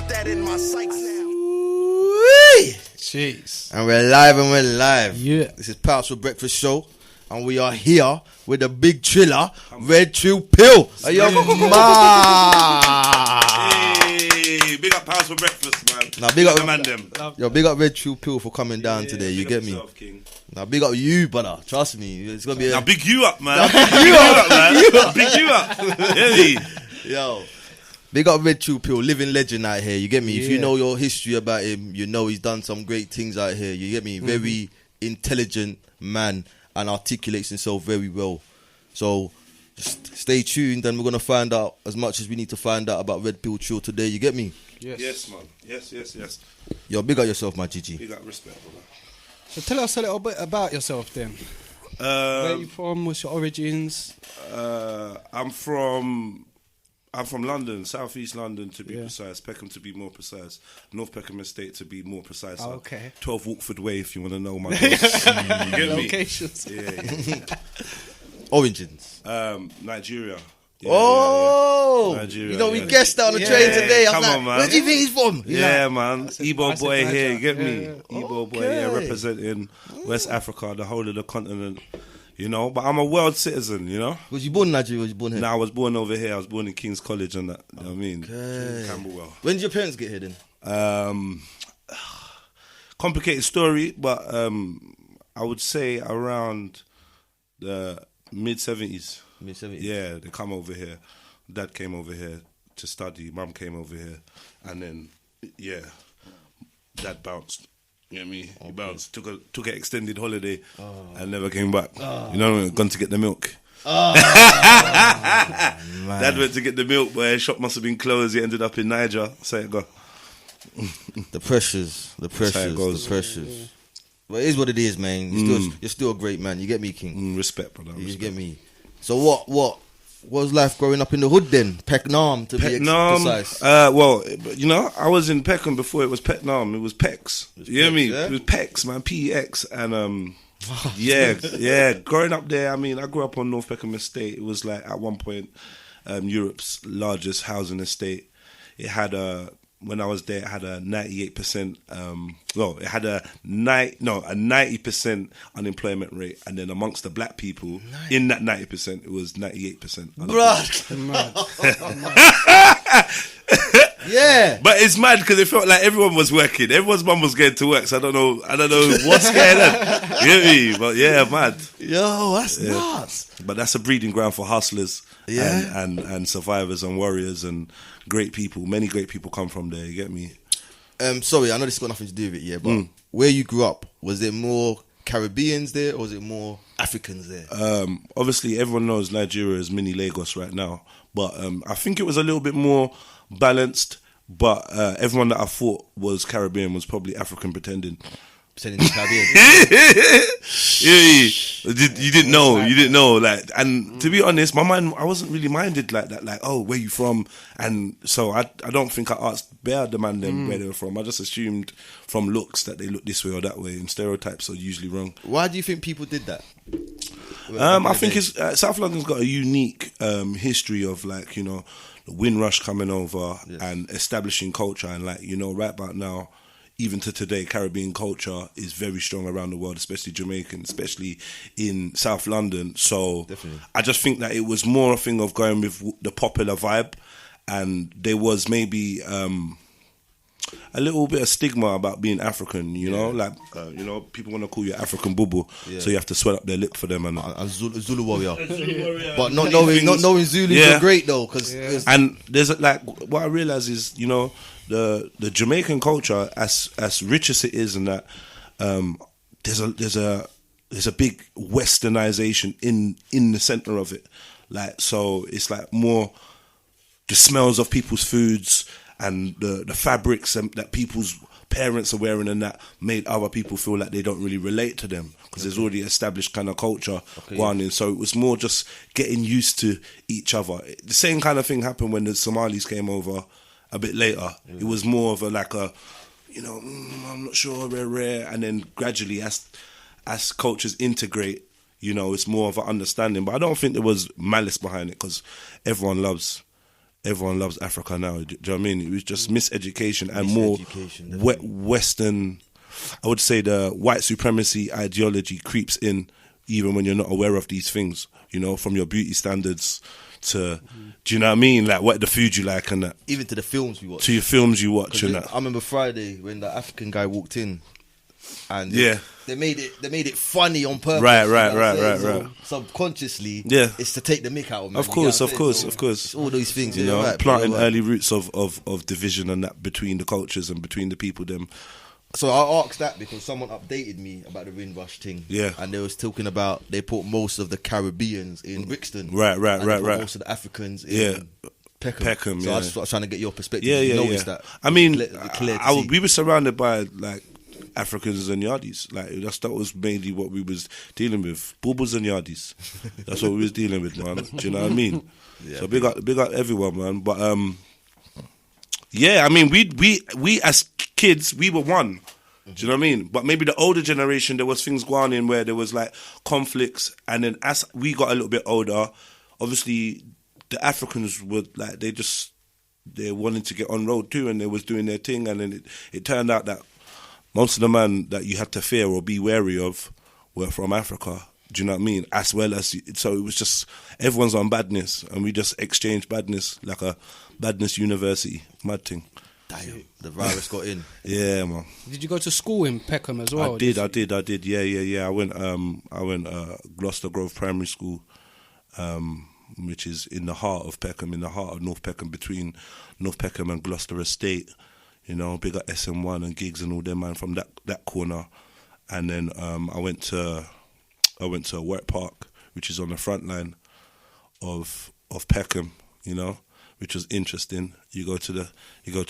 that in my sights now. Jeez. And we're live. Yeah. This is Pounds for Breakfast Show. And we are here with the big Trilla Redpilltrill. Are you Hey, big up Pounds for Breakfast, man. Now big up the man them. Yo, big up Redpilltrill for coming down today. You Big get up me? yourself, King. Now big up you, brother. Trust me. It's gonna be Now a big you up, man. Big you up, man. Big you up. Hey. yo. Big up Redpilltrill, living legend out here. You get me? If you know your history about him, you know he's done some great things out here. You get me? Very intelligent man and articulates himself very well. So just stay tuned, and we're gonna find out as much as we need to find out about Redpilltrill today. You get me? Yes, man. Yes. Yo, big up yourself, my Gigi. Big up respect, brother. So tell us a little bit about yourself then. Where are you from? What's your origins? I'm from London, Southeast London to be precise, Peckham to be more precise, North Peckham Estate to be more precise. Oh, okay. 12 Walkford Way if you want to know my place. You get me? Locations. Yeah. Origins. Nigeria. Nigeria. You know, we guessed that on the train today. I was like, on, man. where do you think he's from? Man. Igbo boy here, you get me? Igbo boy here Okay. representing West Africa, the whole of the continent. You know, but I'm a world citizen, you know? Was you born in Nigeria or was you born here? Nah, I was born over here. I was born in King's College and that. You know what I mean? Camberwell. When did your parents get here then? Complicated story, but I would say around the mid-70s. Mid-70s? Yeah, they come over here. Dad came over here to study. Mum came over here. And then, Dad bounced. You know what I mean? He bounced, took an extended holiday and never came back. You know what I mean? Gone to get the milk. Dad went to get the milk, but his shop must have been closed. He ended up in Niger. So it go. The pressures. how it goes. But it is what it is, man. You're still a great man. You get me, King? Respect, brother. You get me? So what was life growing up in the hood then? Peckham, to be precise. Well, you know, I was in Peckham before it was Peckham. It was Pecs. You hear me? Yeah? It was Pecs, man. P-E-X. And growing up there, I mean, I grew up on North Peckham Estate. It was like at one point Europe's largest housing estate. It had when I was there, it had a 98%. It had a 90% unemployment rate, and then amongst the black people in that 90%, it was 98%. Yeah, but it's mad because it felt like everyone was working. Everyone's mum was going to work, so I don't know what's going on. You get me? But yeah, mad. Yo, that's nuts. But that's a breeding ground for hustlers, Yeah. and survivors and warriors and great people. Many great people come from there. You get me? Sorry, I know this has got nothing to do with it, but where you grew up, was there more Caribbeans there, or was it more Africans there? Obviously, everyone knows Nigeria is mini Lagos right now, but I think it was a little bit more balanced. But everyone that I thought was Caribbean was probably African pretending. Pretending to Caribbean. You didn't know. Like, and to be honest, my mind, I wasn't really minded like that. Like, oh, where you from? And so I don't think I asked bare the man them where they were from. I just assumed from looks that they look this way or that way, and stereotypes are usually wrong. Why do you think people did that? I think it's South London's got a unique history of, like, you know, the Windrush coming over and establishing culture, and, like, you know, right about now, even to today, Caribbean culture is very strong around the world, especially Jamaican, especially in South London. So definitely. I just think that it was more a thing of going with the popular vibe, and there was maybe a little bit of stigma about being African, you know, like, you know, people want to call you African boo-boo, so you have to swell up their lip for them. And Zulu warrior. But not knowing Zulus are great though, because and there's like, what I realize is, you know, the Jamaican culture, as rich as it is, and that there's a big westernization in the center of it, like, so it's like more the smells of people's foods and the fabrics that people's parents are wearing, and that made other people feel like they don't really relate to them because there's already established kind of culture going in. So it was more just getting used to each other. The same kind of thing happened when the Somalis came over a bit later. It was more of you know, I'm not sure, rare, and then gradually as cultures integrate, you know, it's more of an understanding. But I don't think there was malice behind it, because everyone loves everyone loves Africa now. Do you know what I mean? It was just miseducation and Miseducation, more definitely. Western. I would say the white supremacy ideology creeps in even when you're not aware of these things. You know, from your beauty standards to, do you know what I mean? Like what the food you like and that. Even to the films we watch. To your films you watch and that. I remember Friday when the African guy walked in, and Yeah. they made it funny on purpose. Right, you know what I'm saying? right. So subconsciously, Yeah. it's to take the mick out of me. Of course. It's all these things, You yeah, know, right, planting right. early roots of division and that between the cultures and between the people them. So I asked that because someone updated me about the Windrush thing. Yeah. And they was talking about they put most of the Caribbeans in Brixton. Right. And they put most of the Africans in Peckham. So yeah. I was trying to get your perspective. Yeah. You noticed that. I mean, Clear to see. we were surrounded by like Africans and Yardis. Like that was mainly what we was dealing with. Bubbles and Yardis. That's what we was dealing with, man. Do you know what I mean? Yeah, So big up everyone, man. But yeah, I mean, we as kids, we were one. Do you know what I mean? But maybe the older generation, there was things going in where there was like conflicts, and then as we got a little bit older, obviously the Africans were like they wanted to get on road too, and they was doing their thing, and then it turned out that most of the men that you had to fear or be wary of were from Africa. Do you know what I mean? As well as, so it was just, everyone's on badness, and we just exchanged badness like a badness university. Mad thing. Damn, the virus got in. Yeah, man. Did you go to school in Peckham as well? I did. Yeah. I went Gloucester Grove Primary School, which is in the heart of Peckham, in the heart of North Peckham, between North Peckham and Gloucester Estate. You know, big up SM1 and gigs and all them, man, from that corner. And then I went to Work Park, which is on the front line of Peckham. You know, which was interesting. You go to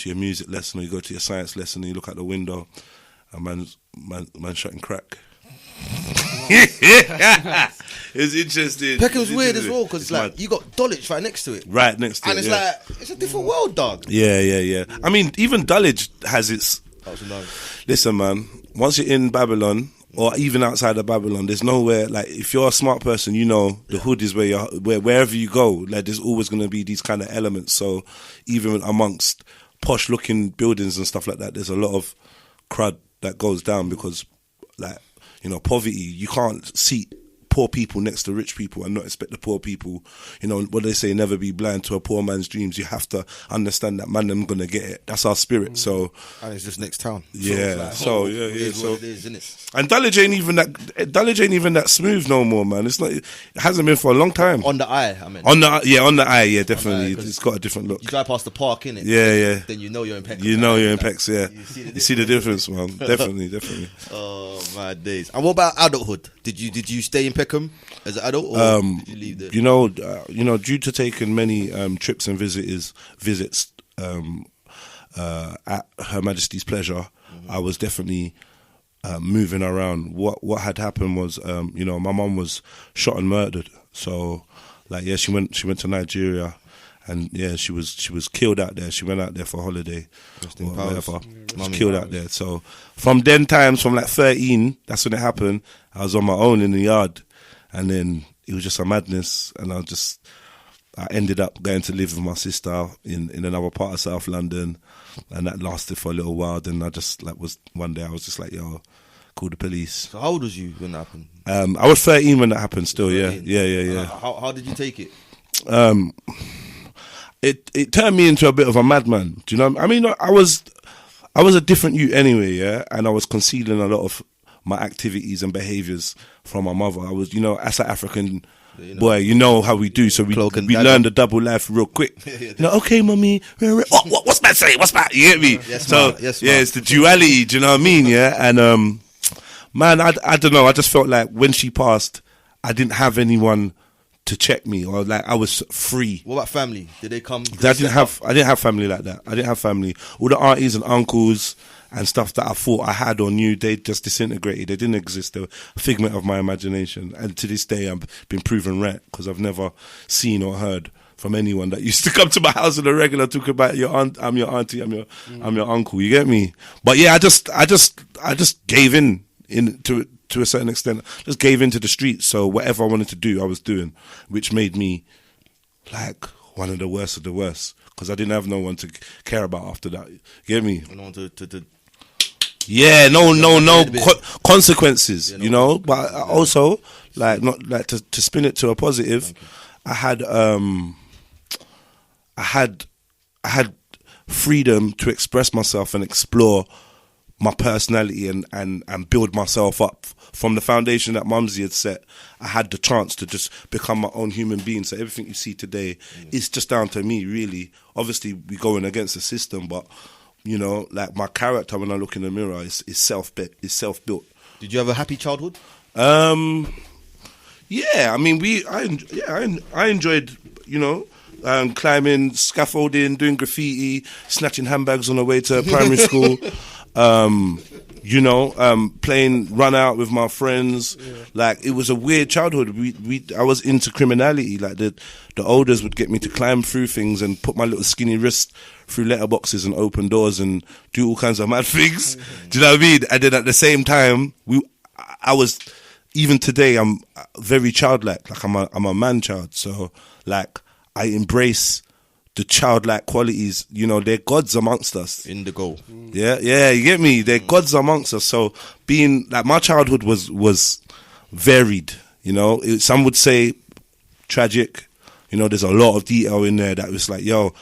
your music lesson, or you go to your science lesson, and you look out the window, and man shutting crack. It's interesting. Peckham's weird as well because like mad. you got Dulwich right next to it, Right next to and it, it's yeah. like it's a different world, dog. Yeah. I mean, even Dulwich has its. Listen, man. Once you're in Babylon, or even outside of Babylon, there's nowhere like if you're a smart person, you know the hood is wherever you go. Like there's always going to be these kind of elements. So even amongst posh looking buildings and stuff like that, there's a lot of crud that goes down because, like, you know, poverty. You can't seat poor people next to rich people and not expect the poor people, you know, what they say, never be blind to a poor man's dreams. You have to understand that man, them gonna get it. That's our spirit. So, And it's just next town. yeah. So So it is So what it is, isn't it? and Dulwich ain't even that smooth no more, man. It's not. It hasn't been for a long time. On the eye, I mean. On the eye, yeah, definitely. 'cause It's got a different look. You drive past the park, innit? Yeah. Then you know you're in Peckham. You know you're in Like, Pecs, yeah. You see the difference, man. Definitely. Oh my days! And what about adulthood? Did you stay in Peckham as an adult, or did you leave there? You know, due to taking many trips and visits at Her Majesty's pleasure, I was definitely moving around. What had happened was, you know, my mum was shot and murdered. So, like, yeah, she went to Nigeria, and yeah, she was killed out there. She went out there for a holiday, or whatever. She was killed out there. So from then times, from like 13, that's when it happened. I was on my own in the yard, and then it was just a madness, and I ended up going to live with my sister in another part of South London, and that lasted for a little while. Then I just one day I was just like, yo, call the police. So how old was you when that happened? I was 13 when that happened. Still, 13. Yeah. How did you take it? It turned me into a bit of a madman. Do you know? I mean, I was a different youth anyway, yeah, and I was concealing a lot of my activities and behaviours from my mother. I was, you know, as an African boy, you know how we do. So we learned the double life real quick. You know, okay, mummy, what's that say? What's that? You get me? Yes, so yes, yeah, it's the duality. Do you know what I mean? Yeah, and man, I don't know. I just felt like when she passed, I didn't have anyone to check me, or like I was free. What about family? Did they come? I didn't have family like that. I didn't have family. All the aunties and uncles and stuff that I thought I had or knew, they just disintegrated. They didn't exist. They were a figment of my imagination. And to this day, I've been proven right because I've never seen or heard from anyone that used to come to my house on a regular talk about your aunt. I'm your auntie. I'm your uncle. You get me? But yeah, I just gave in to a certain extent. Just gave into the streets. So whatever I wanted to do, I was doing, which made me like one of the worst of the worst. because I didn't have no one to care about after that. You get me? No one consequences, Yeah, you know. But also, like, not like to spin it to a positive. I had freedom to express myself and explore my personality and build myself up from the foundation that Mumsy had set. I had the chance to just become my own human being. So everything you see today is just down to me, really. Obviously, we're going against the system, but you know, like my character when I look in the mirror is self-built. Did you have a happy childhood? Yeah, I mean, I enjoyed, you know, climbing, scaffolding, doing graffiti, snatching handbags on the way to primary school. You know, playing run out with my friends. Yeah. Like, it was a weird childhood. I was into criminality. Like, the elders would get me to climb through things and put my little skinny wrist through letterboxes and open doors and do all kinds of mad things. Do you know what I mean? And then at the same time, I was, even today, I'm very childlike. Like, I'm a man child. So, like, I embrace the childlike qualities. You know, they're gods amongst us. Indigo. Yeah, you get me? They're gods amongst us. So being, like, my childhood was varied, you know. Some would say tragic. You know, there's a lot of detail in there that was like, yo,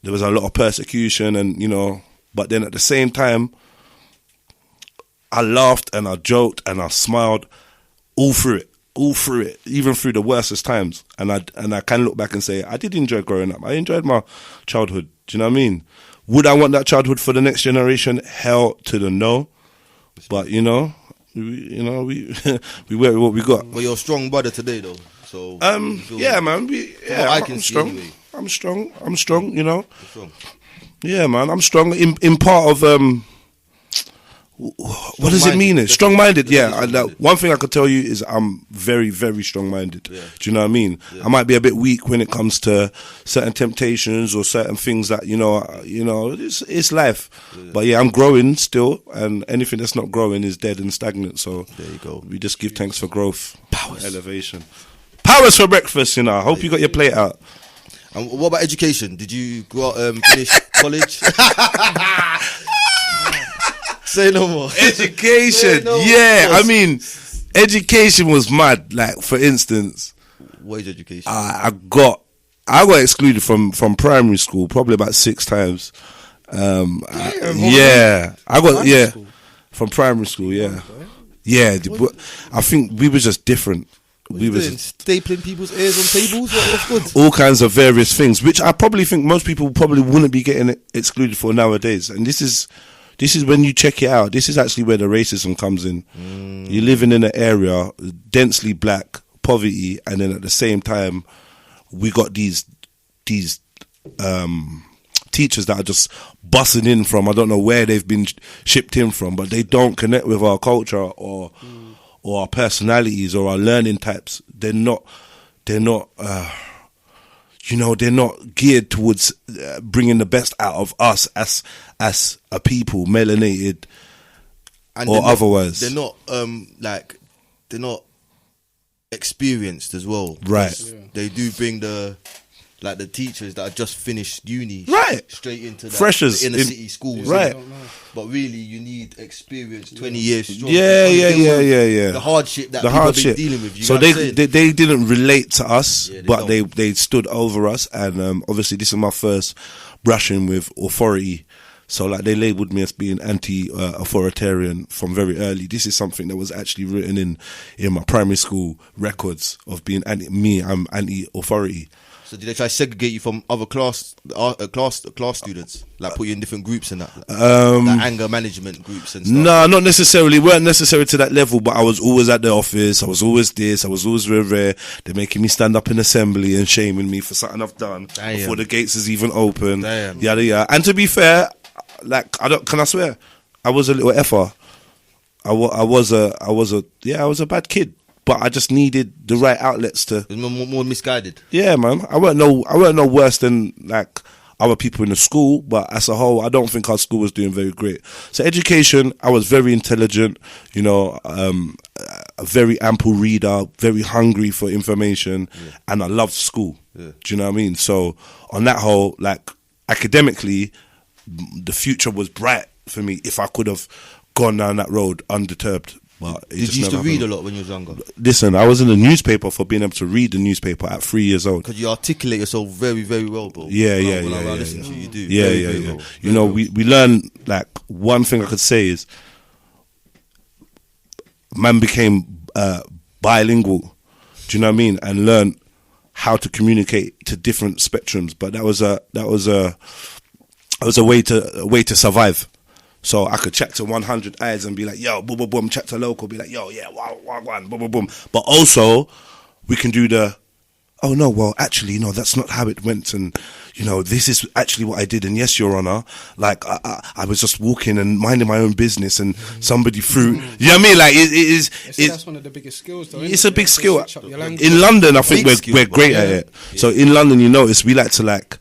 there was a lot of persecution and, you know, but then at the same time, I laughed and I joked and I smiled all through it, even through the worstest times. And I can look back and say, I did enjoy growing up. I enjoyed my childhood. Do you know what I mean? Would I want that childhood for the next generation? Hell to the no. But, you know, we work with what we got. Well, you're a strong brother today, though. So yeah, man. I'm strong. Anyway. I'm strong. You know. Strong. Yeah, man. I'm strong in part of what does it mean? Strong-minded, yeah. One thing I could tell you is I'm very, very strong-minded. Yeah. Do you know what I mean? Yeah. I might be a bit weak when it comes to certain temptations or certain things that, you know, it's life. Yeah. But yeah, I'm growing still, and anything that's not growing is dead and stagnant. So there you go. We just give thanks for growth, powers, elevation, powers for breakfast. You know, I hope you got your plate out. And what about education? Did you go out, finish college? Say no more. Education. I mean, education was mad. Like, for instance, what is education? I got excluded from primary school probably about 6 times. I got from primary school. Yeah. I think we were just different. We were stapling people's ears on tables. What's good? All kinds of various things, which I probably think most people probably wouldn't be getting excluded for nowadays. And this is when you check it out. This is actually where the racism comes in. You're living in an area densely black, poverty, and then at the same time, we got these teachers that are just bussing in from, I don't know where they've been shipped in from, but they don't connect with our culture or our personalities or our learning types. They're not geared towards bringing the best out of us as a people, melanated or otherwise. They're not experienced as well. Right. They do bring the teachers that have just finished uni, right, straight into that, freshers the inner city schools, right? But really, you need experience, 20 years strong. Yeah. The hardship that people have been dealing with. So they didn't relate to us, but they stood over us, and obviously this is my first brushing with authority. So like they labelled me as being anti-authoritarian from very early. This is something that was actually written in my primary school records of being I'm anti-authority. So did they try to segregate you from other class students, like put you in different groups and that, like anger management groups and stuff? No, not necessarily. Weren't necessarily to that level, but I was always at the office. I was always this. I was always rare. They're making me stand up in assembly and shaming me for something I've done before the gates is even open. Yada. And to be fair, like can I swear, I was a little effer. I was a bad kid. But I just needed the right outlets to. It was more misguided. Yeah, man. I weren't no worse than like other people in the school, but as a whole, I don't think our school was doing very great. So education, I was very intelligent, you know, a very ample reader, very hungry for information, and I loved school. Yeah. Do you know what I mean? So on that whole, like academically, the future was bright for me if I could have gone down that road undeterred. But Did you used to read a lot when you was younger? Listen, I was in the newspaper for being able to read the newspaper at 3 years old. Because you articulate yourself very, very well, bro. Yeah. When I listen to you, you do. Yeah. Well. You know, we learn, like, one thing I could say is, man became bilingual. Do you know what I mean? And learn how to communicate to different spectrums. But that was a way to survive. So I could chat to 100 eyes and be like, yo, boom, boom, boom. Chat to local, be like, yo, yeah, wow, boom, boom, boom. But also, we can do oh no, well, actually, no, that's not how it went. And, you know, this is actually what I did. And yes, Your Honor, like, I was just walking and minding my own business and somebody threw, you know what I mean? Like, that's one of the biggest skills, though. It's a big skill. In In London, I think we're great at it. So in London, you notice we like to, like,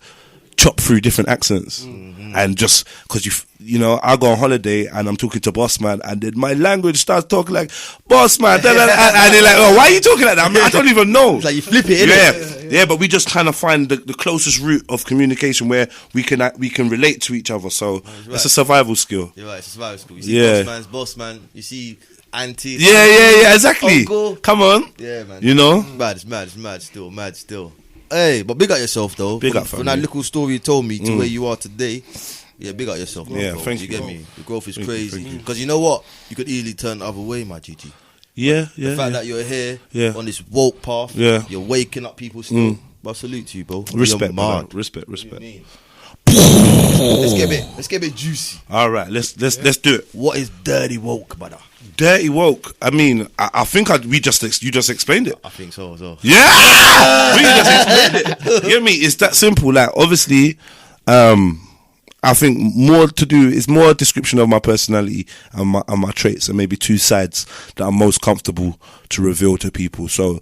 chop through different accents. And just because you know, I go on holiday and I'm talking to boss man, and then my language starts talking like boss man, and they're like, oh, why are you talking like that? I don't even know. It's like you flip it, innit? Yeah, but we just kind of find the closest route of communication where we can relate to each other. So it's a survival skill. You're right, it's a survival skill. You see boss man. You see auntie. Yeah, exactly. Uncle. Come on. Yeah, man. You know, it's mad still. Hey, but big up yourself though. Big up, from that little story you told me to where you are today. Yeah, big up yourself. Yeah, bro. thank You you. get me? The growth is crazy. Because you know what? You could easily turn the other way, my GG. Yeah. The fact that you're here on this woke path, you're waking up people still. But salute to you, bro. Respect, man. Respect. Let's get a bit juicy. All right, let's do it. What is dirty woke, brother? Dirty woke. I mean, I think you just explained it. I think so. Yeah, we just explained it. You get me? It's that simple. Like, obviously, I think it's more a description of my personality and my traits, and maybe two sides that I'm most comfortable to reveal to people. So,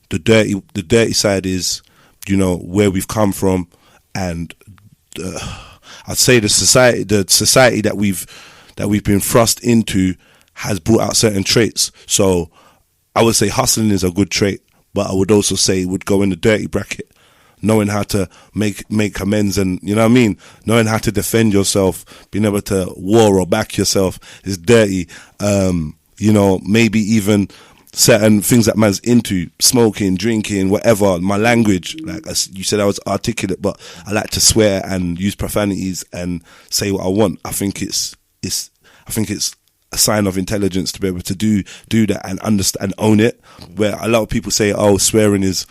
the dirty side is, you know, where we've come from, and I'd say the society that we've been thrust into has brought out certain traits. So I would say hustling is a good trait, but I would also say it would go in the dirty bracket. Knowing how to make amends, and, you know what I mean, knowing how to defend yourself, being able to war or back yourself is dirty. You know, maybe even certain things that man's into, smoking, drinking, whatever. My language, like you said, I was articulate, but I like to swear and use profanities and say what I want. I think it's a sign of intelligence to be able to do that and understand and own it. Where a lot of people say, oh, swearing is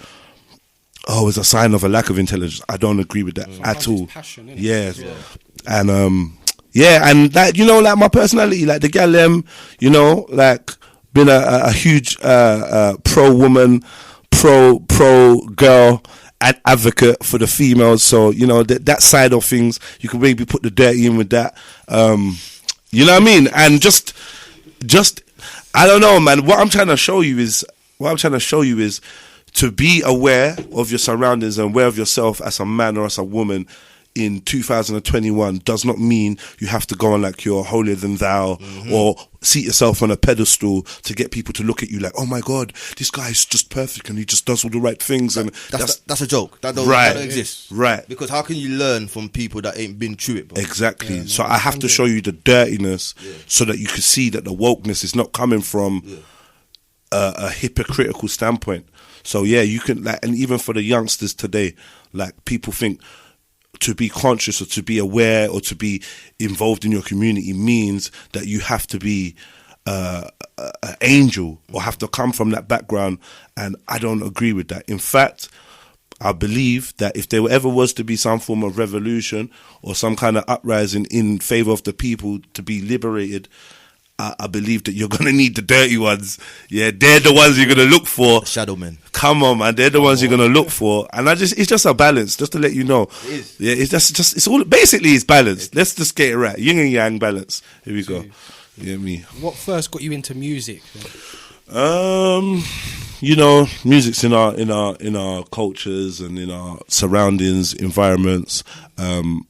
a sign of a lack of intelligence. I don't agree with that at all. Passion, And and that, you know, like my personality, like the gal, you know, like been a huge pro woman, pro girl, and advocate for the females. So, you know, that side of things, you can maybe put the dirty in with that. You know what I mean? And just I don't know, man. What I'm trying to show you is to be aware of your surroundings and aware of yourself as a man or as a woman in 2021 does not mean you have to go on like you're holier than thou or seat yourself on a pedestal to get people to look at you like, oh my God, this guy's just perfect and he just does all the right things. And that's a joke. That don't exist. Right. Because how can you learn from people that ain't been through it, bro? Exactly. So I have to show you the dirtiness so that you can see that the wokeness is not coming from a hypocritical standpoint. So yeah, you can, like, and even for the youngsters today, like, people think to be conscious or to be aware or to be involved in your community means that you have to be an angel or have to come from that background, and I don't agree with that. In fact, I believe that if there ever was to be some form of revolution or some kind of uprising in favor of the people to be liberated, I believe that you're going to need the dirty ones. Yeah, they're the ones you're going to look for. The shadow men. Come on, man. They're the ones you're going to look for. And it's just a balance, just to let you know. It is. Yeah, it's all, basically it's balance. Let's just get it right. Yin and yang balance. Here we go. Yeah, me. What first got you into music? You know, music's in our cultures and in our surroundings, environments. You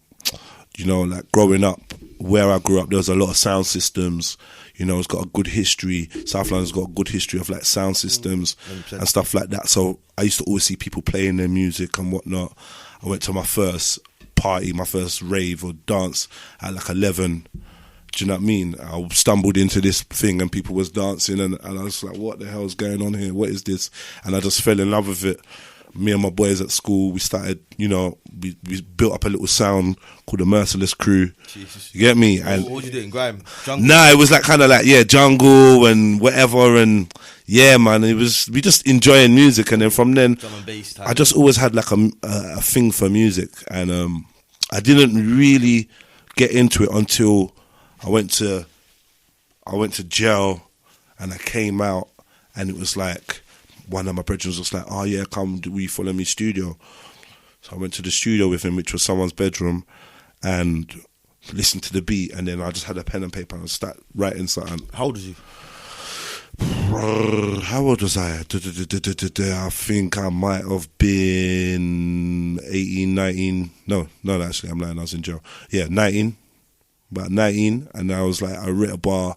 know, like growing up, where I grew up, there was a lot of sound systems. You know, it's got a good history. South London's got a good history of like sound systems 100%. and stuff like that. So I used to always see people playing their music and whatnot. I went to my first party, my first rave or dance at like 11. Do you know what I mean? I stumbled into this thing and people was dancing and I was like, what the hell is going on here? What is this? And I just fell in love with it. Me and my boys at school, we started, you know, we built up a little sound called the Merciless Crew. Jesus. You get me? And what was you doing? Grime? Jungle? Nah, it was like kind of like, yeah, jungle and whatever. And yeah, man, we just enjoying music. And then from then, Drum and bass type. I just always had like a thing for music. And I didn't really get into it until I went to jail and I came out and it was like, one of my brethren was like, oh yeah, come, will you follow me studio? So I went to the studio with him, which was someone's bedroom, and listened to the beat, and then I just had a pen and paper and start writing something. How old was you? How old was I? I think I might have been 18, 19. No, actually, I'm lying, I was in jail. Yeah, 19. About 19, and I was like, I wrote a bar,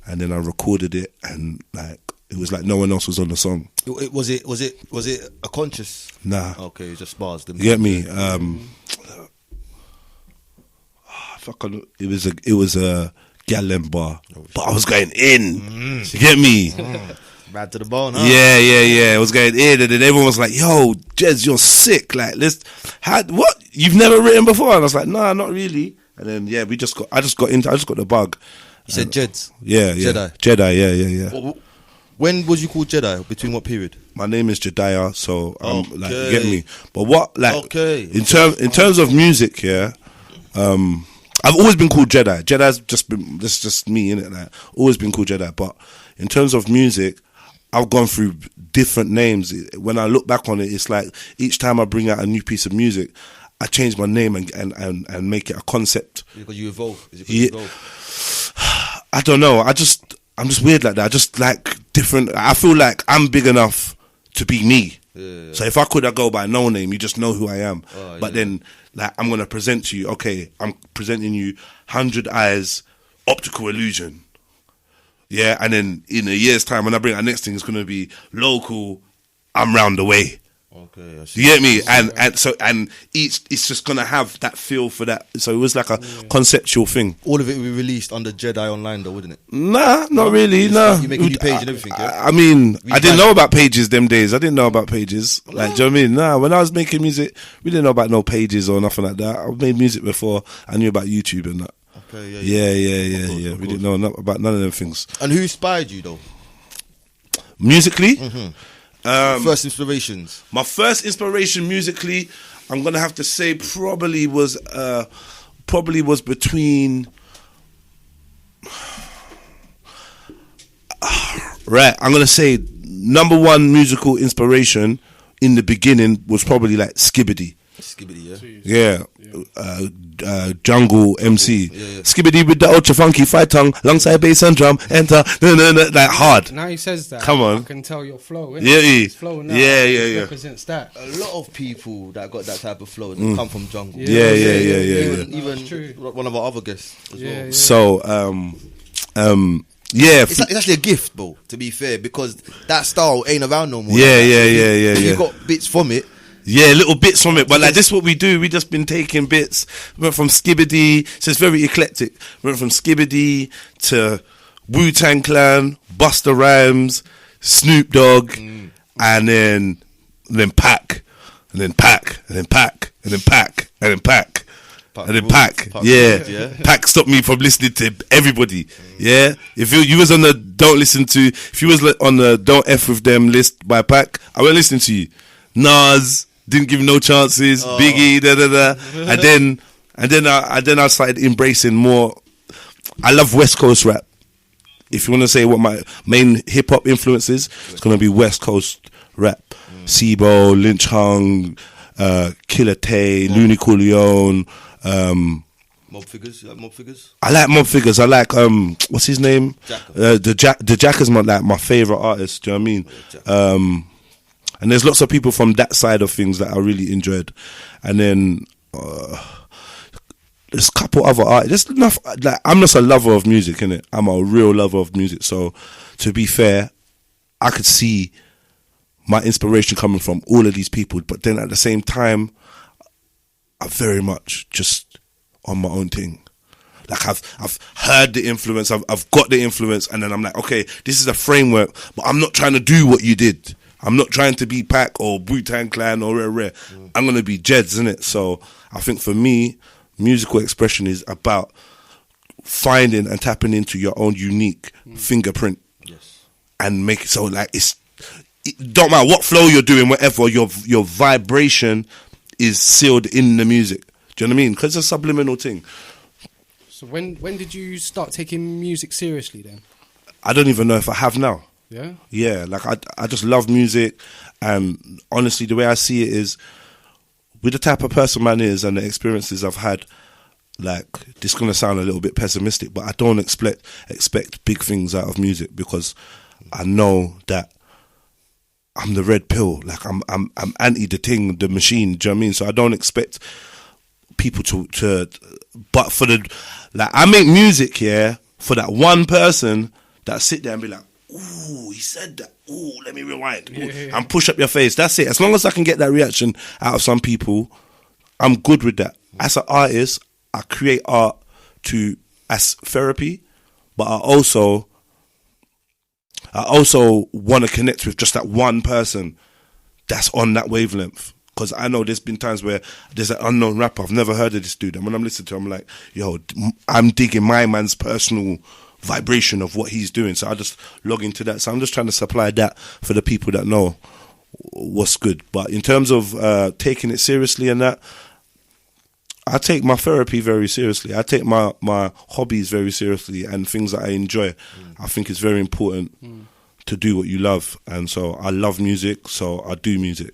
and then I recorded it, and like, it was like no one else was on the song. Was it a conscious? Nah. Okay, just bars. You get me? It was a Gallon bar, but I was going in. You get me? Bad to the bone, huh? Yeah. I was going in, and then everyone was like, "Yo, Jez, you're sick. Like, what? You've never written before?" And I was like, "Nah, not really." And then I just got the bug. You said Jeds? Yeah. Jedi, yeah. When was you called Jedi? Between what period? My name is Jediah, so like, you get me. But in terms of music, yeah, I've always been called Jedi. Jedi's just me, innit? Like, always been called Jedi. But in terms of music, I've gone through different names. When I look back on it, it's like each time I bring out a new piece of music, I change my name and make it a concept. Because you evolve. Is it because you evolve? I don't know. I'm just weird like that. I just like different. I feel like I'm big enough to be me. Yeah. So if I go by no name, you just know who I am. But then, like, I'm gonna present to you. Okay, I'm presenting you 100 Eyes Optical Illusion. Yeah, and then in a year's time, when I bring our next thing, it's gonna be local. I'm round the way. Okay, I see. You get me? And each it's just gonna have that feel for that. So it was like a conceptual thing. All of it will be released under Jedi Online, though, wouldn't it? Nah, not really. Nah. You make a new page and everything. Yeah? I mean, I didn't know about pages them days. I didn't know about pages. Like, do you know what I mean? Nah, when I was making music, we didn't know about no pages or nothing like that. I made music before I knew about YouTube and that. Okay, yeah. We didn't know about none of them things. And who inspired you, though? Musically? Mm-hmm. First inspirations. My first inspiration musically, I'm gonna have to say probably was between. Right, I'm gonna say number one musical inspiration in the beginning was probably like Skibbity. Skibbity, yeah. Jungle MC. Yeah. Skibbity with the ultra funky fight tongue, alongside bass and drum, enter, like hard. Now he says that. Come on. I can tell your flow. Yeah. His flow now represents that. A lot of people that got that type of flow come from jungle. Yeah. Even one of our other guests as well. Yeah. So, it's actually a gift, bro, to be fair, because that style ain't around no more. Yeah. You got bits from it. Yeah, little bits from it, but like this is what we do. We just been taking bits. Went from Skibbity, so it's very eclectic. Went from Skibbity to Wu-Tang Clan, Busta Rhymes, Snoop Dogg, and then Pac, and then Pac, and then Pac, and then Pac, and then Pac. And then Pac, yeah. Pac stopped me from listening to everybody. Yeah, if you was on the if you was on the Don't F With Them list by Pac, I wasn't listening to you. Nas didn't give no chances. Biggie, and then I started embracing more. I love West Coast rap. If you want to say what my main hip hop influences, it's gonna be West Coast rap. Sibo, Lynch Hung, Killer Tay, Looney Coolio. Mob Figures. You like Mob Figures? I like Mob Figures. I like what's his name? The Jack is my favorite artist. Do you know what I mean? And there's lots of people from that side of things that I really enjoyed. And then there's a couple other artists. There's enough. Like, I'm just a lover of music, innit? I'm a real lover of music. So, to be fair, I could see my inspiration coming from all of these people, but then at the same time, I'm very much just on my own thing. Like I've heard the influence, I've got the influence, and then I'm like, okay, this is a framework, but I'm not trying to do what you did. I'm not trying to be Pac or Wu-Tang Clan or Rare. I'm gonna be Jeds, innit? So I think for me, musical expression is about finding and tapping into your own unique fingerprint, and make it so like it don't matter what flow you're doing, whatever your vibration is sealed in the music. Do you know what I mean? Because it's a subliminal thing. So when did you start taking music seriously then? I don't even know if I have now. Yeah? Yeah, like I just love music, and honestly the way I see it is, with the type of person man is and the experiences I've had, like, this is going to sound a little bit pessimistic, but I don't expect big things out of music, because I know that I'm the red pill. Like I'm anti the thing, the machine, do you know what I mean? So I don't expect people to but for the, like, I make music, yeah, for that one person that sit there and be like, ooh, he said that, ooh, let me rewind, and push up your face. That's it. As long as I can get that reaction out of some people, I'm good with that. As an artist, I create art as therapy, but I also want to connect with just that one person that's on that wavelength. Because I know there's been times where there's an unknown rapper, I've never heard of this dude, and when I'm listening to him, I'm like, yo, I'm digging my man's personal vibration of what he's doing. So I just log into that. So I'm just trying to supply that for the people that know what's good. But in terms of taking it seriously and that, I take my therapy very seriously. I take my hobbies very seriously, and things that I enjoy. I think it's very important to do what you love. And so I love music, so I do music.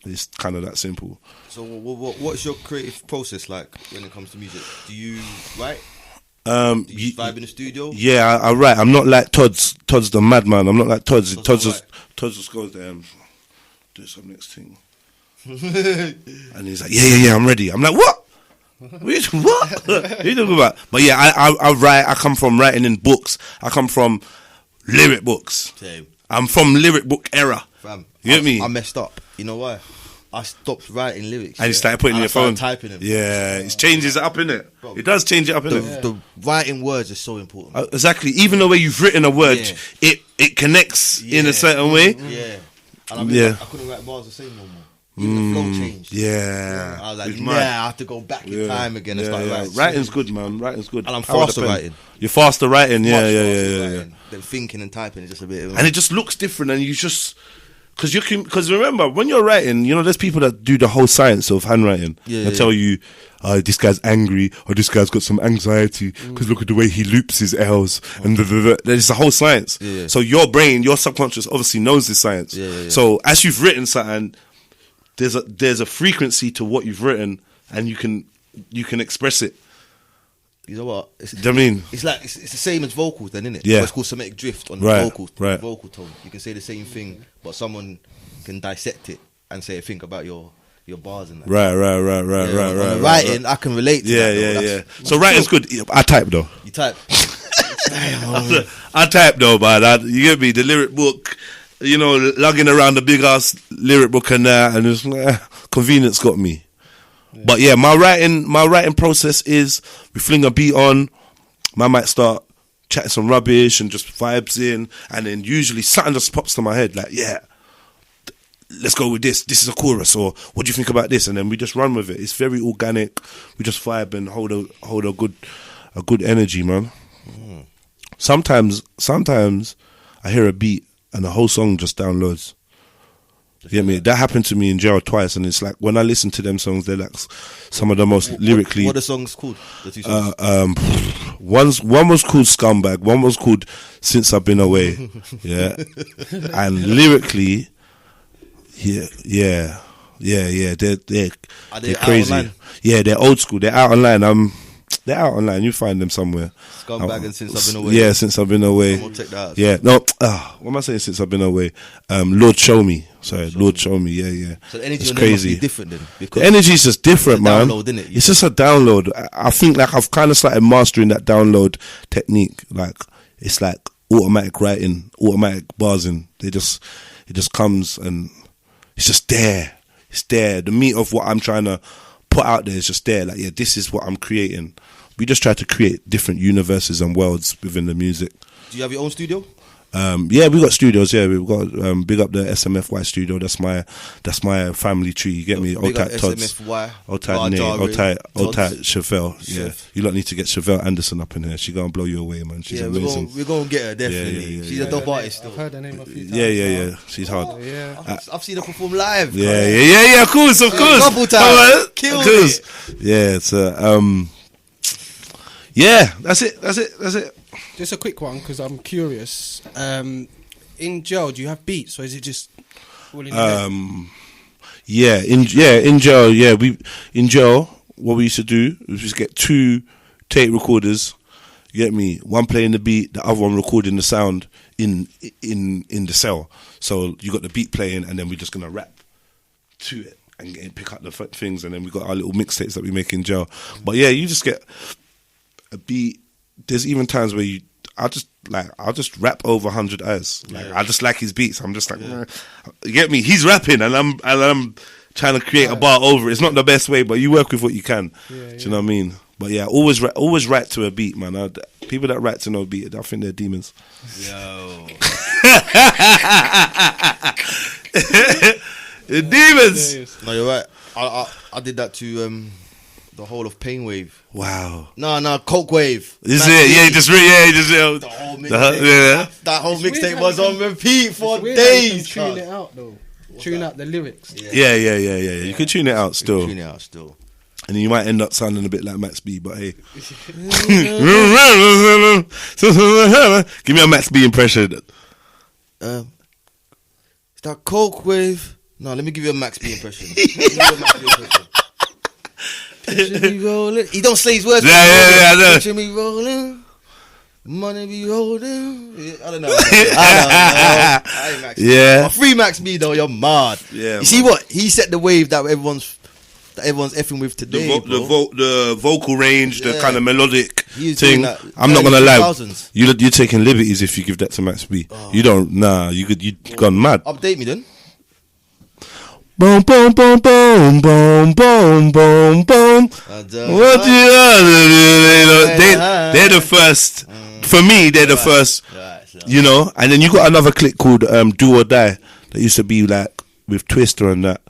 It's kind of that simple. So what's your creative process like when it comes to music? Do you write? Do you vibe in the studio? Yeah, I write. I'm not like Todd's. Todd's the madman. I'm not like Todd's. Todd's just goes there and do some next thing. And he's like, yeah, I'm ready. I'm like, what? What? What are you talking about? But yeah, I write. I come from writing in books. I come from lyric books. Same. I'm from lyric book era. Fam, you get me? I messed up. You know why? I stopped writing lyrics. And you started putting in your phone. Typing them. Yeah, it changes it up, innit? It does change it up, innit? The writing words is so important. Exactly. Even the way you've written a word, it connects in a certain way. Yeah. And I couldn't write bars the same no more. Even the flow changed. Yeah. I was like, I have to go back in time again and start writing. Writing's good, man. Writing's good. And I'm faster writing. You're faster writing, yeah. Then thinking and typing is just a bit of... And it just looks different, and you just... Because remember, when you're writing, you know, there's people that do the whole science of handwriting. They tell you, this guy's angry, or this guy's got some anxiety, because look at the way he loops his L's. And there's a whole science. So your brain, your subconscious obviously knows this science. So as you've written something, there's a frequency to what you've written, and you can express it. You know what? I mean, it's like it's the same as vocals, then, isn't it? Yeah. So it's called somatic drift on vocals, vocal tone. You can say the same thing, but someone can dissect it and say, think about your bars and that. Right. Writing, I can relate to that. Yeah. So writing's good. I type though. You type. I type though, man. You get me? The lyric book. You know, lugging around the big ass lyric book and that, and it's convenience got me. Yeah. But yeah, my writing process is, we fling a beat on, man might start chatting some rubbish and just vibes in, and then usually something just pops to my head, like, yeah, let's go with this. This is a chorus, or what do you think about this? And then we just run with it. It's very organic. We just vibe and hold a good energy, man. Sometimes I hear a beat and the whole song just downloads. You get me? That happened to me in jail twice, and it's like, when I listen to them songs, they're like some of the most lyrically... What are the songs called? The two songs? One was called Scumbag, one was called Since I've Been Away. Yeah. And lyrically, yeah. They're crazy. Yeah, they're old school. They're out online. they're out online. You find them somewhere. Scumbag and Since I've Been Away. Yeah, Since I've Been away. We'll take that out. Yeah, no. What am I saying? Since I've been away, Lord Show Me. Sorry, Lord Show Me. Yeah. So the energy it's on them must crazy. be different then. The energy's just different, it's a man. download, innit? It's just a download. I think like I've kind of started mastering that download technique. Like it's like automatic writing, automatic barsing. It just comes and it's just there. It's there. The meat of what I'm trying to put out there is just there. Like, yeah, this is what I'm creating. We just try to create different universes and worlds within the music. Do you have your own studio? Yeah, we got studios. Yeah, we've got big up the SMFY studio. That's my family tree. You get me? Old tight Tods, old tight Nate, old tight Chevelle. Yeah, you lot need to get Chevelle Anderson up in here. She gonna blow you away, man. She's amazing. We're gonna get her definitely. Yeah, She's a dope artist. I've heard her name a few times. Yeah. She's hard. I've seen her perform live. Yeah. Of course. Couple times. Killed it. Yeah, it's yeah. That's it. Just a quick one because I'm curious. In jail, do you have beats or is it just all in your head? In jail. Yeah, in jail. What we used to do was just get 2 tape recorders. You get me? One playing the beat, the other one recording the sound in the cell. So you got the beat playing, and then we're just gonna rap to it and pick up the things, and then we got our little mixtapes that we make in jail. But yeah, you just get a beat. There's even times where I'll just rap over 100 hours. Like I just like his beats. I'm just like, you get me? He's rapping, and I'm trying to create a bar over it. It's not the best way, but you work with what you can. Do you know what I mean? But yeah, always write to a beat, man. People that write to no beat, I think they're demons. Yo. The demons. No, you're right. I did that to the whole of Pain Wave. Wow. No, Coke Wave. Is it? Yeah, the whole mixtape. That whole mixtape was on repeat for days. Tune it out though. Tune out the lyrics. Yeah. You can tune it out still. And you might end up sounding a bit like Max B, but hey. Give me a Max B impression. Is that Coke Wave? No, let me give you a Max B impression. Picture me rolling. He don't say his words. Yeah, I know. Picture me rolling. Money be rolling. I don't know. I ain't Max B. Yeah. Free Max B though, you're mad. Yeah. You see what? He set the wave that everyone's effing with today. The vocal range, the kind of melodic thing. I'm not gonna lie. You're taking liberties if you give that to Max B. You don't. Nah, you gone mad. Update me then. Boom, boom, boom, boom, boom, boom, boom, boom. What do you? They're the first. For me, they're the first. You know, and then you got another clique called Do or Die that used to be like with Twister and that.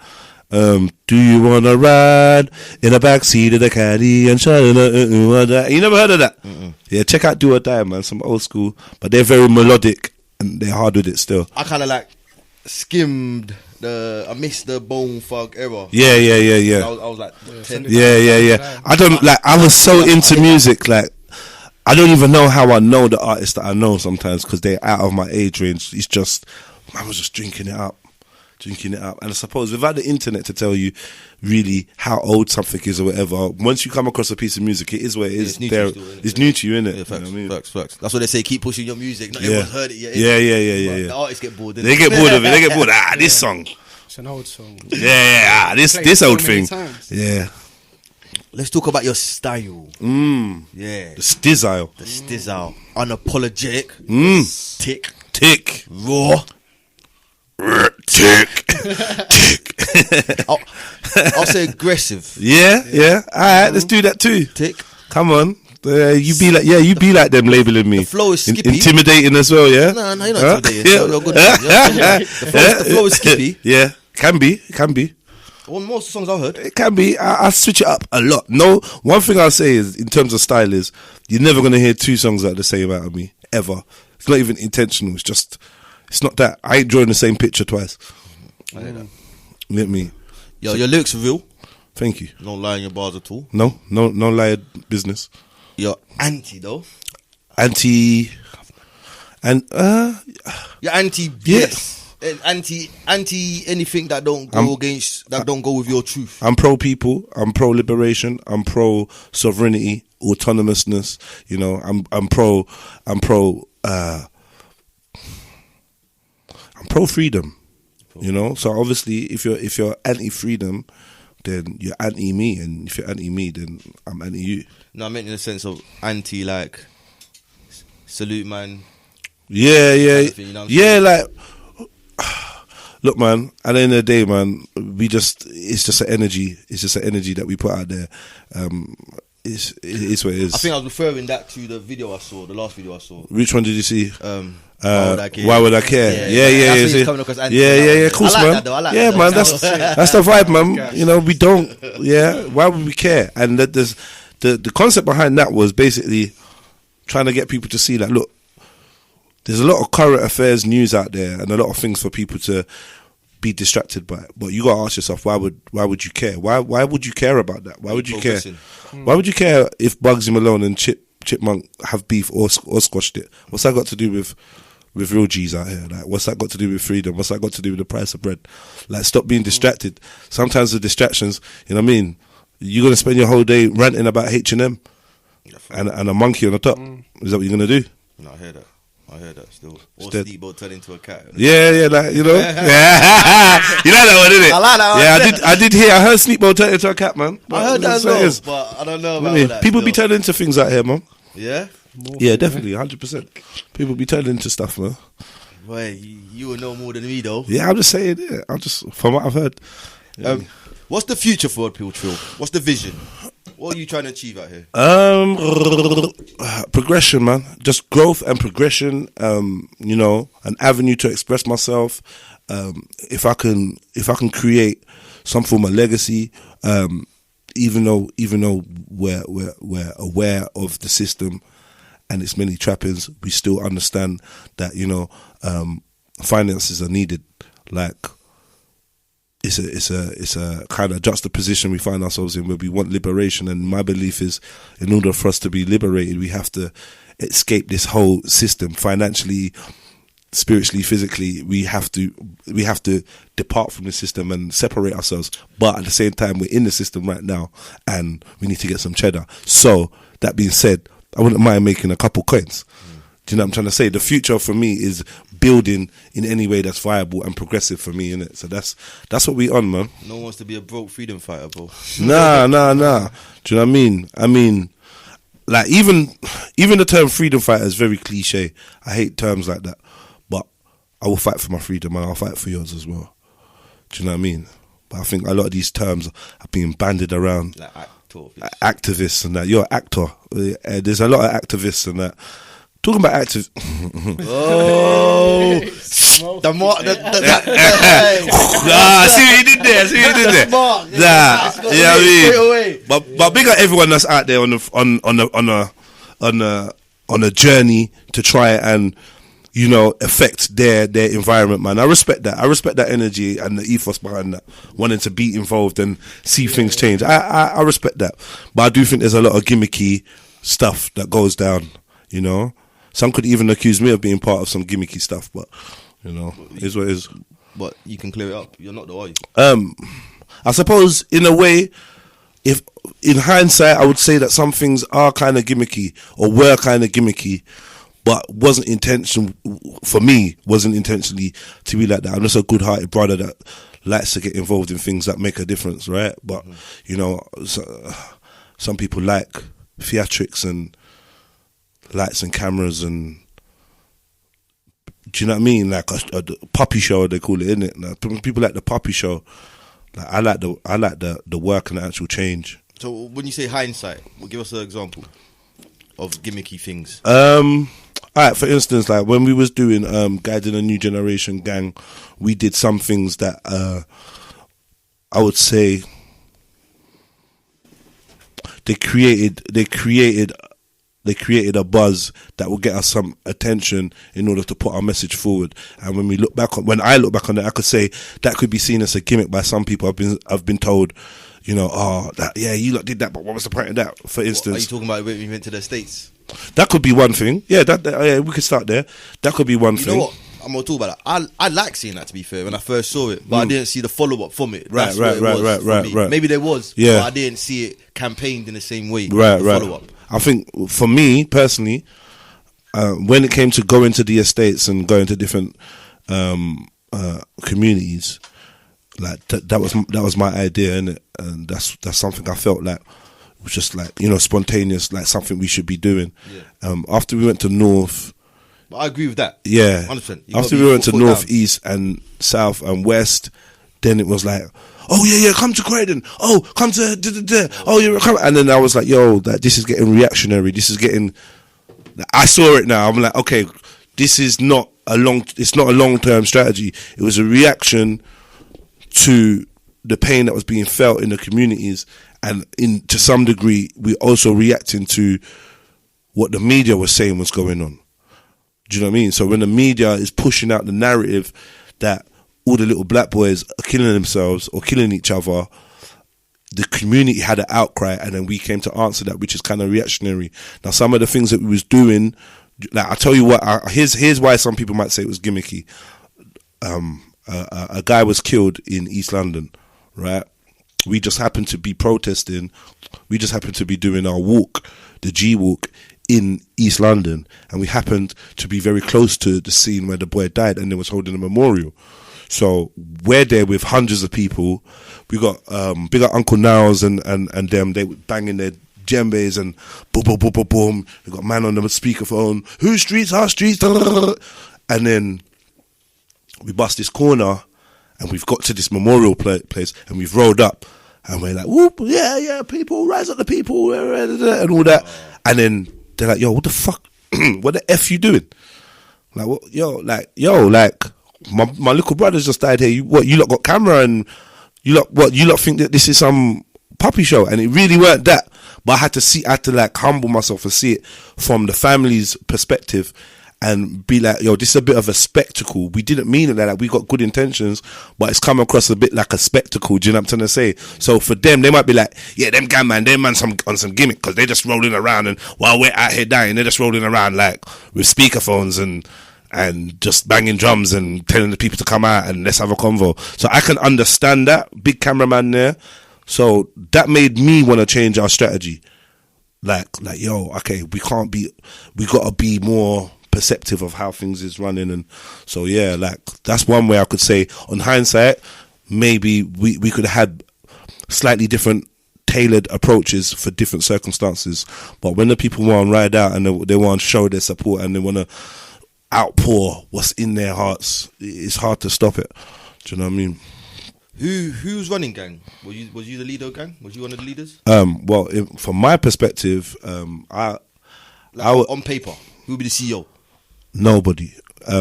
Do you wanna ride in the backseat of the caddy and shut it? You never heard of that? Yeah, check out Do or Die, man. Some old school, but they're very melodic and they're hard with it still. I kind of like skimmed I missed the Bone Thug era. Yeah. I was like 10. Yeah. I don't like. I was so into music, like. I don't even know how I know the artists that I know sometimes because they're out of my age range. It's just, I was just drinking it up. And I suppose without the internet to tell you really how old something is or whatever, once you come across a piece of music, it is what it is. It's new to you, innit? Yeah, facts, you know what I mean? Facts. That's what they say, keep pushing your music. Not everyone's heard it yet. Yeah. The artists get bored. They get bored of it. They get bored. This song. It's an old song. Yeah. This old thing. Yeah. Let's talk about your style. Yeah. The stizzle. Unapologetic. Tick. Raw. Tick. I'll say aggressive. Yeah. Alright, let's do that too. Tick. Come on. You be like them labeling me. The flow is skippy. Intimidating as well, yeah? No, you're not intimidating. You're good. The flow is skippy. Yeah. Can be. One most songs I've heard. It can be. I switch it up a lot. No, one thing I'll say is, in terms of style, is you're never going to hear 2 songs that are the same out of me, ever. It's not even intentional. It's just, it's not that. I ain't drawing the same picture twice. I hear that. You get me? Yo, your lyrics are real. Thank you. Don't lie in your bars at all. No lie business. You're anti though. You're You're anti. Yes. anti anything that don't go don't go with your truth. I'm pro people. I'm pro liberation. I'm pro sovereignty, autonomousness. You know, I'm pro freedom. You know, so obviously, if you're anti-freedom, then you're anti-me, and if you're anti-me, then I'm anti-you. No, I meant in the sense of anti, like salute, man. Yeah, kind of thing, you know what I'm saying? like. Look, man. At the end of the day, man, it's just an energy. It's just an energy that we put out there. It's what it is. I think I was referring that to the video I saw, the last video I saw. Which one did you see? Why would I care? Yeah. Of course, I man. like that, though. I like Yeah, that, man. though. That's the vibe, man. You know, we don't. Yeah. Why would we care? And that there's the concept behind that was basically trying to get people to see that. Look, there's a lot of current affairs news out there, and a lot of things for people to be distracted by. But you got to ask yourself, why would you care? Why would you care about that? Why would you care? Why would you care if Bugsy Malone and Chipmunk have beef or squashed it? What's that got to do with real G's out here? Like, what's that got to do with freedom? What's that got to do with the price of bread? Like, stop being distracted. Sometimes the distractions, you know what I mean? You're gonna spend your whole day ranting about H&M and a monkey on the top. Is that what you're gonna do? No, I hear that still. Or Steamboat turn into a cat. Yeah, like, you know. Yeah. You know that one, innit? I like that one. I heard Steamboat turn into a cat, man. I heard that as well, but I don't know about that. People still. be turning into things out here, man. Yeah? Yeah, definitely, 100%. People be turning into stuff, man. Boy, you will know more than me, though. Yeah, I'm just saying, from what I've heard. What's the future for Redpilltrill? What's the vision? What are you trying to achieve out here? Progression, man. Just growth and progression. You know, an avenue to express myself. If I can create some form of legacy, even though we're aware of the system and its many trappings, we still understand that, you know, finances are needed. Like, it's a kind of juxtaposition we find ourselves in, where we want liberation, and my belief is, in order for us to be liberated, we have to escape this whole system, financially, spiritually, physically. We have to depart from the system and separate ourselves. But at the same time, we're in the system right now, and we need to get some cheddar. So that being said, I wouldn't mind making a couple coins. Do you know what I'm trying to say? The future for me is building in any way that's viable and progressive for me, innit? So that's what we on, man. No one wants to be a broke freedom fighter, bro. Nah. Do you know what I mean? I mean, like, even the term freedom fighter is very cliche. I hate terms like that. But I will fight for my freedom, and I'll fight for yours as well. Do you know what I mean? But I think a lot of these terms are being bandied around. Like activists and that. You're an actor. There's a lot of activists and that. Talking about active. Oh, see what you did there. Yeah, I mean, but big up everyone that's out there on a journey to try and, you know, affect their environment, man. I respect that. I respect that energy and the ethos behind that, wanting to be involved and see things change. I respect that, but I do think there's a lot of gimmicky stuff that goes down. You know. Some could even accuse me of being part of some gimmicky stuff, but, you know, it is what it is. But you can clear it up. You're not the one. I suppose, in a way, if in hindsight, I would say that some things are kind of gimmicky, or were kind of gimmicky, but wasn't intentionally to be like that. I'm just a good-hearted brother that likes to get involved in things that make a difference, right? But, you know, some people like theatrics and lights and cameras, and do you know what I mean? Like a puppy show, they call it, innit? Like, people like the puppy show. Like, I like the work and the actual change. So when you say hindsight, well, give us an example of gimmicky things. Alright, for instance, like when we was doing Guiding a New Generation Gang, we did some things that I would say they created a buzz that will get us some attention in order to put our message forward. And when I look back on it, I could say that could be seen as a gimmick by some people. I've been told, you know, you lot did that, but what was the point of that? For instance, are you talking about when we went to the States? That could be one thing. Yeah, we could start there. That could be one thing. You know what? I'm gonna talk about that. I like seeing that, to be fair, when I first saw it, but I didn't see the follow up from it. That's Right. Maybe there was, Yeah. but I didn't see it campaigned in the same way. Right. Follow up. I think for me personally, when it came to going to the estates and going to different communities, like that was my idea, innit? And that's something I felt like was just like, you know, spontaneous, like something we should be doing. Yeah. After we went to North. But I agree with that. Yeah. 100%. After we went to North, East and South and West, then it was like, oh yeah, come to Croydon. Oh, come to oh yeah, come. And then I was like, yo, this is getting reactionary. This is getting. I saw it now. I'm like, okay, this is not it's not a long-term strategy. It was a reaction to the pain that was being felt in the communities, and to some degree, we also reacting to what the media was saying was going on. Do you know what I mean? So when the media is pushing out the narrative that all the little black boys are killing themselves or killing each other, the community had an outcry, and then we came to answer that, which is kind of reactionary. Now, some of the things that we was doing, like I tell you what, here's why some people might say it was gimmicky. A guy was killed in East London, right? We just happened to be protesting. We just happened to be doing our walk, the G walk, in East London, and we happened to be very close to the scene where the boy died, and they was holding a memorial. So we're there with hundreds of people. We got big up Uncle Niles and them. They were banging their djembes and boom, boom, boom, boom, boom. We got man on the speakerphone. Whose streets? Our streets. And then we bust this corner, and we've got to this memorial place, and we've rolled up, and we're like, whoop, yeah, people, rise up the people, and all that. And then they're like, yo, what the fuck? What the F you doing? Like, what, like, my little brother's just died here. You lot got camera, and you lot think that this is some puppy show, and it really weren't that. But I had to like humble myself and see it from the family's perspective, and be like, yo, this is a bit of a spectacle. We didn't mean it like that. We got good intentions, but it's come across a bit like a spectacle. Do you know what I'm trying to say? So for them, they might be like, yeah, them gang man, them man on some gimmick, because they're just rolling around, and while we're out here dying, they're just rolling around like with speakerphones and just banging drums and telling the people to come out and let's have a convo. So I can understand that, big cameraman there. So that made me want to change our strategy. Like, yo, okay, we gotta be more perceptive of how things is running. And so, yeah, like, that's one way I could say, on hindsight, maybe we could have had slightly different tailored approaches for different circumstances. But when the people want to ride out and they want to show their support and they want to outpour what's in their hearts, it's hard to stop it. Do you know what I mean? Who was running gang? Was you the leader of gang? Was you one of the leaders? Well, from my perspective, on paper, who would be the CEO? Nobody.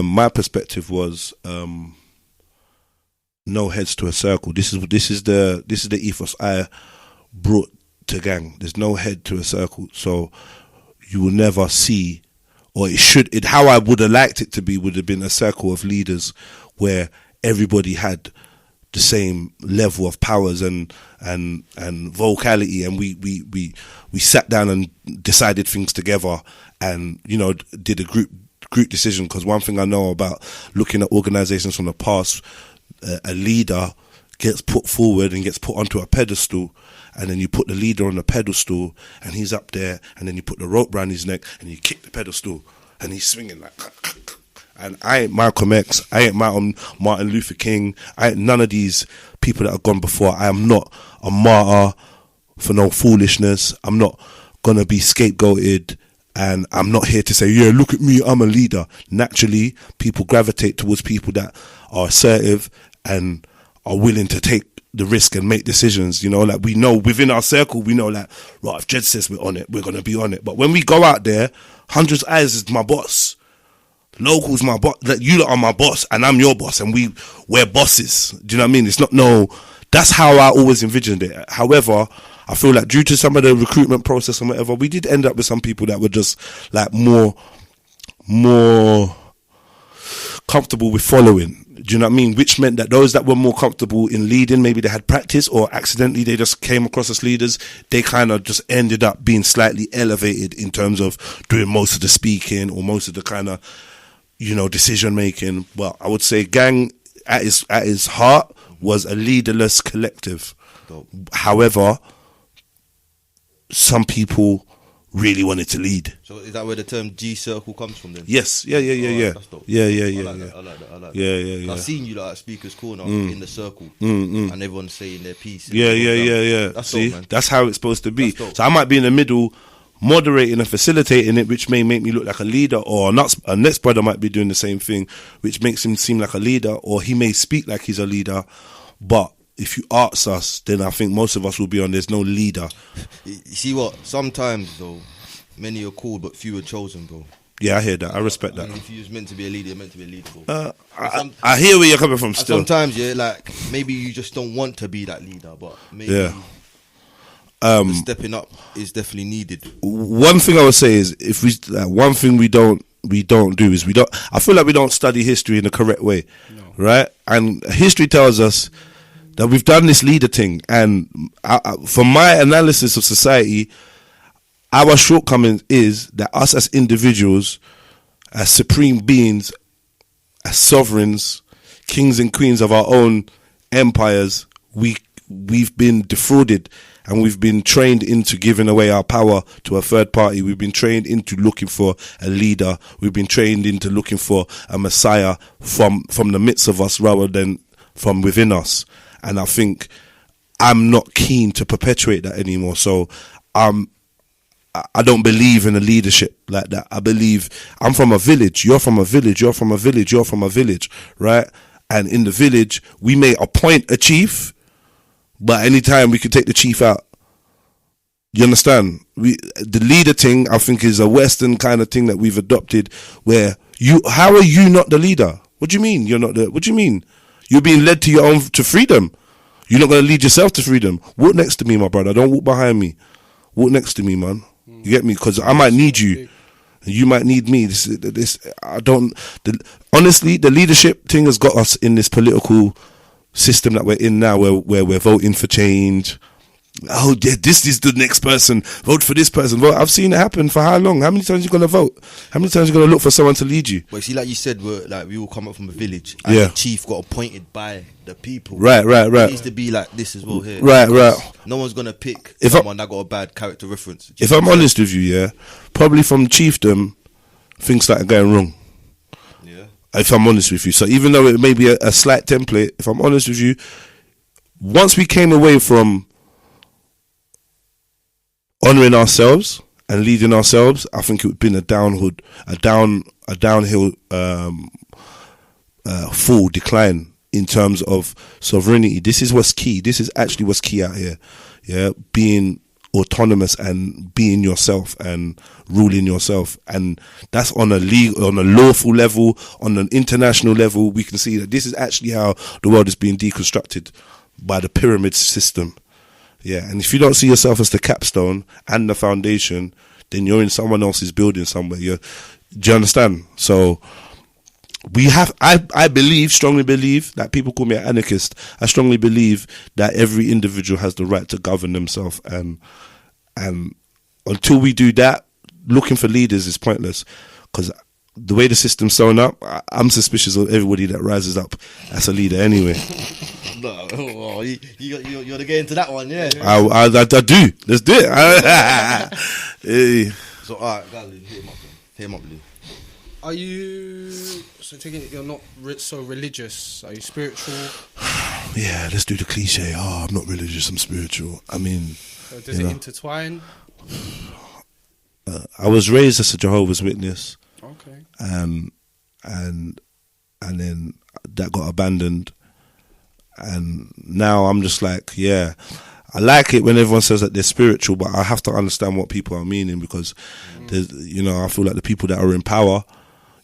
My perspective was no heads to a circle. This is the ethos I brought to gang. There's no head to a circle, so you will never see. Or how I would have liked it to be would have been a circle of leaders where everybody had the same level of powers and vocality, and we sat down and decided things together, and, you know, did a group decision. Because one thing I know about looking at organizations from the past, a leader gets put forward and gets put onto a pedestal, and then you put the leader on the pedestal and he's up there, and then you put the rope around his neck and you kick the pedestal and he's swinging like. And I ain't Malcolm X, I ain't Martin Luther King, I ain't none of these people that have gone before. I am not a martyr for no foolishness. I'm not gonna be scapegoated, and I'm not here to say, yeah, look at me, I'm a leader. Naturally, people gravitate towards people that are assertive and are willing to take the risk and make decisions. You know, like, we know within our circle, we know, like, right, if Jed says we're on it, we're gonna be on it. But when we go out there, Hundreds Eyes is my boss, Local's my boss, that you lot are my boss, and I'm your boss, and we're bosses. Do you know what I mean? It's not, no, that's how I always envisioned it. However, I feel like due to some of the recruitment process and whatever, we did end up with some people that were just like more comfortable with following. Do you know what I mean? Which meant that those that were more comfortable in leading, maybe they had practice, or accidentally they just came across as leaders, they kind of just ended up being slightly elevated in terms of doing most of the speaking or most of the kind of, decision making. But I would say gang at its heart was a leaderless collective. Dope. However, some people really wanted to lead. So is that where the term G circle comes from then? Yes, yeah. That's dope. Yeah. I like that. Yeah. I've seen you like at Speaker's Corner in the circle, and everyone's saying their piece. Yeah. That's See, dope, man. that's how it's supposed to be. That's dope. So I might be in the middle, moderating and facilitating it, which may make me look like a leader, or not. A next brother might be doing the same thing, which makes him seem like a leader, or he may speak like he's a leader. But if you ask us, then I think most of us will be on there's no leader. You see what? Sometimes though, many are called but few are chosen, bro. Yeah, I hear that. I respect that. And if you was meant to be a leader, you're meant to be a leader, bro. I hear where you're coming from still. Sometimes, like, maybe you just don't want to be that leader, but maybe the stepping up is definitely needed. One thing I would say is, if we one thing we don't do is I feel like we don't study history in the correct way, right? And history tells us that we've done this leader thing, and from my analysis of society, our shortcoming is that us as individuals, as supreme beings, as sovereigns, kings and queens of our own empires, we've been defrauded, and we've been trained into giving away our power to a third party. We've been trained into looking for a leader. We've been trained into looking for a messiah from the midst of us rather than from within us. And I think I'm not keen to perpetuate that anymore. So I don't believe in a leadership like that. I believe I'm from a village. You're from a village. You're from a village. You're from a village, right? And in the village, we may appoint a chief, but anytime we could take the chief out. You understand? The leader thing, I think, is a Western kind of thing that we've adopted. Where how are you not the leader? What do you mean you're not the? What do you mean? You're being led to freedom. You're not going to lead yourself to freedom. Walk next to me, my brother. Don't walk behind me. Walk next to me, man. You get me? Because I might need you. You might need me. Honestly, the leadership thing has got us in this political system that we're in now, where we're voting for change. Oh yeah, this is the next person. Vote for this person. Well, I've seen it happen for how long? How many times are you gonna vote? How many times are you gonna look for someone to lead you? Well, see, like you said, we all come up from a village, and the chief got appointed by the people. Right. It needs to be like this as well here. Right. No one's gonna pick someone that got a bad character reference. If I'm honest with you, probably from chiefdom, things started going wrong. Yeah. If I'm honest with you, so even though it may be a slight template, if I'm honest with you, once we came away from honouring ourselves and leading ourselves, I think it would have been a downhill full decline in terms of sovereignty. This is what's key. This is actually what's key out here. Yeah, being autonomous and being yourself and ruling yourself, and that's on a lawful level, on an international level. We can see that this is actually how the world is being deconstructed by the pyramid system. Yeah, and if you don't see yourself as the capstone and the foundation, then you're in someone else's building somewhere. Do you understand? So I strongly believe that people call me an anarchist. I strongly believe that every individual has the right to govern themselves, and until we do that, looking for leaders is pointless, because the way the system's sewn up, I'm suspicious of everybody that rises up as a leader anyway. No, you're to get into that one, yeah. I do. Let's do it. Hey. So, alright, guys, hit him up, Lee. Are you, so taking it, you're not so religious? Are you spiritual? Yeah, let's do the cliche. I'm not religious, I'm spiritual. I mean, so does it intertwine? I was raised as a Jehovah's Witness. Okay. And then that got abandoned, and now I'm just like, I like it when everyone says that they're spiritual, but I have to understand what people are meaning, because there's, I feel like the people that are in power,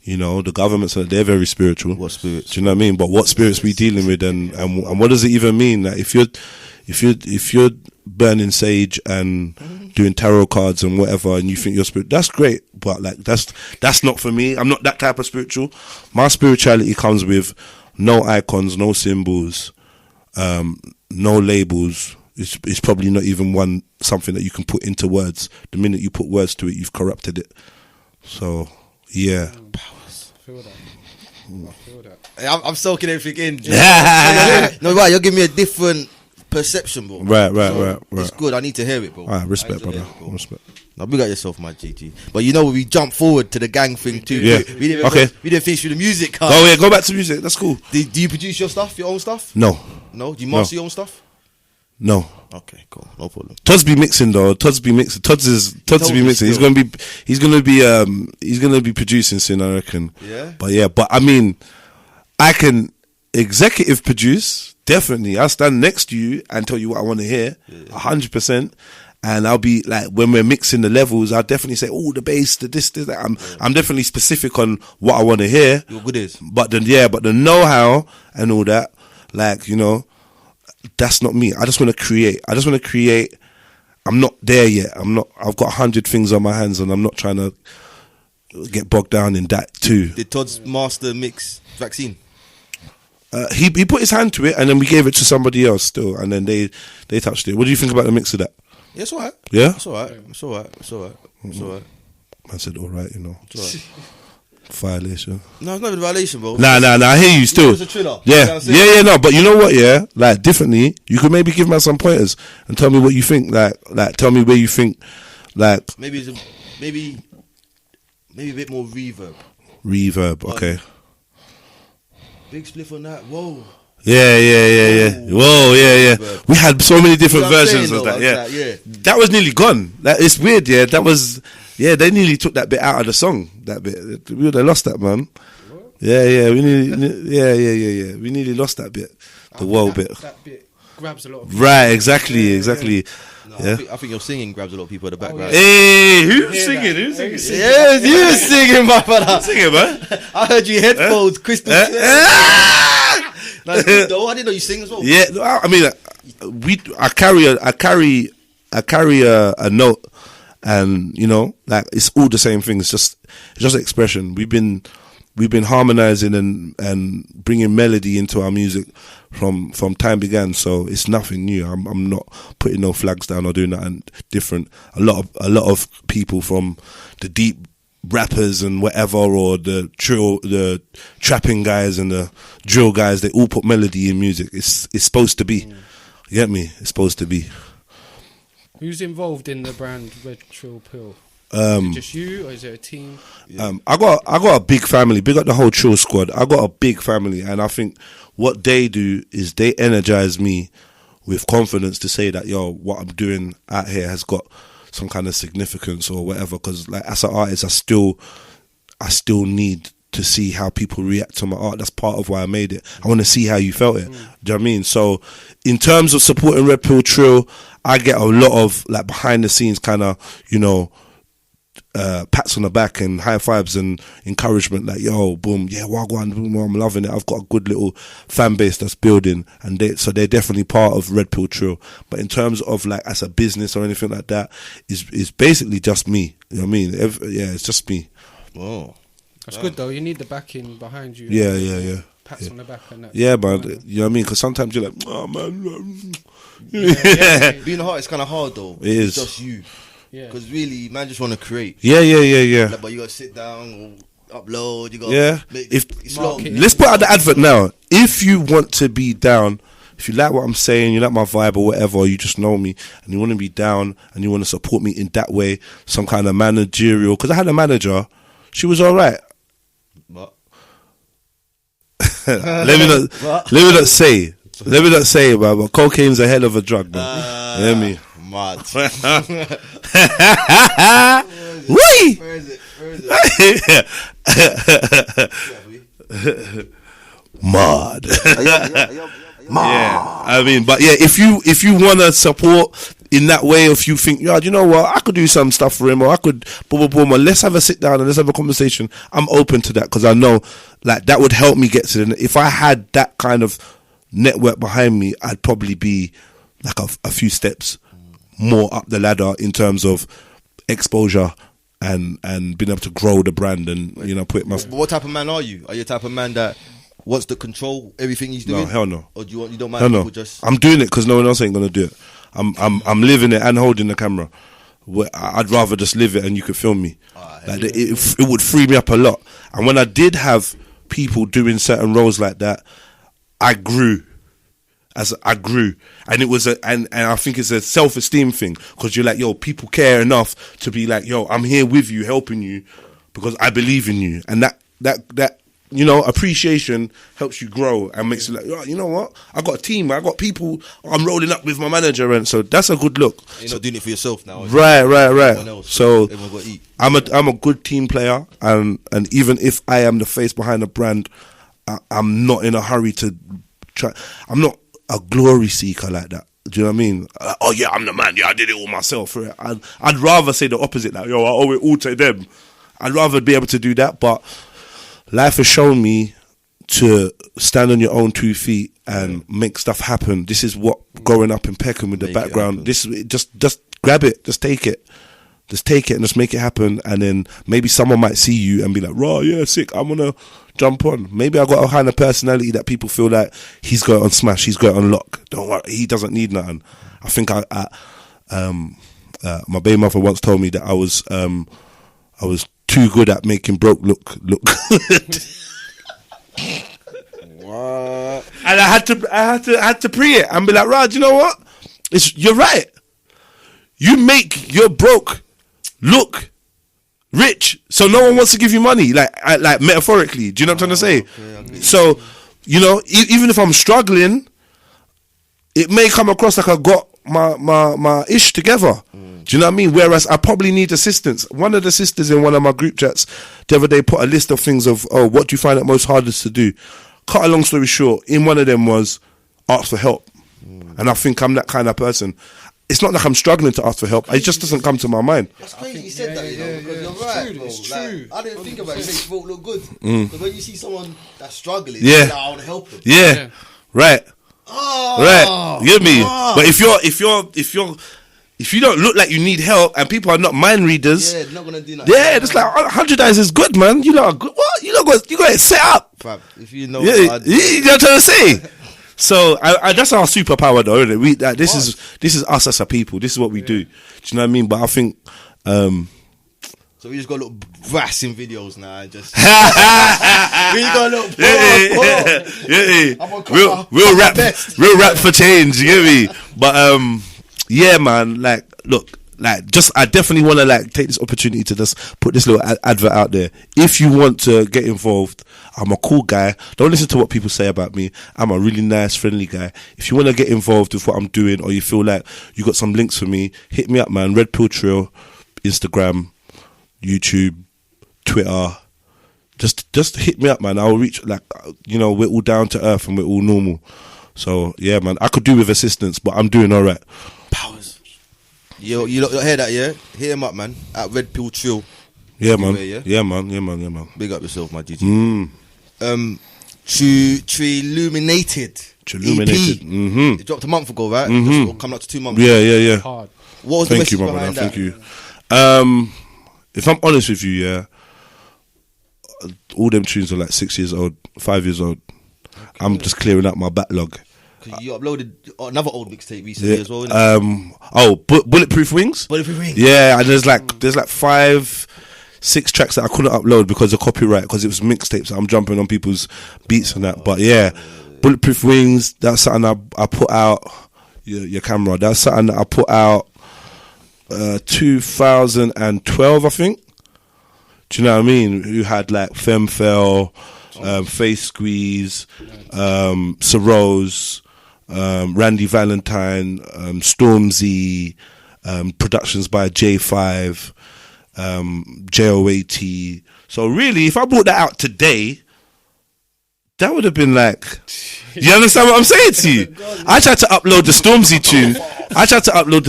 the governments, they're very spiritual. What spirits? Do you know what I mean? But what spirits we dealing with, and what does it even mean? Like if you're burning sage and doing tarot cards and whatever, and you think you're spirit, that's great, but like that's not for me. I'm not that type of spiritual. My spirituality comes with no icons, no symbols, no labels. It's probably not even something that you can put into words. The minute you put words to it, you've corrupted it. So yeah. feel that. I feel that. I'm soaking everything in. Yeah. No, right, you're giving me a different perception, bro. Right. It's good. I need to hear it, bro. Respect, brother. Respect. Now, big up yourself, my GG. But you know, we jump forward to the gang thing too. Yeah. We didn't finish with the music. Card. Oh yeah, go back to music. That's cool. Do you produce your stuff, your own stuff? No. No. Do you master your own stuff? No. Okay, cool. No problem. Todd's be mixing though. Todd's be mixing. Todd's be mixing. He's gonna be producing soon, I reckon. Yeah. But I mean, I can executive produce, definitely. I'll stand next to you and tell you what I want to hear, 100%. And I'll be like, when we're mixing the levels, I'll definitely say, oh, the bass, the this, that. I'm definitely specific on what I want to hear. You're good is. But the know-how and all that, like, you know, that's not me. I just want to create. I'm not there yet. I've got 100 things on my hands and I'm not trying to get bogged down in that too. Did Todd's master mix Vaccine? He put his hand to it and then we gave it to somebody else still and then they touched it. What do you think about the mix of that? Yeah, it's alright. Yeah? It's alright. I said alright, you know. It's alright. Violation. No, it's not a violation, bro. Nah, I hear you still. It's a Trilla. Yeah, no, but you know what, yeah? Like, differently, you could maybe give me some pointers and tell me what you think, like tell me where you think, like... Maybe a bit more reverb. Okay. Big spliff on that, whoa. Yeah. Whoa, yeah. We had so many different versions of that, yeah. That was nearly gone. It's weird, yeah. That was... Yeah, they nearly took that bit out of the song. That bit, we would have lost that, man. What? Yeah. We nearly lost that bit. The whoa bit. That bit grabs a lot of people. Right, exactly. No, I think your singing grabs a lot of people at the background. Hey, who's singing? Yeah, you singing, my brother. Who's singing, man? I heard you headphones, crystal. That's good though. I didn't know you sing as well. Yeah, I mean, I carry a note. And you know, like it's all the same thing. It's just expression. We've been harmonizing and bringing melody into our music from time began. So it's nothing new. I'm not putting no flags down or doing nothing different. A lot of people from the deep rappers and whatever, or the trapping guys and the drill guys, they all put melody in music. It's supposed to be. You get me? It's supposed to be. Who's involved in the brand Redpilltrill? Is it just you, or is it a team? I got a big family. Big up the whole Trill squad. I got a big family, and I think what they do is they energize me with confidence to say that, yo, what I'm doing out here has got some kind of significance or whatever. Because like as an artist, I still need to see how people react to my art. That's part of why I made it. I want to see how you felt it. Do you know what I mean? So in terms of supporting Redpilltrill, I get a lot of like behind the scenes kind of, you know, pats on the back and high fives and encouragement, like, yo, boom, yeah, wagwan, boom, I'm loving it. I've got a good little fan base that's building, and they're definitely part of Redpilltrill. But in terms of like as a business or anything like that, is basically just me. You know what I mean? It's just me. Oh. That's good though. You need the backing behind you. Yeah. Pats on the back and that. Yeah, but you know what I mean? Because sometimes you're like, oh man. Being a heart is kind of hard though. It is. It's just you. Yeah. Because really, man, just want to create. Yeah. Like, but you got to sit down or upload. You got. Yeah. Let's put out the advert now. If you want to be down, if you like what I'm saying, you like my vibe or whatever, or you just know me and you want to be down and you want to support me in that way, some kind of managerial. Because I had a manager, she was all right. What? Let me not say, but cocaine's a hell of a drug, bro. Let me. Mad. Wee! Where is it? Mad. Yeah, I mean, but yeah, if you want to support in that way, if you think, yeah, you know what, I could do some stuff for him, or I could boom, and let's have a sit down and let's have a conversation. I'm open to that because I know like that would help me get to the. If I had that kind of network behind me, I'd probably be like a few steps more up the ladder in terms of exposure and being able to grow the brand and, you know, put my. What type of man are you? Are you the type of man that wants to control everything he's doing? No, hell no. Or you don't mind people just? I'm doing it because no one else ain't gonna do it. I'm living it and holding the camera. I'd rather just live it and you could film me. Like it would free me up a lot. And when I did have people doing certain roles like that, I grew. And it was and I think it's a self-esteem thing, because you're like, yo, people care enough to be like, yo, I'm here with you, helping you, because I believe in you. And that you know, appreciation helps you grow and makes you like, oh, you know what, I got a team, I got people I'm rolling up with my manager, and so that's a good look. You're not doing it for yourself now, right. So eat. I'm a good team player, and even if I am the face behind the brand, I'm not in a hurry to try. I'm not a glory seeker like that. Do you know what I mean? Oh yeah, I'm the man. Yeah, I did it all myself. I'd rather say the opposite. Like, yo, I owe it all to them. I'd rather be able to do that. But life has shown me to stand on your own 2 feet and make stuff happen. This is what growing up in Peckham with the background. This is just grab it, just take it. Just take it and just make it happen, and then maybe someone might see you and be like, "Raw, yeah, sick. I'm gonna jump on." Maybe I got a kind of personality that people feel like he's got it on smash, he's got it on lock. Don't worry, he doesn't need nothing. I think my baby mother once told me that I was too good at making broke look good. What? And I had to pre it and be like, "Raj, you know what? You're right. You make your broke look rich, so no one wants to give you money, like metaphorically. Do you know what I'm trying to say? Okay. So, you know, even if I'm struggling, it may come across like I got my ish together. Do you know what I mean? Whereas I probably need assistance. One of the sisters in one of my group chats the other day put a list of things of, oh, what do you find it most hardest to do? Cut a long story short, in one of them was ask for help. And I think I'm that kind of person. It's not like I'm struggling to ask for help. It just doesn't come to my mind. That's crazy you said that, you know, because you're right, bro. It's like, true. I didn't think about it. It makes folk look good. Because when you see someone that's struggling, yeah, you're like, I want to help them. Yeah, right. Oh, right. You get me? But if you don't look like you need help and people are not mind readers, yeah, they're not gonna do that. Yeah, it's like 100 eyes is good, man. You lot are good. What? You got it set up. Fab, if you know, yeah, you know what I'm trying to say. So I that's our superpower, though, isn't it? This is us as a people. This is what we do. Do you know what I mean? But I think. So we just got a little brass in videos now. Just we got a little real rap for change. You get me? But yeah, man. Like, look. Like, just I definitely want to like take this opportunity to just put this little advert out there. If you want to get involved, I'm a cool guy. Don't listen to what people say about me. I'm a really nice, friendly guy. If you want to get involved with what I'm doing, or you feel like you got some links for me, hit me up, man. Redpilltrill, Instagram, YouTube, Twitter. Just hit me up, man. I'll reach, like, you know, we're all down to earth and we're all normal. So yeah, man. I could do with assistance, but I'm doing all right. Powers. Yo, you hear that, yeah? Hit him up, man. At Redpilltrill. Yeah, man. Yeah, man. Big up yourself, my GG. Illuminated. EP. It dropped a month ago, right? Just coming up to 2 months. Yeah. Hard. What was the message behind that? Thank you. If I'm honest with you, yeah, all them tunes are like 6 years old, 5 years old. Okay. I'm just clearing up my backlog. You uploaded another old mixtape recently as well, innit? Bulletproof Wings. Bulletproof Wings. Yeah, and there's like 5-6 tracks that I couldn't upload because of copyright, because it was mixtapes. I'm jumping on people's beats and that. But yeah, Bulletproof Wings. That's something I put out. Your camera. That's something that I put out 2012, I think. Do you know what I mean? Who had like Femfell, Face Squeeze, Sarose, Randy Valentine, Stormzy, productions by J5, JOAT. So really, if I brought that out today, that would have been like, you understand what I'm saying to you? I tried to upload the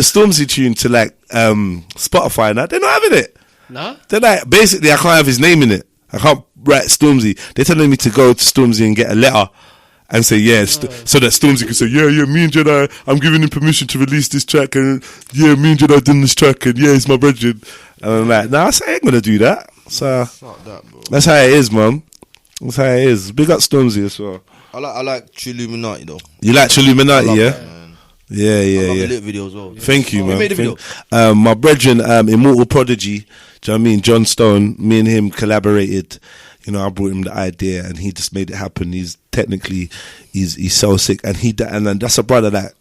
Stormzy tune to like Spotify, and they're not having it. Nah? They're like, basically I can't have his name in it. I can't write Stormzy. They're telling me to go to Stormzy and get a letter and say, yeah, so that Stormzy can say, yeah, me and Jedi, I'm giving him permission to release this track, and yeah, me and Jedi done this track, and yeah, he's my brethren. And I'm like, nah, I ain't gonna do that. So that's how it is, man. That's how it is. Big up Stormzy as well. I like Trilla Illuminati though. You like Trilla Illuminati, yeah? Yeah, I yeah, love yeah. the lyric video as well. Thank you, Who man. made the video? My brethren, Immortal Prodigy, do you know what I mean? John Stone, me and him collaborated. You know, I brought him the idea and he just made it happen. He's so sick. And then that's a brother that,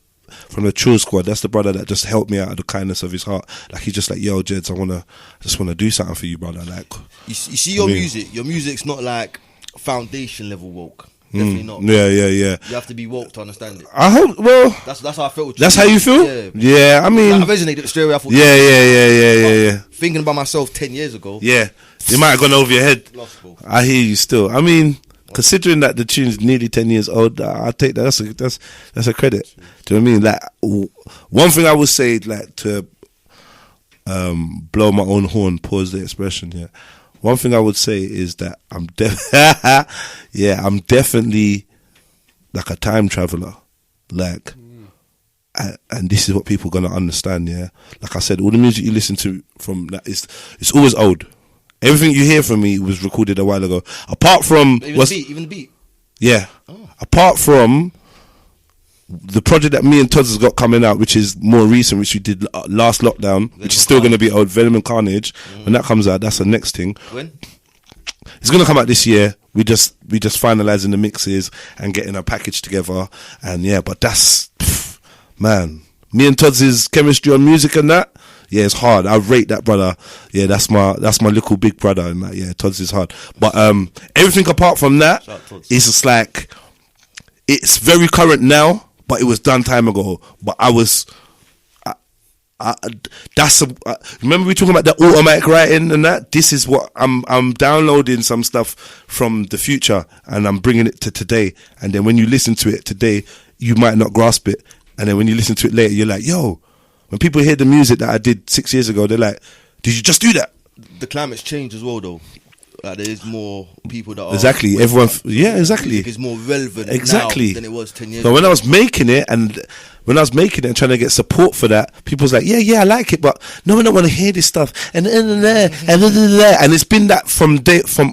from the Trill Squad, that's the brother that just helped me out of the kindness of his heart. Like, he's just like, yo, Jeds, I just wanna do something for you, brother. Like, you see your music's not like foundation level woke. Definitely not. Yeah. You have to be woke to understand it. I hope. Well, That's how I felt. that's how you feel. Yeah. I mean, I resonated straight away. I thought, yeah. Thinking about myself 10 years ago. Yeah, it might have gone over your head. Lost, bro. I hear you still. I mean, considering that the tune's nearly 10 years old, I take that. That's a credit. Do you know what I mean? Like, one thing I would say, like, to blow my own horn, pause the expression here. One thing I would say is that I'm definitely like a time traveler. Like, and this is what people are gonna understand. Yeah, like I said, all the music you listen to from that it's always old. Everything you hear from me was recorded a while ago. Apart from even the beat. Yeah. Oh. Apart from the project that me and Todd has got coming out, which is more recent, which we did last lockdown, which is still going to be old, Venom and Carnage. When that comes out, that's the next thing. When? It's going to come out this year. We just finalising the mixes and getting a package together. And yeah, but that's, man, me and Todd's chemistry on music and that, yeah, it's hard. I rate that brother. Yeah, that's my little big brother and that. Yeah, Todd's is hard. But everything apart from that is just like, it's very current now. But it was done time ago. But remember we talking about the automatic writing and that? This is what I'm downloading some stuff from the future and I'm bringing it to today. And then when you listen to it today, you might not grasp it. And then when you listen to it later, you're like, yo, when people hear the music that I did 6 years ago, they're like, did you just do that? The climate's changed as well, though. Like, there is more people that are exactly. Everyone, exactly. It's more relevant now than it was 10 years ago. So when I was making it and trying to get support for that, people was like, yeah, I like it, but no one don't want to hear this stuff. And it's been that from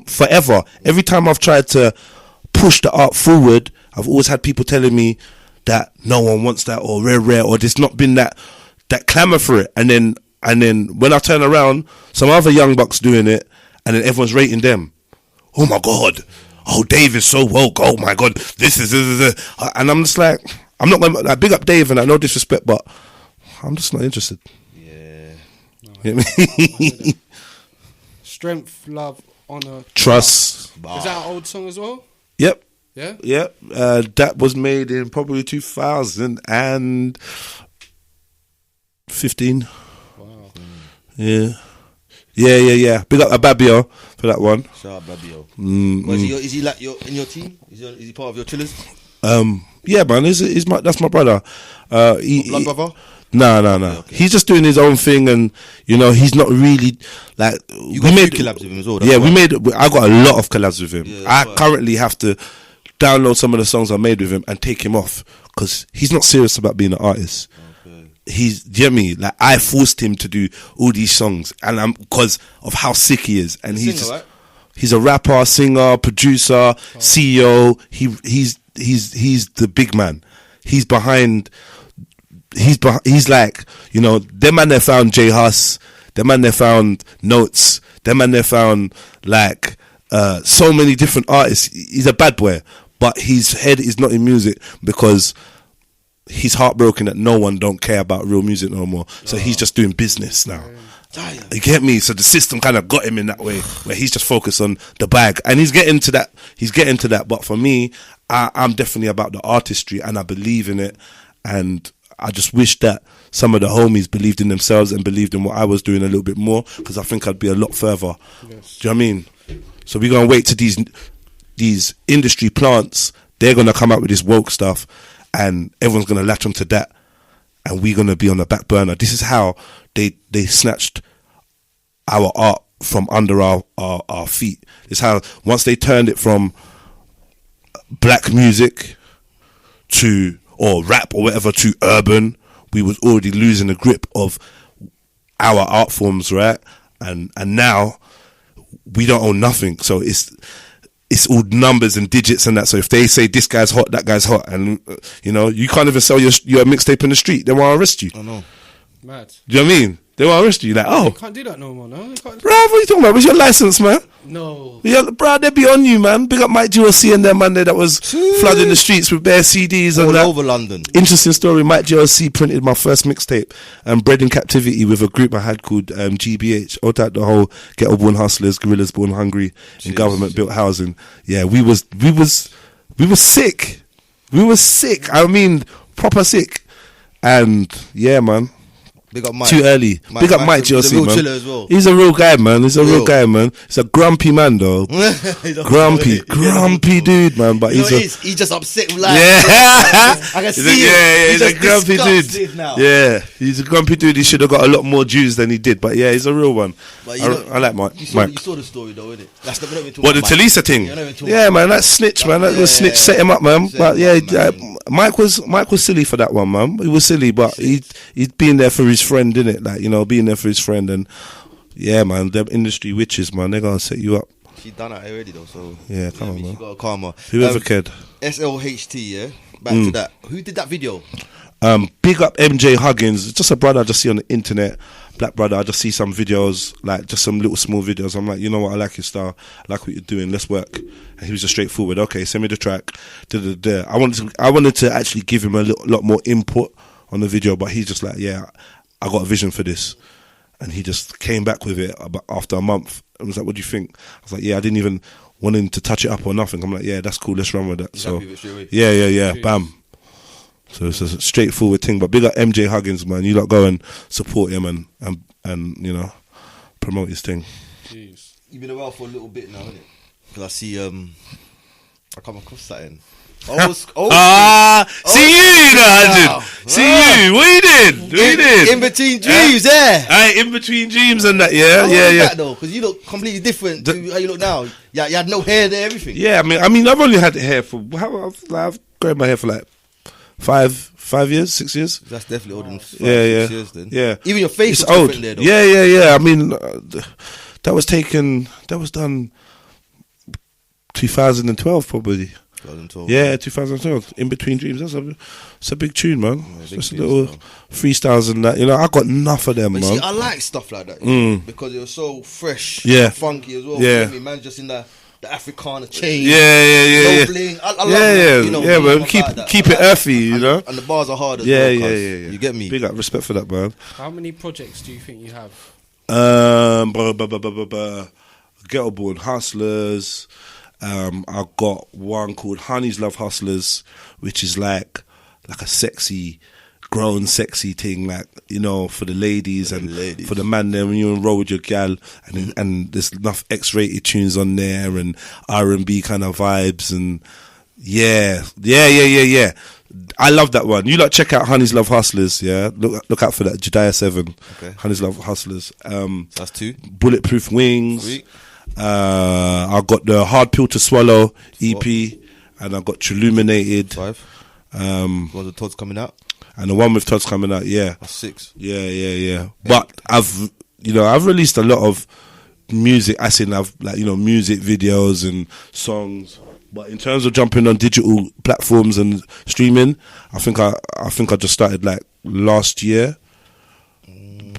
forever. Every time I've tried to push the art forward, I've always had people telling me that no one wants that, or rare, or there's not been that clamour for it. And then when I turn around, some other young bucks doing it, and then everyone's rating them. Oh my God. Oh, Dave is so woke. Oh my God. This is. And I'm just like, I'm not going to big up Dave and I no disrespect, but I'm just not interested. Yeah. You know what I mean? Strength, love, honour, trust. Is that an old song as well? Yep. Yeah? Yep. That was made in probably 2015. Wow. Yeah. Yeah. Big up Ababio for that one. Shout out Babio. Is he like in your team? Is he part of your chillers? Yeah, man. That's my brother. Blood brother? No. Yeah, okay. He's just doing his own thing, and he's not really like. You got a few collabs with him as well. I got a lot of collabs with him. Yeah, I currently have to download some of the songs I made with him and take him off because he's not serious about being an artist. Do you get me? Like, I forced him to do all these songs, and because of how sick he is, and he's a rapper, singer, producer, CEO. He's the big man. He's like, them man they found J Hus, them man they found Notes, them man they found like so many different artists. He's a bad boy, but his head is not in music because he's heartbroken that no one don't care about real music no more. So he's just doing business now. You get me? So the system kind of got him in that way, where he's just focused on the bag, and he's getting to that. But for me, I'm definitely about the artistry, and I believe in it. And I just wish that some of the homies believed in themselves and believed in what I was doing a little bit more, because I think I'd be a lot further. Yes. Do you know what I mean? So we're gonna wait to these industry plants. They're gonna come out with this woke stuff, and everyone's gonna latch onto that, and we're gonna be on the back burner. This is how they snatched our art from under our feet. It's how once they turned it from black music or rap or whatever to urban, we was already losing the grip of our art forms, right? And now we don't own nothing. So it's all numbers and digits and that. So if they say this guy's hot, that guy's hot, and you know, you can't even sell your mixtape in the street. They won't arrest you. I know. Mad. Do you know what I mean? They won't arrest you. Like, You oh, can't do that no more, no? You can't- bruv, what are you talking about? Where's your license, man? No. Yeah, bruh, they be on you, man. Big up Mike GLC and them man there that was flooding the streets with bare CDs and All that. over London. Interesting story. Mike GLC printed my first mixtape, Bred in Captivity, with a group I had called GBH. All that the whole ghetto born hustlers, gorillas born hungry in government built housing. Yeah, we was sick. We was sick. I mean, proper sick. And yeah, man. Big up Mike. Too early. Big up Mike He's a GLC, real man. chiller as well. He's a real guy, man. He's a real Real. guy, man. He's a grumpy man, though. grumpy dude, man. But You know he's what it is? He's just upset with life. yeah. I can see it. Yeah, he's a just grumpy disgusted dude. now. Yeah, he's a grumpy dude. He should have got a lot more Jews than he did. But yeah, he's a real one. But you know, I like Mike. You saw the story though, innit? That's the What, the Talisa thing? Yeah, Yeah, man, that snitch, man. That was snitch set him up, man. Set But him yeah, up, man. Mike was silly for that one, man. He was silly, but he'd been there for his friend, didn't it? Like, you know, being there for his friend. And yeah, man, them industry witches, man, they're gonna set you up. She done it already though, so Yeah, come on, man. She got a karma. Whoever cared. SLHT, yeah. Back to that. Who did that video? Big up MJ Huggins. Just a brother I just see on the internet. Black brother. I just see some videos, like just some little small videos. I'm like, you know what? I like your style. I like what you're doing. Let's work. And he was just straightforward. Okay, send me the track. I wanted to actually give him a lot more input on the video, but he's just like, yeah, I got a vision for this. And he just came back with it after a month and was like, what do you think? I was like, yeah, I didn't even want him to touch it up or nothing. I'm like, yeah, that's cool. Let's run with that. So yeah. Bam. So it's a straightforward thing. But big up MJ Huggins, man. You lot go and support him and you know, promote his thing. Jeez. You've been around for a little bit now, innit? Because I see I come across something. See you, you know, See you. What you did? In between dreams, In between dreams and that, yeah. That though, because you look completely different to how you look now. Yeah, you had no hair there, everything. Yeah, I mean, I've only had hair for I've grown my hair for like 5 years, 6 years. That's definitely older than 6 years then. Yeah. Even your face is looks old. different there though. Yeah. I mean, that was done 2012 probably. 2012. Yeah, 2012. In Between Dreams. It's a big tune, man. Yeah, Just a little freestyles and that. You know, I got enough of them, But man. see, I like stuff like that because it was so fresh, Yeah. and funky as well. Yeah. You know what I mean? Man, just in the Africana chain. Yeah. No bling. I love that, you know, Yeah, being man. like that. Keep I it like earthy, you and, know. And the bars are hard as Yeah. well. You get me? Big up, respect for that, man. How many projects do you think you have? Ghetto Born Hustlers. I got one called Honey's Love Hustlers, which is like a sexy, grown sexy thing, like, you know, for the ladies and for the man there when you enroll with your gal, and there's enough X-rated tunes on there and R&B kind of vibes and yeah. I love that one. You lot check out Honey's Love Hustlers, yeah. Look out for that. Jediah 7. Okay. Honey's Love Hustlers. That's 2. Bulletproof Wings. Sweet. I got the Hard Pill to Swallow EP, and I got Illuminated. 5. Was the Todd's coming out? And the one with Todd's coming out, yeah. That's 6. Yeah. But I've released a lot of music. I seen music videos and songs. But in terms of jumping on digital platforms and streaming, I think I just started like last year,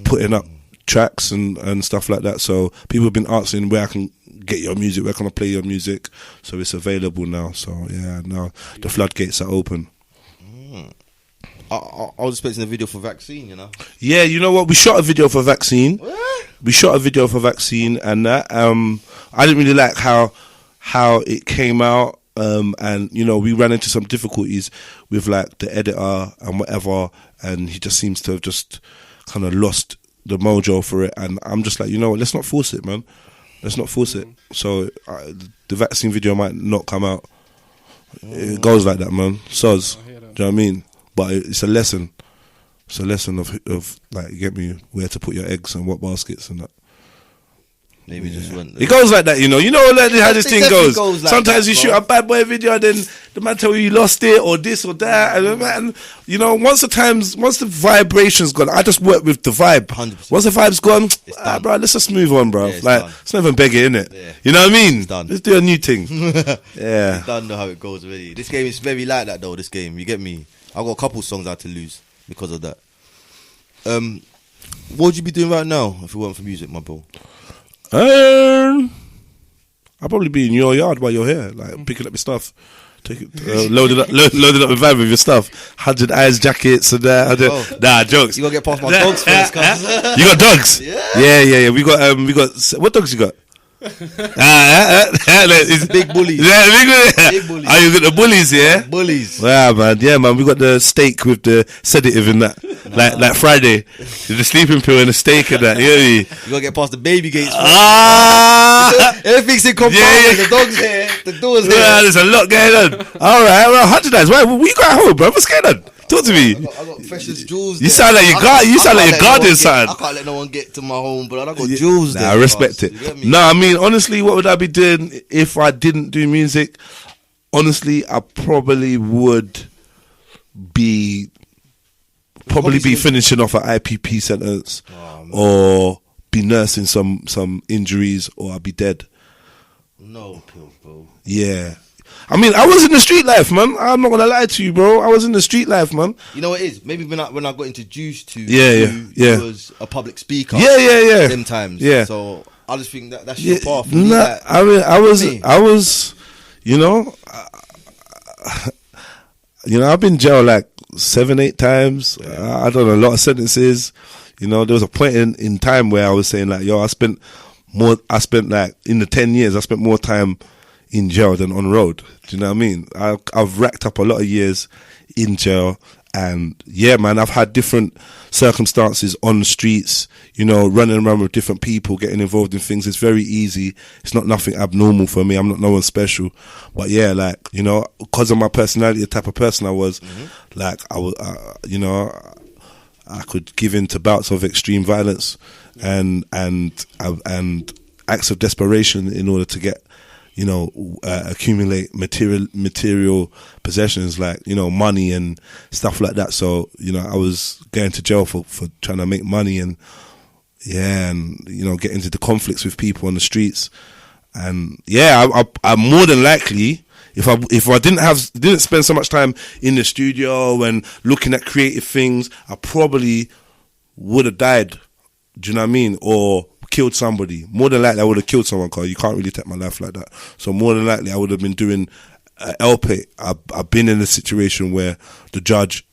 putting up tracks and stuff like that. So people have been asking where I can get your music, where can I play your music. So it's available now. So yeah, now the floodgates are open. I was expecting a video for Vaccine, you know. Yeah, you know what? We shot a video for Vaccine. And that. I didn't really like how it came out. And you know, we ran into some difficulties with like the editor and whatever, and he just seems to have just kind of lost the mojo for it. And I'm just like, you know what? Let's not force it, man. Let's not force it. So the Vaccine video might not come out. It goes like that, man. Soz. Do you know what I mean? But it's a lesson. It's a lesson of like, you get me, where to put your eggs and what baskets and that. Maybe just went. It goes like that, you know. You know like how this thing goes. Like sometimes that, you shoot a bad boy video, then the man tell you lost it or this or that, and the man, you know, once the vibration's gone, I just work with the vibe. 100%. Once the vibe's gone, bro, let's just move on, bro. Yeah, it's not even begging, innit? Yeah. You know what I mean? It's done. Let's do a new thing. Yeah. It's done, know how it goes already. This game is very like that though. This game, you get me? I got a couple songs I had to lose because of that. What would you be doing right now if it weren't for music, my bro? I'll probably be in your yard while you're here, like picking up your stuff. Take it, loaded up the van with your stuff. 100 eyes jackets and that. Nah, jokes. You gotta get past my dogs first, cuz. You got dogs? Yeah. We got what dogs you got? It's big bullies. Big bullies. Oh, you got the bullies, yeah? Bullies. Wow, man. Yeah, man. We got the steak with the sedative in that. Like Friday. The sleeping pill and the steak and that. You gotta get past the baby gates. Everything's in compound. Yeah. The dog's here. The door's here. Yeah, there's a lot going on. Alright, well, 100 eyes. Why? We got home, bro. What's going on? Talk to me. I got precious jewels. You sound like your garden, son. I can't let no one get to my home, but I got jewels there. I respect it. No, I mean, honestly, what would I be doing if I didn't do music? Honestly, I probably would be finishing off an IPP sentence, or be nursing some injuries, or I'd be dead. No pills, bro. Yeah. I mean, I was in the street life, man. I'm not gonna lie to you, bro. I was in the street life, man. You know what it is? Maybe when I got introduced to you was a public speaker. Yeah. Them times. Yeah. So I just think that's your path. Nah, I mean, I was, you know, I've been in jail like 7-8 times. I done a lot of sentences. You know, there was a point in time where I was saying like, yo, I spent like in the 10 years, I spent more time in jail than on road. Do you know what I mean? I've racked up a lot of years in jail, and yeah, man, I've had different circumstances on the streets, you know, running around with different people, getting involved in things. It's very easy. It's not nothing abnormal for me. I'm not no one special. But yeah, like, you know, because of my personality, the type of person I was, like, you know, I could give in to bouts of extreme violence and acts of desperation in order to get, you know, accumulate material possessions like, you know, money and stuff like that. So, you know, I was going to jail for trying to make money and, yeah, and, you know, get into the conflicts with people on the streets. And yeah, I more than likely, if I didn't spend so much time in the studio and looking at creative things, I probably would have died. Do you know what I mean? Or killed somebody. More than likely I would have killed someone, because you can't really take my life like that. So more than likely I would have been doing LP. I've been in a situation where the judge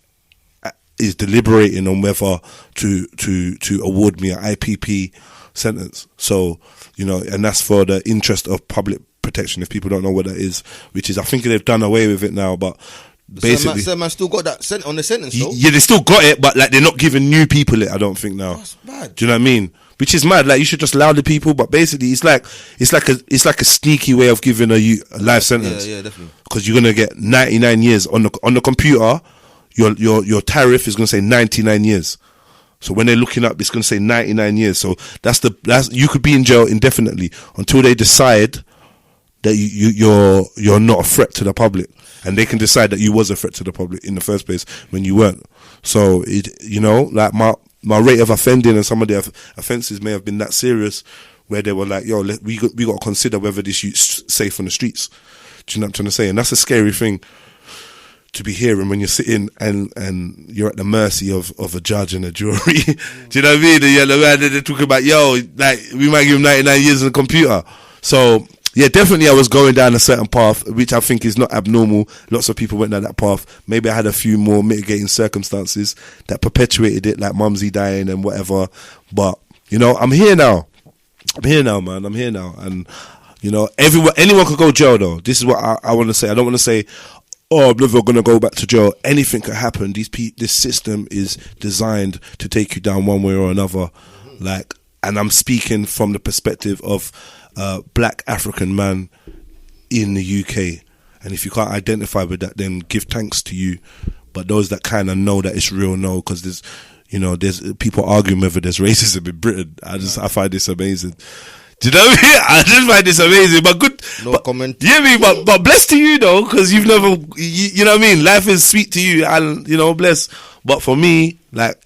is deliberating on whether to award me an IPP sentence. So, you know, and that's for the interest of public protection, if people don't know what that is, which is, I think they've done away with it now, but basically, so man still got that on the sentence though? Yeah, they still got it, but like they're not giving new people it, I don't think now. That's bad. Do you know what I mean? Which is mad. Like, you should just allow the people, but basically it's like a sneaky way of giving a life sentence. Yeah, definitely. Because you're gonna get 99 years on the computer. Your tariff is gonna say 99 years. So when they're looking up, it's gonna say 99 years. So that's you could be in jail indefinitely until they decide that you're not a threat to the public, and they can decide that you was a threat to the public in the first place when you weren't. So you know, like my rate of offending and some of the offences may have been that serious, where they were like, yo, we got to consider whether this youth's safe on the streets. Do you know what I'm trying to say? And that's a scary thing to be hearing when you're sitting and you're at the mercy of a judge and a jury. Do you know what I mean? And they're talking about, yo, like, we might give him 99 years on the computer. So yeah, definitely I was going down a certain path, which I think is not abnormal. Lots of people went down that path. Maybe I had a few more mitigating circumstances that perpetuated it, like mumsy dying and whatever. But, you know, I'm here now, man. I'm here now. And, you know, anyone could go to jail, though. This is what I want to say. I don't want to say, oh, I'm never going to go back to jail. Anything could happen. This system is designed to take you down one way or another. Like, and I'm speaking from the perspective of black African man in the UK, and if you can't identify with that, then give thanks to you. But those that kind of know that it's real, know, because there's people arguing whether there's racism in Britain. I find this amazing. Do you know what I mean? I just find this amazing, but good. No comment. Yeah, but blessed to you though, because you've never, you know what I mean. Life is sweet to you, and you know, bless. But for me, like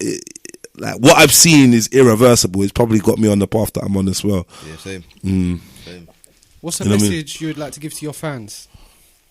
what I've seen is irreversible. It's probably got me on the path that I'm on as well. Yeah, same. Same. What's a message you would like to give to your fans?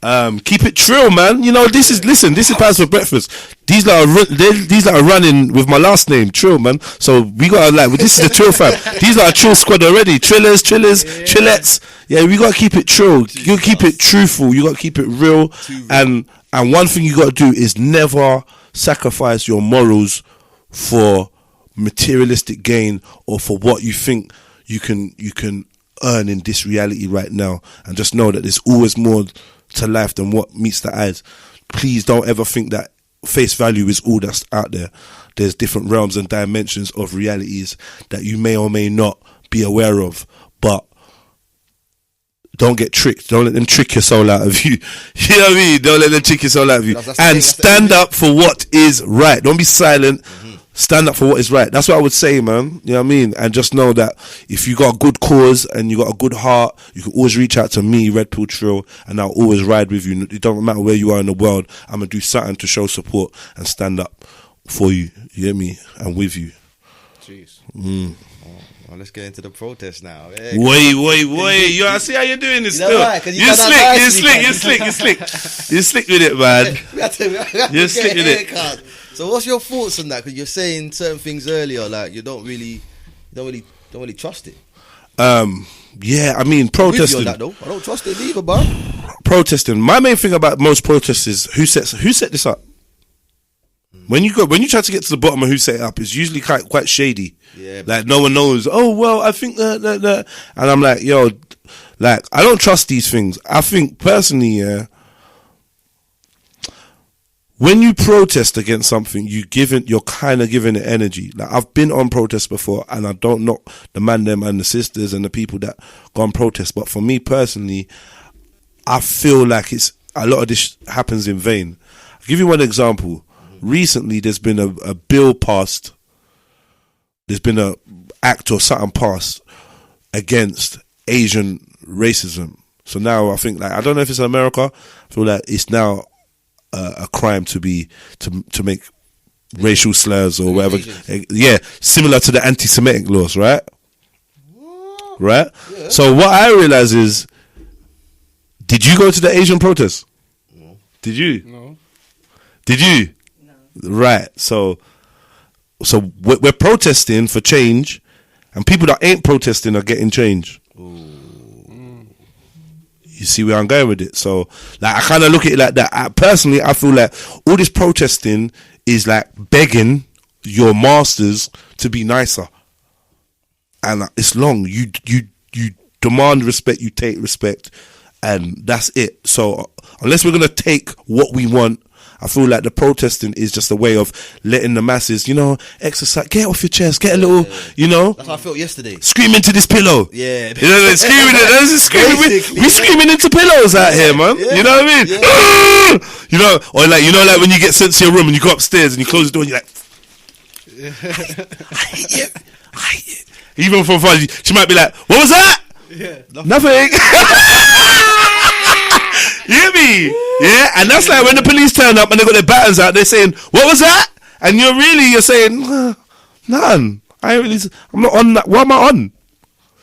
Keep it trill, man. You know, this is Pants for Breakfast. These lot are running with my last name, Trill, man. So we gotta this is the Trill fam. These are a Trill squad already. Trillettes. Yeah, we gotta keep it trill. You gotta keep it truthful. You gotta keep it real. And one thing you gotta do is never sacrifice your morals for materialistic gain or for what you think you can earn in this reality right now. And just know that there's always more to life than what meets the eyes. Please don't ever think that face value is all that's out there. There's different realms and dimensions of realities that you may or may not be aware of, but don't get tricked. Don't let them trick your soul out of you. You know what I mean? Don't let them trick your soul out of you. And stand up for what is right. Don't be silent. Stand up for what is right. That's what I would say, man. You know what I mean? And just know that if you got a good cause and you got a good heart, you can always reach out to me, Redpilltrill, and I'll always ride with you. It don't matter where you are in the world. I'm going to do something to show support and stand up for you. You hear me? And with you. Jeez. Well, let's get into the protest now. Yeah, wait. Yo, I see how you're doing this. You know why? You're slick with it, man. You're slick with it. So, what's your thoughts on that? Because you're saying certain things earlier, like you don't really trust it. Yeah, I mean, protesting. On that, though. I don't trust it either, bro. Protesting. My main thing about most protests is who set this up. When you try to get to the bottom of who set it up, it's usually quite shady. Yeah, like no one knows. Oh well, I think that, and I'm like, yo, like I don't trust these things. I think personally, yeah. When you protest against something, you're kind of giving it energy. Like I've been on protests before, and I don't know the man them and the sisters and the people that go on protest. But for me personally, I feel like it's a lot of this happens in vain. I'll give you one example. Recently, there's been a bill passed. There's been a act or something passed against Asian racism. So now I think, like, I don't know if it's in America. I feel like it's now a crime to make racial slurs or whatever. Yeah, similar to the anti-Semitic laws, right? Right. Yeah. So what I realize is, did you go to the Asian protest? No. Did you? No. Did you? Right, so we're protesting for change, and people that ain't protesting are getting change. You see where I'm going with it? So, like, I kind of look at it like that. Personally, I feel like all this protesting is like begging your masters to be nicer, and it's long. You demand respect, you take respect, and that's it. So, unless we're gonna take what we want, I feel like the protesting is just a way of letting the masses, exercise, get off your chest, get a little, That's how I felt yesterday. Scream into this pillow. Yeah. We screaming into pillows out here, man. Yeah. You know what I mean? Yeah. Or like when you get sent to your room and you go upstairs and you close the door and you're like, I hate it. Even from far, she might be like, what was that? Yeah. Nothing. You hear me? Yeah, and that's like when the police turn up and they got their batons out, they're saying, what was that? And you're saying, none. I'm not on that. What am I on?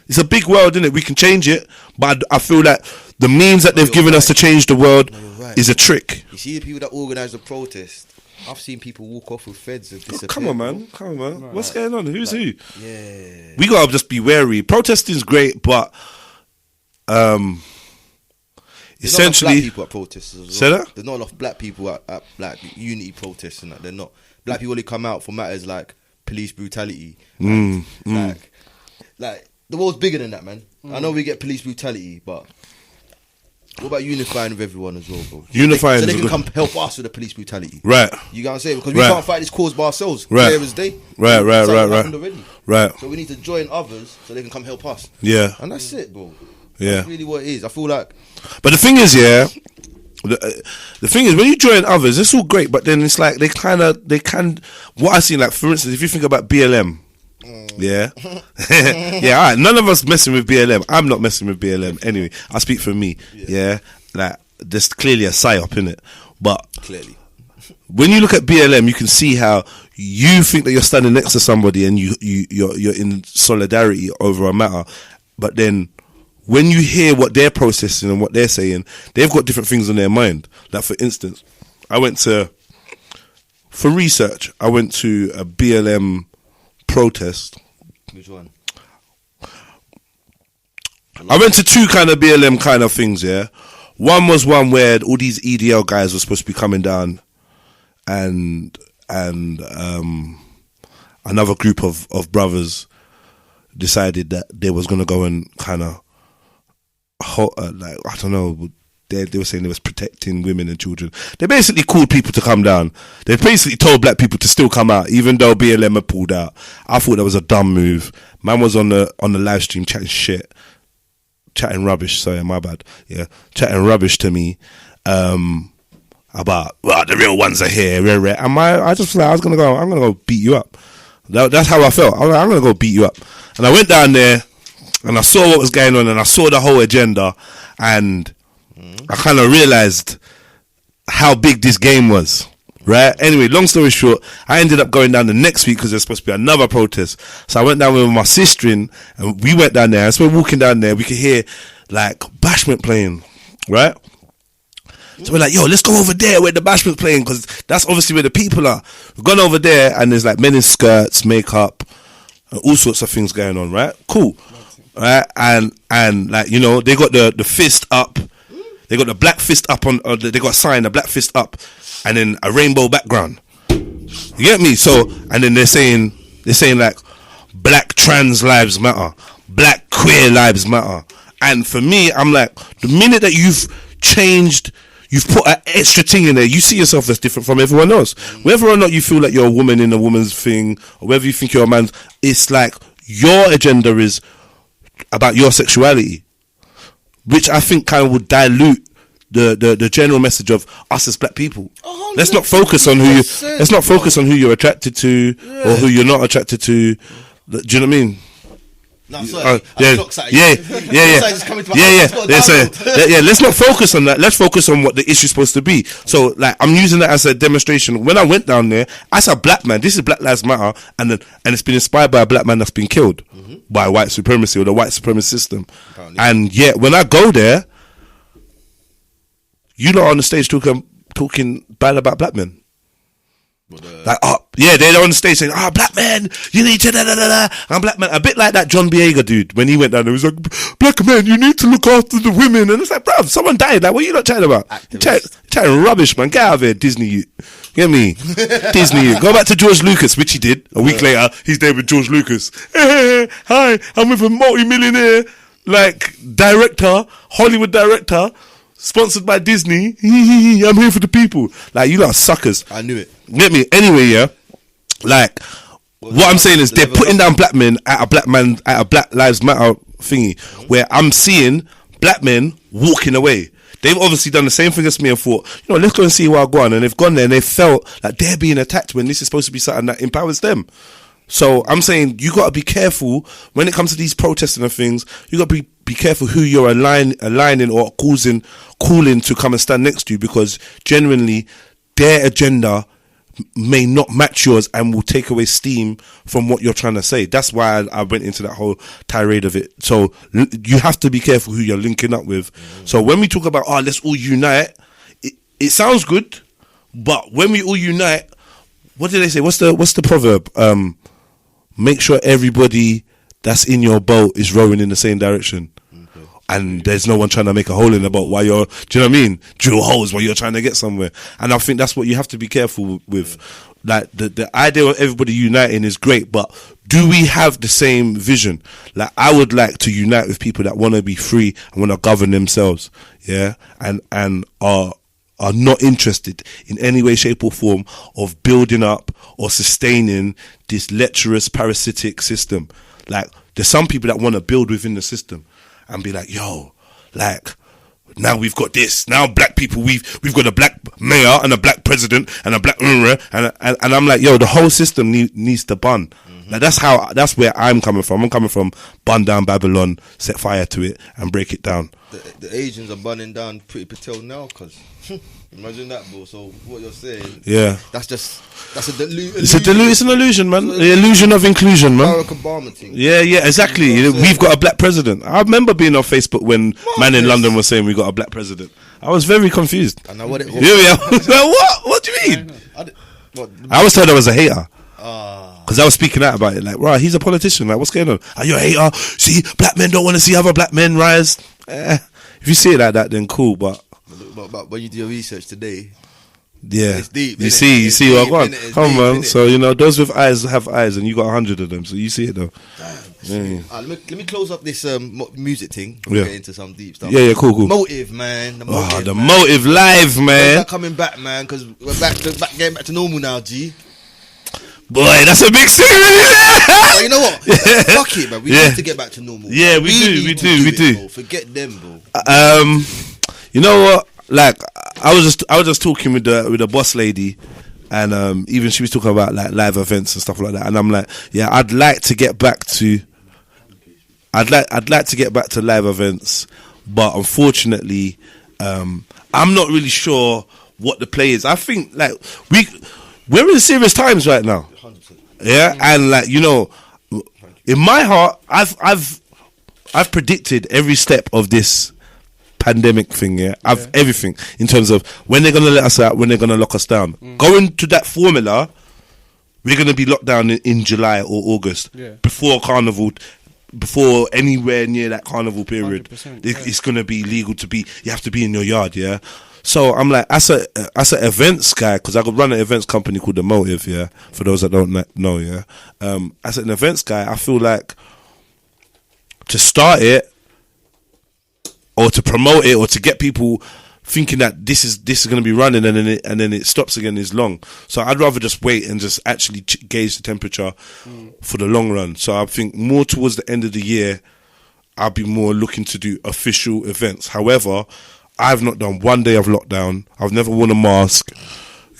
It's a big world, isn't it? We can change it, but I feel like the means that they've given us to change the world is a trick. You see the people that organise the protest, I've seen people walk off with feds and disappear. Come on, man. Right. What's going on? Who's who? Yeah. We gotta just be wary. Protesting's great, but essentially, there's not enough black people at protests as well. Say that? There's not enough black people at like unity protests and that. They're not. Black people only come out for matters like police brutality. Like the world's bigger than that, man. I know we get police brutality, but what about unifying with everyone as well, bro? Unifying, so they can come help us with the police brutality, right? You gotta say, because we can't fight this cause by ourselves, clear as day. Right. So we need to join others so they can come help us. Yeah, and that's it, bro. Yeah, that's really what it is. I feel like, but the thing is, the thing is, when you join others, it's all great, but then it's like they can. What I see, like for instance, if you think about BLM, Yeah. Yeah, all right. None of us messing with BLM. I'm not messing with BLM. Anyway, I speak for me. Yeah. Like, there's clearly a psyop in it. But Clearly. when you look at BLM, you can see how you think that you're standing next to somebody and you're in solidarity over a matter. But then when you hear what they're processing and what they're saying, they've got different things on their mind. Like, for instance, for research, I went to a BLM protest. Which one? I went to two kind of BLM kind of things, yeah. One was one where all these EDL guys were supposed to be coming down, and another group of brothers decided that they was going to go and kind of, like, I don't know, they were saying they was protecting women and children. They basically called people to come down. They basically told black people to still come out, even though BLM had pulled out. I thought that was a dumb move. Man was on the live stream chatting rubbish. Sorry, my bad. Yeah, chatting rubbish to me about, well, the real ones are here. And I just was like, I'm gonna go beat you up. That's how I felt. I was like, I'm gonna go beat you up. And I went down there and I saw what was going on and I saw the whole agenda, and I kind of realized how big this game was. Right? Anyway, long story short, I ended up going down the next week because there's supposed to be another protest. So I went down with my sister and we went down there. As we're walking down there, we could hear like bashment playing, right? So we're like, yo, let's go over there where the bashment's playing, because that's obviously where the people are. We've gone over there and there's like men in skirts, makeup, and all sorts of things going on, right? Cool. Right? And like, you know, they got the fist up. They got the black fist up on, they got a sign, a black fist up, and then a rainbow background. You get me? So, and then they're saying like, black trans lives matter, black queer lives matter. And for me, I'm like, the minute that you've put an extra thing in there, you see yourself as different from everyone else. Whether or not you feel like you're a woman in a woman's thing, or whether you think you're a man, it's like your agenda is about your sexuality, which I think kind of would dilute the general message of us as black people. 100%. Let's not focus on who you're attracted to, or who you're not attracted to. Do you know what I mean? No, sorry. Yeah. Let's not focus on that. Let's focus on what the issue's supposed to be. So, like, I'm using that as a demonstration. When I went down there, as a black man, this is Black Lives Matter, and it's been inspired by a black man that's been killed by white supremacy or the white supremacist system. Apparently. And yet, when I go there, you lot on the stage talking bad about black men. Like, they're on the stage saying, black men, you need to I'm black man. A bit like that John Boyega dude when he went down there. He was like, black men, you need to look after the women. And it's like, bruv, someone died. Like, what are you not chatting about? Chatting rubbish, man. Get out of here, Disney. You get me? Disney. Go back to George Lucas, which he did. A week later, he's there with George Lucas. Hey, hi, I'm with a multi-millionaire, like, director, Hollywood director, sponsored by Disney. I'm here for the people. Like, you lot are suckers. I knew it. Get me? Anyway, yeah. Like, what I'm saying is they're putting down black men at a Black Lives Matter thingy, where I'm seeing black men walking away. They've obviously done the same thing as me and thought, you know, let's go and see where I go on. And they've gone there and they felt like they're being attacked when this is supposed to be something that empowers them. So I'm saying you got to be careful when it comes to these protesting and things. You got to be careful who you're aligning or calling to come and stand next to you, because genuinely their agenda may not match yours and will take away steam from what you're trying to say. That's why I went into that whole tirade of it. So you have to be careful who you're linking up with. So when we talk about, let's all unite, it sounds good, but when we all unite, what did they say? What's the proverb? Make sure everybody that's in your boat is rowing in the same direction. And there's no one trying to make a hole in the boat while you're, do you know what I mean? Drill holes while you're trying to get somewhere. And I think that's what you have to be careful with. Like, the idea of everybody uniting is great, but do we have the same vision? Like, I would like to unite with people that want to be free and want to govern themselves, yeah? And are not interested in any way, shape or form of building up or sustaining this lecherous parasitic system. Like, there's some people that want to build within the system and be like, yo, like, now we've got this. Now black people, we've got a black mayor and a black president and a black and I'm like, yo, the whole system needs to bun. Like that's where I'm coming from. I'm coming from burn down Babylon, set fire to it, and break it down. The Asians are burning down Trilla Redpilltrill now, cause imagine that, bro. So what you're saying, that's a delusion. It's an illusion, man. The illusion of inclusion, man. Barack Obama thing. Yeah, exactly. We've got a black president. I remember being on Facebook when man in London was saying we got a black president. I was very confused. I know what it was. I was like, what? What do you mean? I always thought I was a hater. Because I was speaking out about it, like, right, he's a politician. Like, what's going on? Are you a hater? See, black men don't want to see other black men rise. If you see it like that, then cool. But when you do your research today, it's deep. You see what I want. Come on, so those with eyes have eyes, and you got 100 of them, so you see it though. Let me close up this music thing. We'll get into some deep stuff. Yeah, cool. Motive, man. The Motive live, man. We're coming back, man, because we're getting back to normal now, G. Boy, that's a big thing. But you know what? Fuck it, man. We need to get back to normal. Yeah, we do. Bro. Forget them, bro. You know what? Like, I was just talking with the boss lady, and even she was talking about like live events and stuff like that. And I'm like, yeah, I'd like to get back to live events, but unfortunately, I'm not really sure what the play is. I think like we're in serious times right now. 100%. Yeah, and like, you know, in my heart, I've predicted every step of this pandemic thing. I've everything in terms of when they're gonna let us out, when they're gonna lock us down. Going to that formula, we're gonna be locked down in July or August before Carnival. Before anywhere near that Carnival period, it's gonna be legal to be. You have to be in your yard. Yeah. So I'm like, as an events guy, because I could run an events company called The Motive, yeah, for those that don't know, yeah. As an events guy, I feel like to start it, or to promote it, or to get people thinking that this is going to be running and then it stops again is long. So I'd rather just wait and just actually gauge the temperature for the long run. So I think more towards the end of the year, I'll be more looking to do official events. However, I've not done one day of lockdown. I've never worn a mask.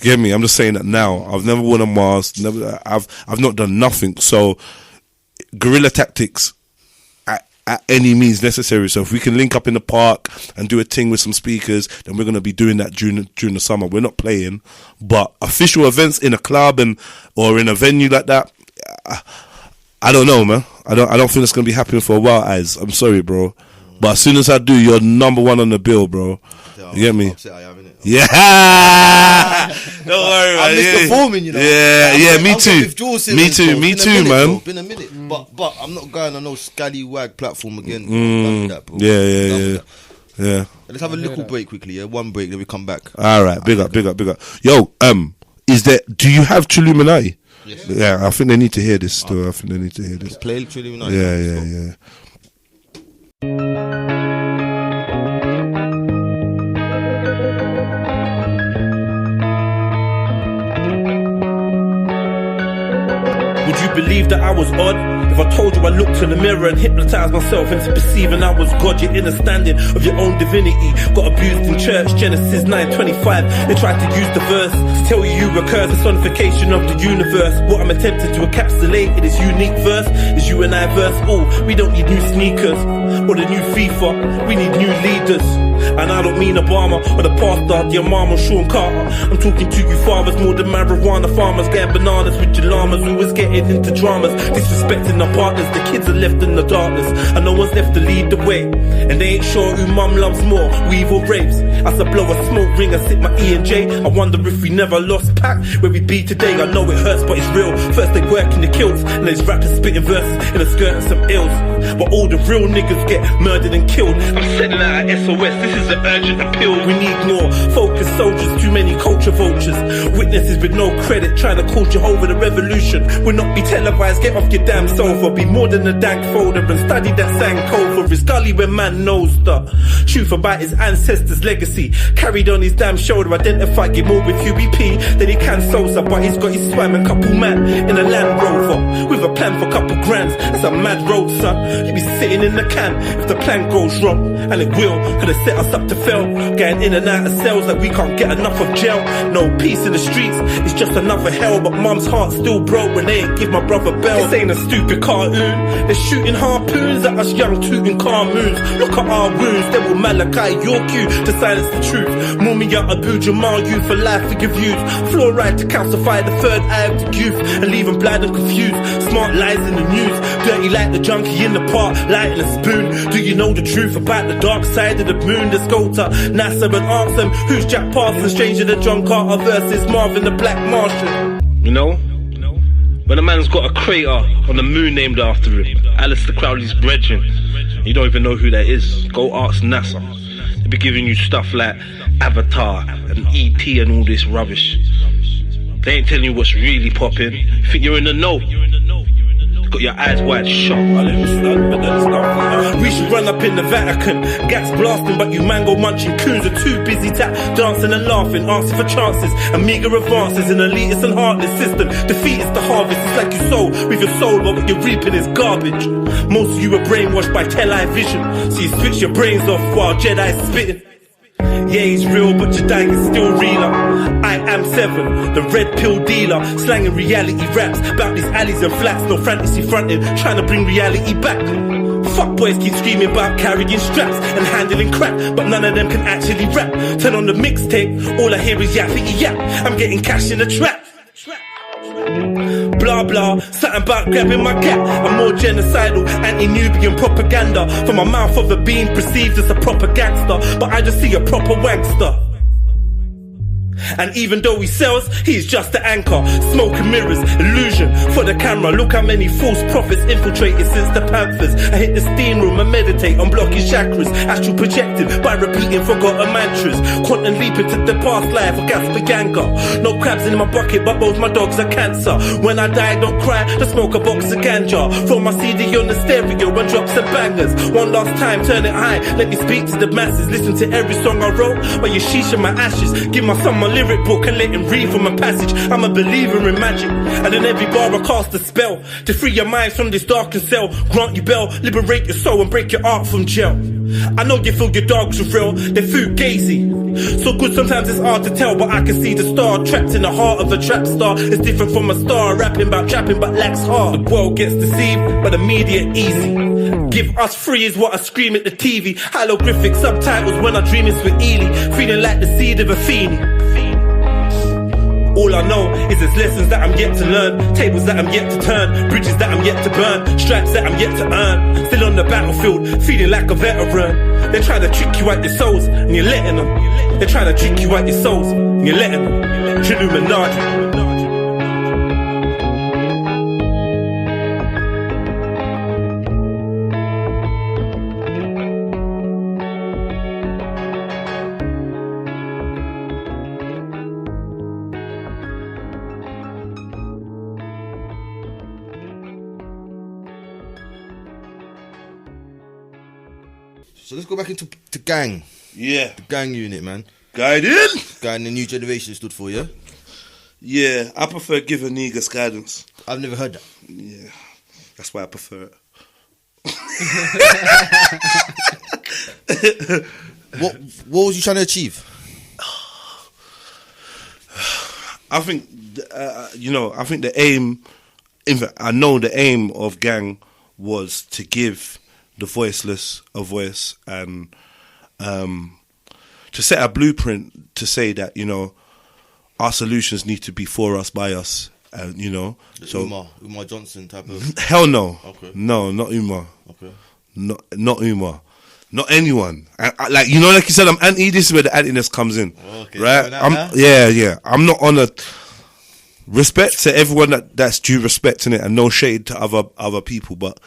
You get me? I'm just saying that now. I've never worn a mask. I've not done nothing. So guerrilla tactics at any means necessary. So if we can link up in the park and do a thing with some speakers, then we're going to be doing that during the summer. We're not playing, but official events in a club or in a venue like that, I don't know, man. I don't think it's going to be happening for a while, Eyes. I'm sorry, bro. But as soon as I do, you're number one on the bill, bro. You get me? Yeah. Don't worry, man. I'm performing, you know. Yeah, me too, man. Been a minute, but I'm not going on no scallywag platform again. That, bro. Yeah. Let's have a little break quickly. Yeah, one break, then we come back. All right, big up. Yo, do you have Illuminati? Yes. Yeah, I think they need to hear this. Still, I think they need to hear this. Play Illuminati. Yeah. Would you believe that I was odd? If I told you I looked in the mirror and hypnotized myself into perceiving I was God, your understanding of your own divinity got abused in church. Genesis 9:25. They tried to use the verse to tell you were cursed, personification of the universe. What I'm attempting to encapsulate in this unique verse is you and I verse. Oh, we don't need new sneakers or the new FIFA. We need new leaders. And I don't mean Obama or the pastor, your mama, Sean Carter. I'm talking to you fathers more than marijuana farmers, getting bananas with your llamas, always getting into dramas, disrespecting our partners. The kids are left in the darkness and no one's left to lead the way. And they ain't sure who mum loves more, weave or rapes. As I blow a smoke ring, I sip my E&J. I wonder if we never lost pack where we be today. I know it hurts, but it's real. First they work in the kilts, and there's rappers spitting verses in a skirt and some ills. But all the real niggas get murdered and killed. I'm sending out a SOS, this is an urgent appeal. We need more focused soldiers, too many culture vultures. Witnesses with no credit, trying to call Jehovah the revolution. Will not be televised, get off your damn sofa. Be more than a dank folder and study that sang code for his gully when man knows the truth about his ancestors' legacy. Carried on his damn shoulder, identified him more with UBP than he can Sosa. But he's got his swam and couple man in a Land Rover with a plan for couple grands. That's a mad road, son. You be sitting in the can if the plan goes wrong, and it will, cause they set us up stuck to fail. Getting in and out of cells like we can't get enough of jail. No peace in the streets, it's just another hell. But mum's heart still broke when they ain't give my brother bell. This ain't a stupid cartoon, they're shooting harpoons at us young tooting car moons. Look at our wounds, they will Malachi your cue to silence the truth. Mumia Abu Jamal, you for life figure views. Fluoride to calcify the third eye of the youth and leave them blind and confused. Smart lies in the news, dirty like the junkie in the park, lighting a spoon. Do you know the truth about the dark side of the moon? Let's go to NASA and ask them who's Jack Parsons, stranger than John Carter versus Marvin the Black Martian. You know, when a man's got a crater on the moon named after him, Alistair Crowley's brethren, you don't even know who that is. Go ask NASA. They be giving you stuff like Avatar and E.T. and all this rubbish. They ain't telling you what's really popping. You think you're in the know? Got your eyes wide shut. We should run up in the Vatican, gas blasting, but you mango munching coons are too busy dancing and laughing, asking for chances and meager advances. An elitist and heartless system, defeat is the harvest. It's like you sow with your soul, but what you're reaping is garbage. Most of you are brainwashed by television, so you switch your brains off while Jedi's spitting. Yeah, he's real, but your dying is still realer. I am 7, the red pill dealer, slanging reality raps about these alleys and flats, no fantasy fronting, trying to bring reality back. Fuck boys keep screaming about carrying straps and handling crap, but none of them can actually rap. Turn on the mixtape, all I hear is yappity yap. I'm getting cash in the trap. Blah blah, something about grabbing my cat. I'm more genocidal, anti-Nubian propaganda. From my mouth of it being perceived as a proper gangster, but I just see a proper wankster. And even though he sells, he's just an anchor. Smoke and mirrors, illusion for the camera. Look how many false prophets infiltrated since the Panthers. I hit the steam room and meditate on blocking chakras. Astral projected by repeating forgotten mantras. Quantum leaping to the past life of Gasper Ganga. No crabs in my bucket, but both my dogs are cancer. When I die, don't cry, just smoke a box of ganja. Throw my CD on the stereo and drop some bangers. One last time, turn it high, let me speak to the masses. Listen to every song I wrote, while you shisha my ashes. Give my son my lyric book and let him read from a passage. I'm a believer in magic, and in every bar I cast a spell to free your minds from this darkened cell. Grant you bell, liberate your soul and break your art from jail. I know you feel your dogs are real, they're fugazi, so good sometimes it's hard to tell, but I can see the star trapped in the heart of a trap star. It's different from a star rapping about trapping but lacks heart. The world gets deceived, but the media easy. Give us free is what I scream at the TV. Holographic subtitles when I dream in Swahili, feeling like the seed of a fiend. All I know is there's lessons that I'm yet to learn, tables that I'm yet to turn, bridges that I'm yet to burn, stripes that I'm yet to earn. Still on the battlefield, feeling like a veteran. They're trying to trick you out your souls, and you're letting them. They're trying to trick you out your souls, and you're letting them. Illuminati. So let's go back into gang. Yeah. The gang unit, man. Guided? Gang the new generation stood for, yeah? Yeah, I prefer giving niggas guidance. I've never heard that. Yeah, that's why I prefer it. What was you trying to achieve? I think, I think the aim, in fact, I know the aim of gang was to give the voiceless a voice, and to set a blueprint to say that, our solutions need to be for us, by us, The so Umar Johnson type of. Hell no. Okay. No, not Umar. Okay. Not Umar. Not anyone. Like you said, I'm anti. This is where the antiness comes in, okay. right? Yeah. I'm not on a respect to everyone that's due respect in it, and no shade to other people, but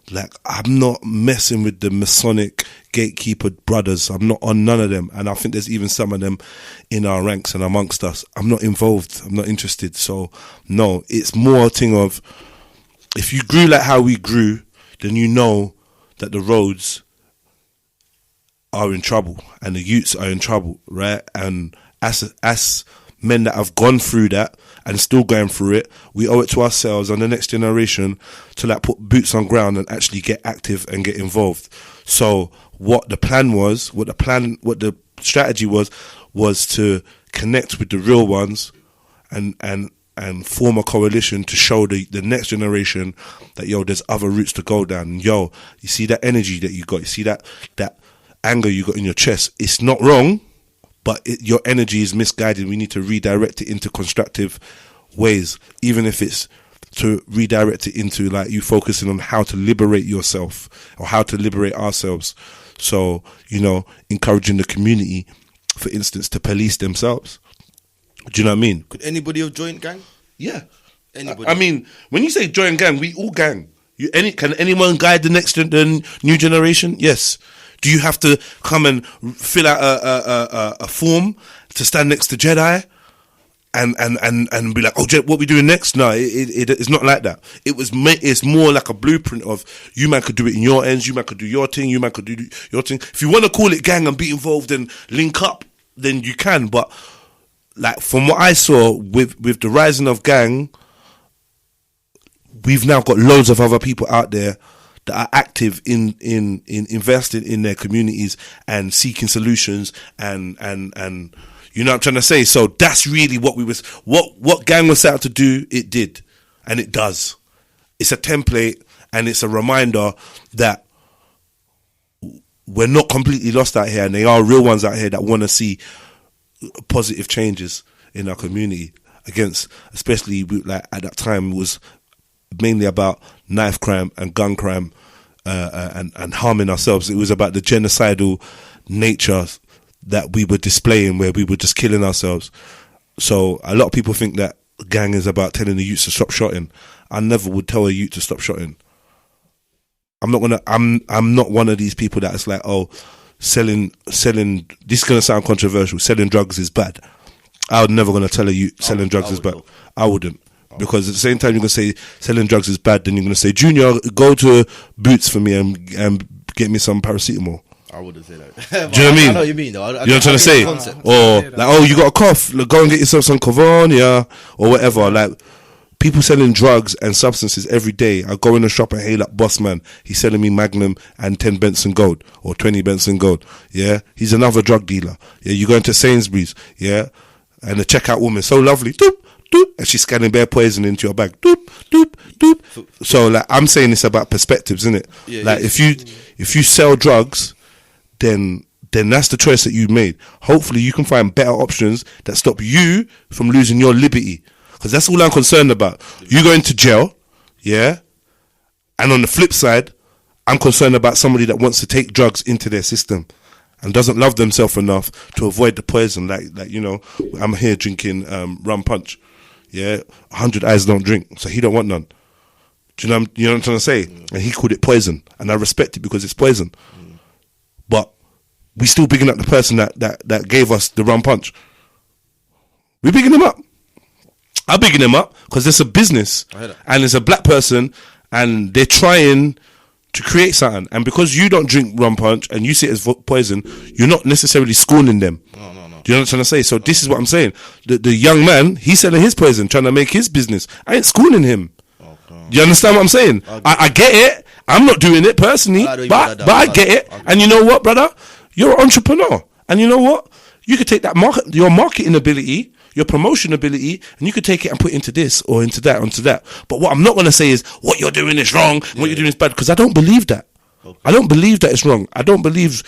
like I'm not messing with the Masonic gatekeeper brothers. I'm not on none of them, and I think there's even some of them in our ranks and amongst us. I'm not involved. I'm not interested. So no, it's more a thing of if you grew like how we grew, then you know that the roads are in trouble and the youths are in trouble, right? And as men that have gone through that and still going through it, we owe it to ourselves and the next generation to like put boots on ground and actually get active and get involved. So what the plan was, what the strategy was to connect with the real ones and form a coalition to show the next generation that, yo, there's other routes to go down. Yo, you see that energy that you got, you see that anger you got in your chest. It's not wrong, but your energy is misguided. We need to redirect it into constructive ways, even if it's to redirect it into like you focusing on how to liberate yourself or how to liberate ourselves. So, encouraging the community, for instance, to police themselves. Do you know what I mean? Could anybody have joined gang? Yeah. Anybody? I mean, when you say join gang, we all gang. Can anyone guide the new generation? Yes. Do you have to come and fill out a form to stand next to Jedi and be like, oh, what we doing next? No, it's not like that. It's more like a blueprint of you man could do it in your ends, you man could do your thing, you man could do your thing. If you want to call it gang and be involved and link up, then you can. But like from what I saw with the rising of gang, we've now got loads of other people out there that are active in investing in their communities and seeking solutions and you know what I'm trying to say. So that's really what gang was set out to do. It did, and it does. It's a template and it's a reminder that we're not completely lost out here, and there are real ones out here that want to see positive changes in our community. Especially like at that time, it was mainly about knife crime and gun crime and harming ourselves. It was about the genocidal nature that we were displaying, where we were just killing ourselves. So a lot of people think that gang is about telling the youths to stop shotting. I never would tell a youth to stop shotting. I'm not one of these people that's like, oh, selling. This is gonna sound controversial. Selling drugs is bad. I'm never gonna tell a youth selling drugs is bad. I wouldn't. Because at the same time you're going to say selling drugs is bad, then you're going to say, Junior, go to Boots for me and get me some paracetamol. I wouldn't say that. Do you know what I mean? I know what you mean, though. You know what I'm trying to say? Or like, oh, you got a cough, go and get yourself some Cavonia or whatever. Like, people selling drugs and substances every day. I go in the shop and hail up Boss Man. He's selling me Magnum and 10 Benson Gold or 20 Benson Gold. Yeah, he's another drug dealer. Yeah, you go into Sainsbury's. Yeah, and the checkout woman so lovely. Doop, doop, and she's scanning bare poison into your bag. Doop, doop, doop. So like, I'm saying it's about perspectives, isn't it? Yeah, like if you sell drugs, then that's the choice that you made. Hopefully you can find better options that stop you from losing your liberty. Because that's all I'm concerned about. You going to jail, yeah? And on the flip side, I'm concerned about somebody that wants to take drugs into their system and doesn't love themselves enough to avoid the poison. Like you know, I'm here drinking rum punch, yeah? 100 eyes don't drink, so he don't want none. Do you know what I'm trying to say? And he called it poison. And I respect it because it's poison. But we still bigging up the person that gave us the rum punch. We bigging him up. I'm bigging him up because it's a business and it's a black person and they're trying to create something. And because you don't drink rum punch and you see it as poison, you're not necessarily scorning them. No. Do you know what I'm trying to say? So this is what I'm saying. The young man, he's selling his poison, trying to make his business. I ain't scorning him. Do you understand what I'm saying? I get it. I'm not doing it personally, but I get it. And you know what, brother? You're an entrepreneur. And you know what? You could take that your marketing ability, your promotion ability, and you could take it and put it into this or into that, onto that. But what I'm not going to say is what you're doing is wrong, what you're doing is bad, because I don't believe that. Okay. I don't believe that it's wrong. I don't believe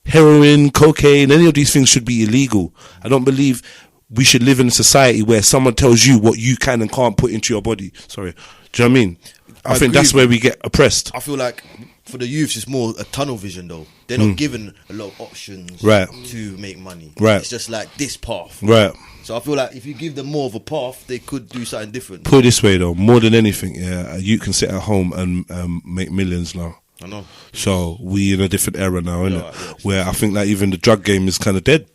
heroin, cocaine, any of these things should be illegal. I don't believe we should live in a society where someone tells you what you can and can't put into your body. Sorry. Do you know what I mean? I think that's where we get oppressed. I feel like for the youths, it's more a tunnel vision, though. They're not given a lot of options to make money. Right. It's just like this path. Right. So I feel like if you give them more of a path, they could do something different. Put it this way, though, more than anything, you can sit at home and make millions now. I know. So we in a different era now, innit? Yeah, where I think like even the drug game is kind of dead.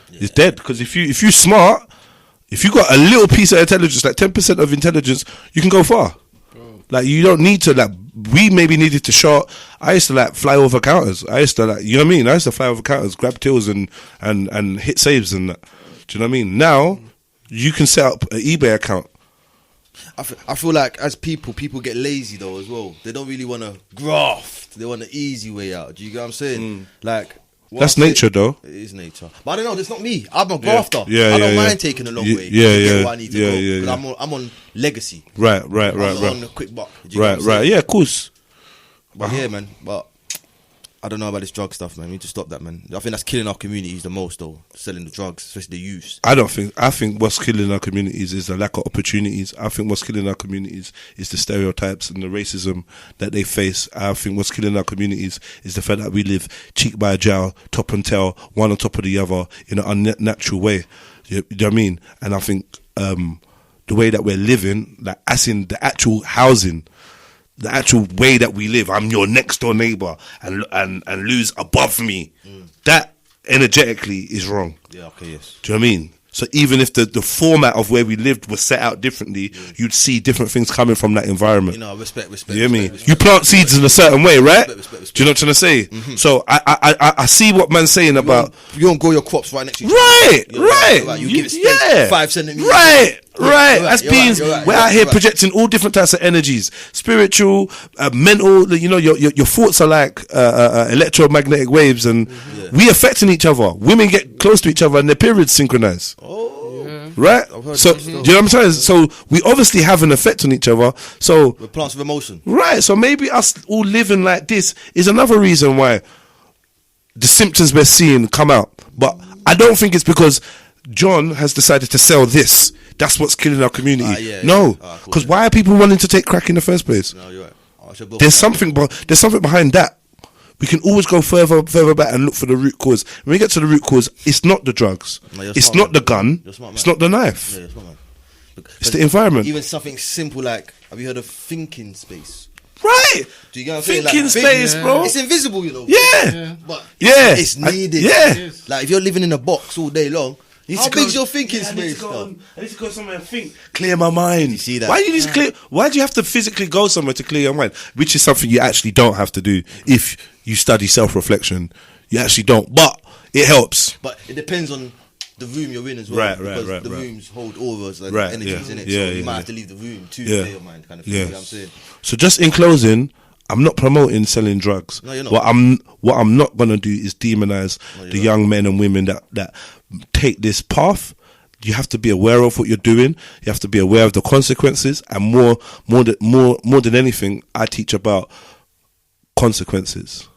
Yeah. It's dead because if you smart, if you got a little piece of intelligence, like 10% of intelligence, you can go far. Like you don't need to like. We maybe needed to short. I used to like fly over counters. I used to like, you know what I mean. I used to fly over counters, grab tills and hit saves and that. Do you know what I mean? Now you can set up an eBay account I feel like as people get lazy though as well. They don't really want to graft. They want the easy way out. Do you get what I'm saying? Like that's nature, though. It is nature. But I don't know. That's not me. I'm a grafter. Yeah, I don't mind taking a long way. Yeah. Where I need to go. Because I'm on legacy. Right. I'm on a quick buck. Right. Yeah, of course. But yeah, man. But I don't know about this drug stuff, man. We need to stop that, man. I think that's killing our communities the most, though. Selling the drugs, especially the youth. I think what's killing our communities is the lack of opportunities. I think what's killing our communities is the stereotypes and the racism that they face. I think what's killing our communities is the fact that we live cheek by jowl, top and tail, one on top of the other in an unnatural way. You know what I mean? And I think the way that we're living, like as in the actual housing, the actual way that we live, I'm your next door neighbor and lose above me. That energetically is wrong. Yeah, okay, yes. Do you know what I mean? So even if the format of where we lived was set out differently, you'd see different things coming from that environment. You know, respect. You know what I mean? You plant seeds in a certain way, right? Respect. Do you know what I'm trying to say? Mm-hmm. So I see what man's saying about... You don't grow your crops right next to each other. Right. You give it space, 5 centimeters. Right. As beings, we're out here projecting all different types of energies, spiritual, mental. You know, your thoughts are like electromagnetic waves, and we affecting each other. Women get close to each other, and their periods synchronize. Right. So do you know what I'm saying? So we obviously have an effect on each other. So we're plants of emotion. Right. So maybe us all living like this is another reason why the symptoms we're seeing come out. But I don't think it's because John has decided to sell this. That's what's killing our community. No, because why are people wanting to take crack in the first place? No, you're right. There's something behind that. We can always go further back and look for the root cause. When we get to the root cause, it's not the drugs, it's not the gun, it's not the knife. Yeah, it's the environment. Even something simple like, have you heard of thinking space? Right. Do you get what I'm saying? Thinking space, bro. It's invisible, you know. Yeah. But yeah, it's needed. Like if you're living in a box all day long, how big's your thinking space? I need to go somewhere and think, clear my mind. You see that? Why do you have to physically go somewhere to clear your mind? Which is something you actually don't have to do if you study self-reflection. You actually don't, but it helps. But it depends on the room you're in as well. Right. The rooms hold auras and energies in it. So you might have to leave the room to clear your mind, kind of thing. You know what I'm saying? So just in closing, I'm not promoting selling drugs. No, you're not. What I'm not gonna do is demonize the young men and women that take this path. You have to be aware of what you're doing. You have to be aware of the consequences, and more than anything, I teach about consequences.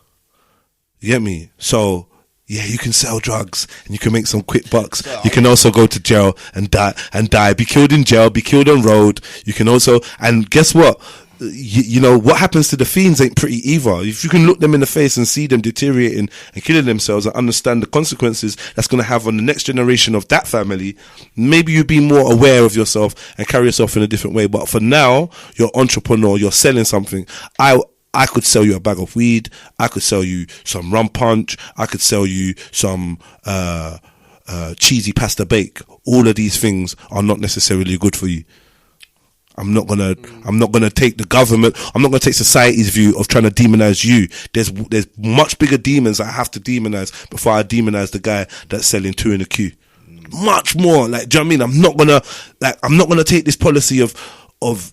You get me? So yeah, you can sell drugs and you can make some quick bucks. You can also go to jail and die. Be killed in jail. Be killed on road. You can also, and guess what? You know what happens to the fiends ain't pretty either. If you can look them in the face and see them deteriorating and killing themselves and understand the consequences that's going to have on the next generation of that family, maybe you be more aware of yourself and carry yourself in a different way. But for now, you're an entrepreneur, you're selling something. I could sell you a bag of weed. I could sell you some rum punch. I could sell you some cheesy pasta bake. All of these things are not necessarily good for you. I'm not gonna take the government. I'm not gonna take society's view of trying to demonize you. There's much bigger demons I have to demonize before I demonize the guy that's selling 2 in a queue. Much more. Like, do you know what I mean? I'm not gonna take this policy of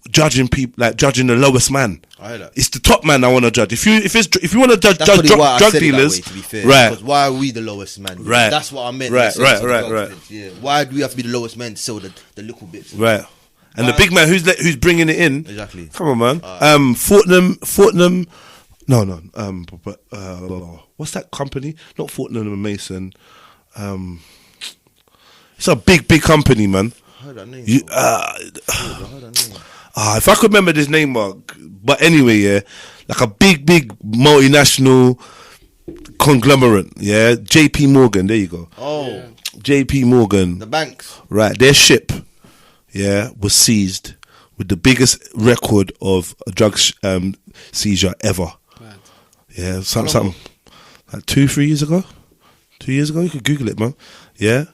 judging people, like judging the lowest man. I heard that. It's the top man I want to judge. If you want to judge drug dealers, way, to be fair, right? Because why are we the lowest man? Right. That's what I meant. Right. Yeah. Why do we have to be the lowest man to sell the little bits? Right. And the big man who's bringing it in. Exactly. Come on, man. Fortnum. No. What's that company? Not Fortnum and Mason. It's a big company, man. I heard that name. If I could remember this name, Mark. But anyway, yeah, like a big multinational conglomerate. Yeah, J.P. Morgan. There you go. Oh, J.P. Morgan. The banks. Right, their ship. Yeah, was seized with the biggest record of a drug seizure ever. Right. Yeah, something like 2-3 years ago. 2 years ago, you could Google it, man. Yeah.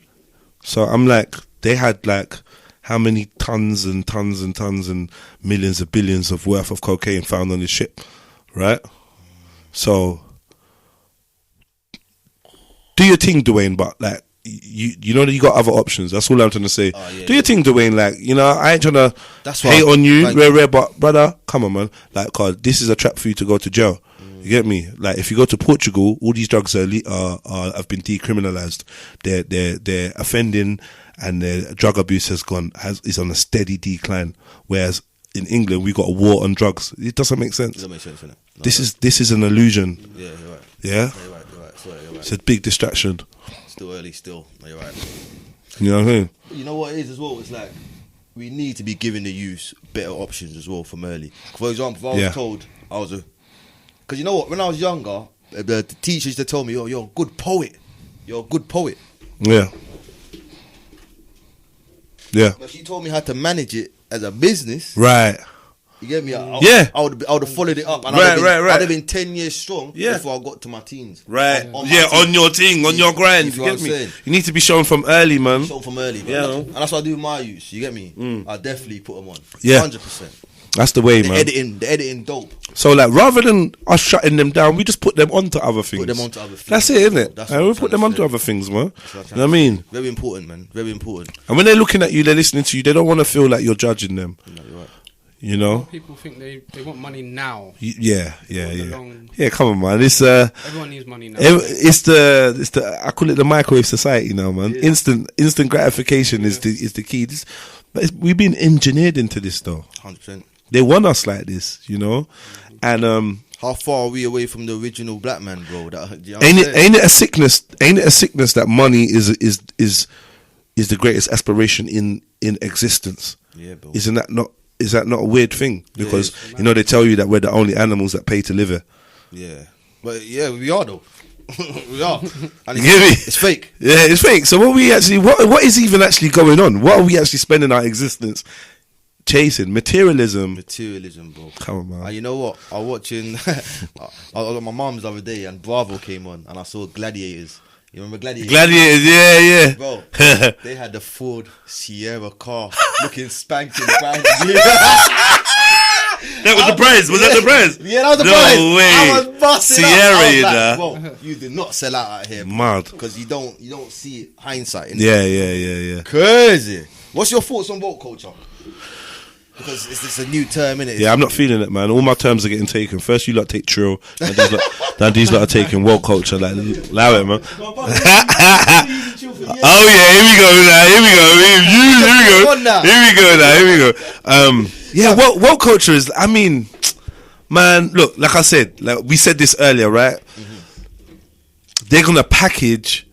So I'm like, they had like how many tons and tons and tons and millions of billions of worth of cocaine found on this ship, right? So do your thing, Dwayne, but like you know that you got other options. That's all I'm trying to say. Do your thing, Dwayne. Like, you know, I ain't trying to hate on you, but brother, come on, man. Like, cause this is a trap for you to go to jail. You get me? Like, if you go to Portugal, all these drugs have been decriminalized. They're offending, and their drug abuse is on a steady decline. Whereas in England, we got a war on drugs. It doesn't make sense. It doesn't make sense, innit? No, this is an illusion. Yeah, you're right. Yeah, you're right. You're right. It's a big distraction. Still early, still. No, you're right. You know what I mean? You know what it is as well? It's like we need to be giving the youth better options as well from early. For example, if I was told I was because you know what? When I was younger, the teacher used to tell me, "Oh, you're a good poet. You're a good poet." Yeah. Yeah. But she told me how to manage it as a business. Right. You get me? I would have followed it up. And I'd have been 10 years strong before I got to my teens. Right. On your thing, on your grind. You get me? You need to be shown from early, man. Shown from early, man. Yeah. And that's what I do with my youth. You get me? I definitely put them on. Yeah. 100%. That's the way, man. The editing dope. So, like, rather than us shutting them down, we just put them onto other things. That's it, isn't it? And we put them onto other things, man. You know what I mean? Very important, man. Very important. And when they're looking at you, they're listening to you, they don't want to feel like you're judging them. No, you're right. You know? People think they want money now. Yeah. Yeah, come on, man. It's everyone needs money now. It's the I call it the microwave society now, man. Yeah. Instant gratification is the key. We've been engineered into this, though. 100%. They want us like this, you know. And how far are we away from the original black man, bro? Ain't it a sickness? Ain't it a sickness that money is the greatest aspiration in existence? Yeah, bro. Is that not a weird thing? Because you know they tell you that we're the only animals that pay to live here. Yeah, but yeah, we are though. We are. And it's fake. Yeah, it's fake. So what is even actually going on? What are we actually spending our existence chasing? Materialism, bro. Come on, man. And you know what? I was watching. I was at my mum's the other day, and Bravo came on, and I saw Gladiators. You remember Gladiators? Yeah. Bro, they had the Ford Sierra car looking spanking brand. That was the prize. Was that the prize? Yeah, that was the prize. No way. I was busting Sierra, you know. Bro, you did not sell out here, bro. Mad. Because you don't see hindsight. Yeah. Crazy. What's your thoughts on woke culture? Because it's a new term, innit? Yeah, I'm not feeling it, man. All my terms are getting taken. First, you lot take Trill. Then these lot are taking woke culture. Like, allow it, man. Oh yeah, here we go. Yeah, woke culture is. I mean, man, look, like I said, like we said this earlier, right? Mm-hmm. They're gonna package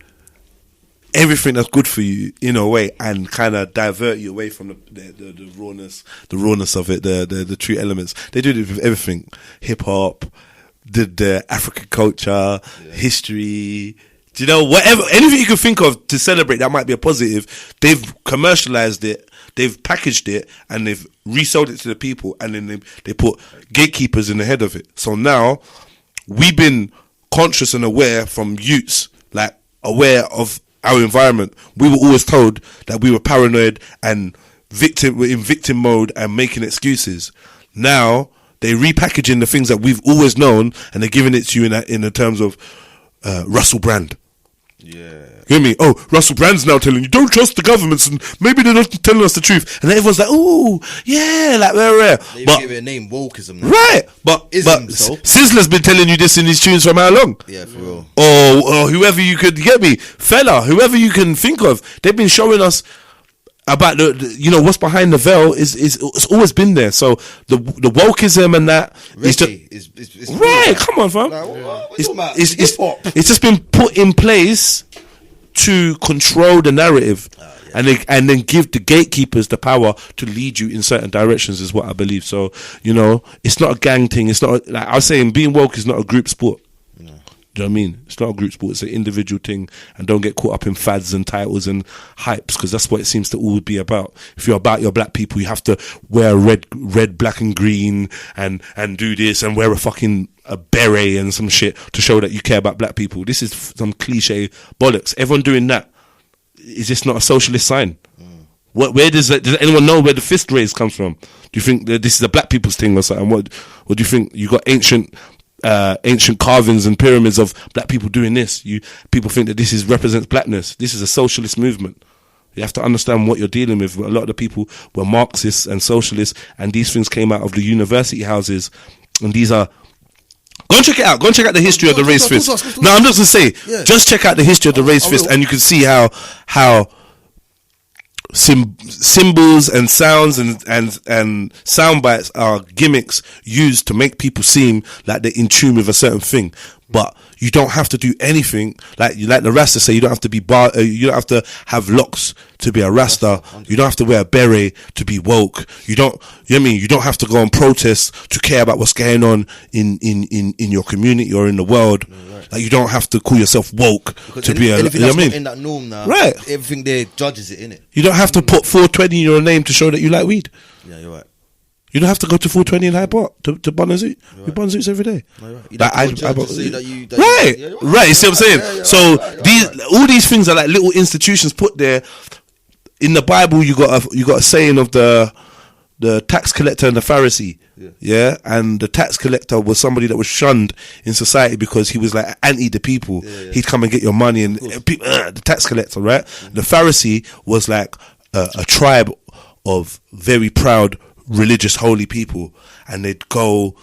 everything that's good for you in a way and kind of divert you away from the rawness of it, the true elements. They do it with everything: hip hop, the African culture, history. Do you know, whatever, anything you can think of to celebrate that might be a positive, they've commercialized it, they've packaged it, and they've resold it to the people, and then they put gatekeepers in the head of it. So now we've been conscious and aware from youths, like aware of our environment. We were always told that we were paranoid and we're in victim mode and making excuses. Now they're repackaging the things that we've always known, and they're giving it to you in the terms of Russell Brand. Yeah. Hear me? Oh, Russell Brand's now telling you don't trust the governments, and maybe they're not telling us the truth. And then everyone's like, "Ooh, yeah, like rare." They give it a name, wokeism. Now. Right? But Sizzler's been telling you this in his tunes from how long? Yeah, for real. Or whoever you could get me, fella, whoever you can think of, they've been showing us about the you know what's behind the veil is it's always been there. So the wokeism and that is just right. Come on, fam. Like, it's just been put in place to control the narrative, and then give the gatekeepers the power to lead you in certain directions. Is what I believe. So you know, it's not a gang thing. It's not like I was saying. Being woke is not a group sport. Do you know what I mean? It's not a group sport, it's an individual thing, and don't get caught up in fads and titles and hypes, because that's what it seems to all be about. If you're about your black people, you have to wear red, black and green and do this and wear a beret and some shit to show that you care about black people. This is some cliche bollocks. Everyone doing that is just not a socialist sign. Where does anyone know where the fist raise comes from? Do you think that this is a black people's thing or something? What do you think? You got ancient ancient carvings and pyramids of black people doing this. People think that this represents blackness. This is a socialist movement. You have to understand what you're dealing with. A lot of the people were Marxists and socialists, and these things came out of the university houses. And these are... Go and check it out. Go and check out the history of the raised fist. No, I'm just going to say, just check out the history of the raised fist, and you can see how symbols and sounds and sound bites are gimmicks used to make people seem like they're in tune with a certain thing. But you don't have to do anything like the Rasta say. You don't have to be you don't have to have locks to be a Rasta. You don't have to wear a beret to be woke. You know what I mean? You don't have to go and protest to care about what's going on in your community or in the world. Like, you don't have to call yourself woke to be a. You know what I mean? In that norm now, right? Everything there judges it, innit? You don't have to put 420 in your name to show that you like weed. Yeah, you're right. You don't have to go to 420 in Hyde Park to bun a zoot. Right. We bun zoots every day. Right. You Right. You see what I'm saying? So all these things are like little institutions put there. In the Bible, you got a saying of the tax collector and the Pharisee. Yeah, and the tax collector was somebody that was shunned in society because he was like anti the people. He'd come and get your money, and people, the tax collector, right? The Pharisee was like a tribe of very proud, religious, holy people, and they'd go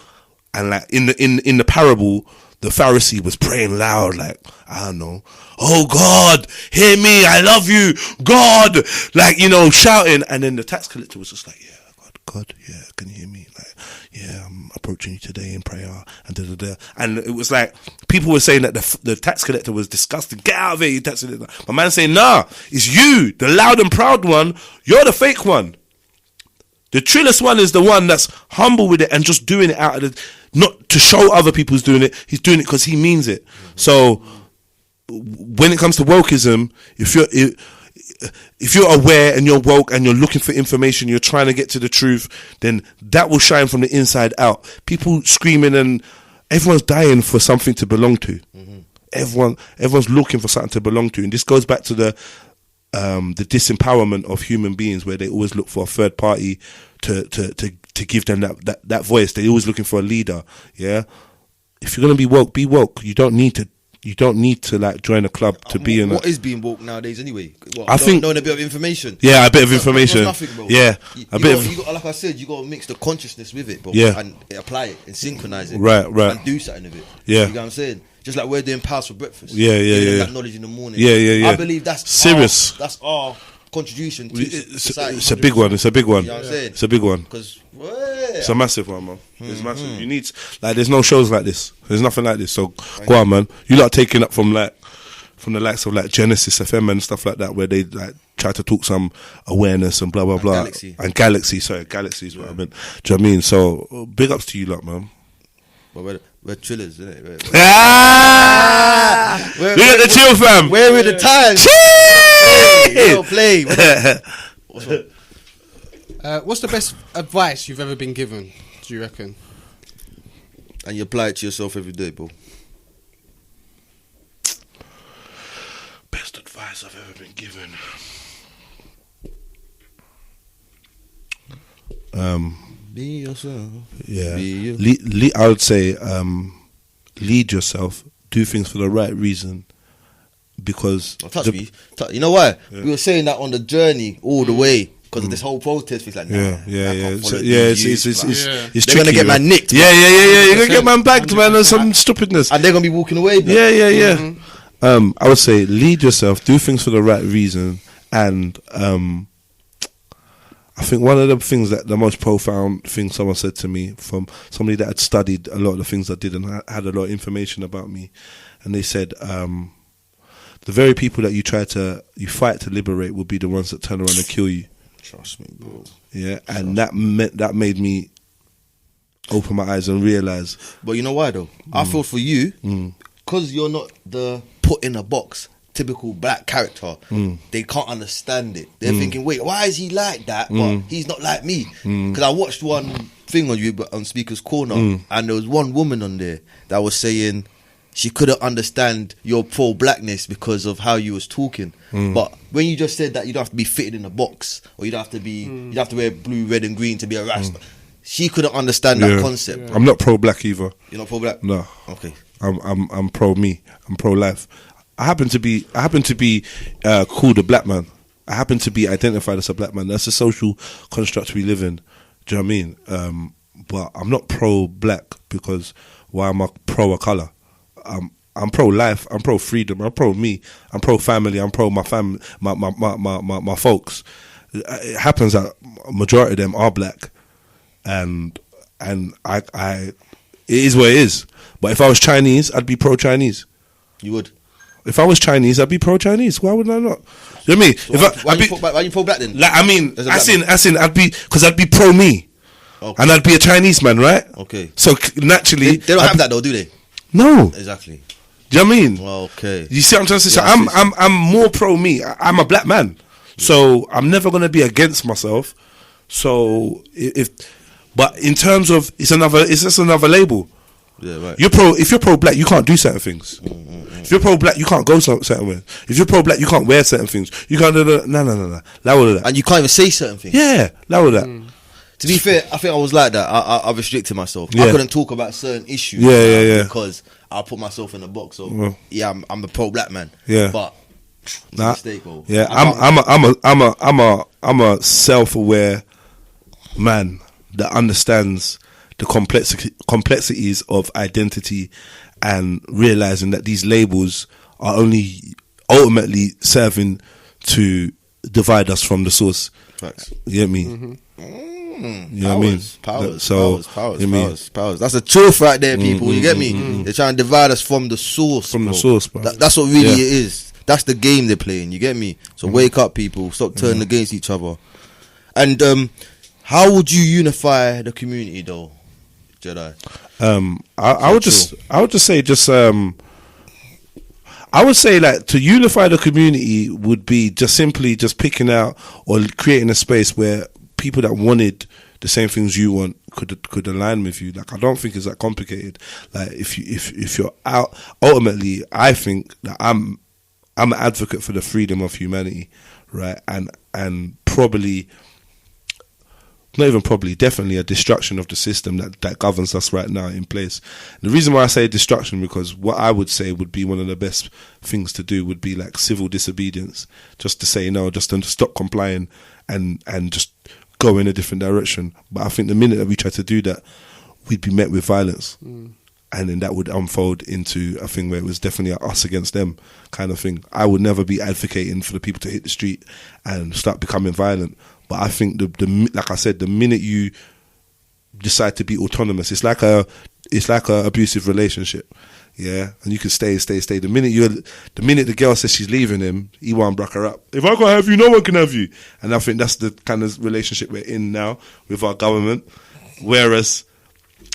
and like in the parable, the Pharisee was praying loud, like, I don't know, oh God, hear me, I love you, God, like, you know, shouting, and then the tax collector was just like, yeah, God, yeah, can you hear me? Like, yeah, I'm approaching you today in prayer, and da-da-da. And it was like, people were saying that the tax collector was disgusting. Get out of here, you tax collector. My man saying, nah, it's you, the loud and proud one. You're the fake one. The trillest one is the one that's humble with it and just doing it out of not to show other people who's doing it. He's doing it because he means it. So when it comes to wokeism, if you're aware and you're woke and you're looking for information, you're trying to get to the truth, then that will shine from the inside out. People screaming, and everyone's dying for something to belong to. Everyone's looking for something to belong to, and this goes back to the disempowerment of human beings, where they always look for a third party to give them that voice. They're always looking for a leader. Yeah, if you're gonna be woke, be woke. You don't need to like join a club to be in. What is being woke nowadays anyway? I think knowing a bit of information. Yeah, a bit of information. Nothing, bro. Yeah, like I said, you got to mix the consciousness with it, bro. Yeah, and apply it and synchronize it. Right, and do something with it. Yeah, you know what I'm saying? Just like we're doing powers for breakfast. Yeah. That knowledge in the morning. Yeah. I believe that's serious. That's our contribution to society. It's a big one. It's a big one. You know what I'm saying? It's a big one. Because it's a massive one, man. It's massive. You need, like, there's no shows like this. There's nothing like this. So go on, man. You lot taking up from the likes of like Genesis FM and stuff like that, where they like try to talk some awareness and blah blah blah. Galaxy is what I meant. Do you know what I mean? So big ups to you lot, man. Well, we're trillers, isn't it? We got the chill, fam. Where with the times? Play. What's the best advice you've ever been given, do you reckon? And you apply it to yourself every day, bro. Best advice I've ever been given. Be yourself. Yeah. Be you. I would say lead yourself. Do things for the right reason. Because you know why? Yeah. We were saying that on the journey all the way. Because of this whole protest, it's like, it's they're tricky, gonna get man nicked. Yeah. You're gonna get man bagged, man, or some stupidness, and they're gonna be walking away. Bro. Yeah. I would say lead yourself, do things for the right reason, and I think one of the things that the most profound thing someone said to me from somebody that had studied a lot of the things I did and had a lot of information about me, and they said, the very people that you fight to liberate will be the ones that turn around and kill you. Trust me, bro. Yeah, and that made me open my eyes and realize. But you know why though? I feel for you, because you're not the put in a box typical black character. They can't understand it. They're thinking, wait, why is he like that? But he's not like me. Because I watched one thing on you on Speaker's Corner, and there was one woman on there that was saying she couldn't understand your pro-blackness because of how you was talking. But when you just said that you don't have to be fitted in a box, or you don't have to be, you don't have to wear blue, red, and green to be a Rasta. she couldn't understand that concept. I'm not pro-black either. You're not pro-black? No. Okay. I'm pro-me. I'm pro-life. I happen to be called a black man. I happen to be identified as a black man. That's a social construct we live in. Do you know what I mean? But I'm not pro-black because why am I pro a colour? I'm pro-life. I'm pro-freedom. I'm pro-me. I'm pro-family. I'm pro my family, my folks. It happens that a majority of them are black, and I it is what it is. But if I was Chinese, I'd be pro-Chinese. You would. If I was Chinese, I'd be pro-Chinese. Why would I not? You know what I mean? Why you pro-black then? Like, I mean, as in, I'd be pro-me. Okay. And I'd be a Chinese man, right? Okay. So naturally, they don't have that though, do they? No. Exactly. Do you know what I mean? Okay. You see what I'm trying to say? I'm more pro-me. I'm a black man, so I'm never gonna be against myself. So but in terms of it's just another label. Yeah, right. If you're pro-black, you can't do certain things. If you're pro-black, you can't go certain ways. If you're pro-black, you can't wear certain things. You can't no. That. And you can't even say certain things. Yeah, that. To be fair, I think I was like that. I restricted myself. Yeah. I couldn't talk about certain issues. Yeah. Because I put myself in a box. So I'm a pro-black man. Yeah. But it's a mistake, bro. Yeah, I'm a self-aware man that understands the complexities of identity and realizing that these labels are only ultimately serving to divide us from the source. Facts. You get me? You know what I mean? Powers. That's the truth right there, people. You get me? They're trying to divide us from the source. From the source, bro. That's what really it is. That's the game they're playing. You get me? So wake up, people. Stop turning against each other. And how would you unify the community, though, Jedi? I would say like to unify the community would be just simply just picking out or creating a space where people that wanted the same things you want could align with you. Like, I don't think it's that complicated. Like, if you're out, ultimately, I think that I'm an advocate for the freedom of humanity, right? And probably, not even probably, definitely a destruction of the system that governs us right now in place. The reason why I say destruction, because what I would say would be one of the best things to do would be like civil disobedience, just to say no, just to stop complying and just go in a different direction. But I think the minute that we try to do that, we'd be met with violence. And then that would unfold into a thing where it was definitely us against them kind of thing. I would never be advocating for the people to hit the street and start becoming violent. But I think like I said, the minute you decide to be autonomous, it's like a abusive relationship, yeah. And you can stay. The minute the girl says she's leaving him, he won't break her up. If I can't have you, no one can have you. And I think that's the kind of relationship we're in now with our government. Whereas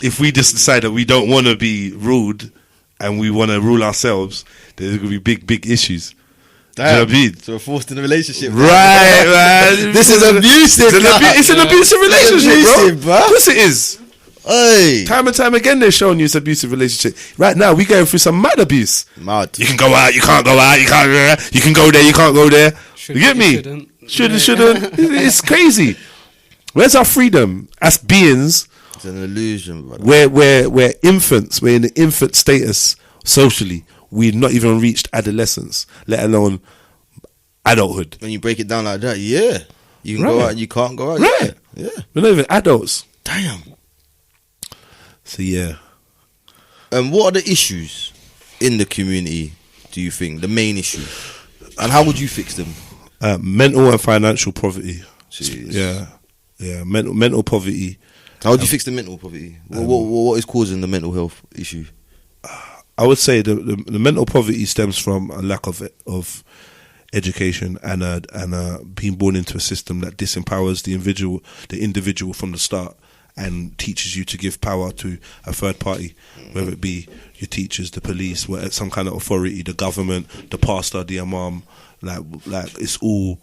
if we just decide that we don't want to be ruled and we want to rule ourselves, there's going to be big issues. Damn. Do you know what I mean? So we're forced in a relationship, right, man. This is abusive. It's an abusive relationship, bro. Of course it is. Hey. Time and time again, they're showing you it's an abusive relationship. Right now, we're going through some mad abuse. Mad. You can go out, you can't go out, you can go there, you can't go there. You get me? Shouldn't. It's crazy. Where's our freedom as beings? It's an illusion, brother. We're infants. We're in the infant status socially. We've not even reached adolescence, let alone adulthood. When you break it down like that, yeah. You can go out and you can't go out. Right. Yeah. We're not even adults. Damn. So, yeah. And what are the issues in the community, do you think? The main issues? And how would you fix them? Mental and financial poverty. Jeez. Yeah. Mental poverty. How would you fix the mental poverty? What is causing the mental health issue? I would say the mental poverty stems from a lack of education and being born into a system that disempowers the individual from the start and teaches you to give power to a third party, whether it be your teachers, the police, some kind of authority, the government, the pastor, the imam. Like it's all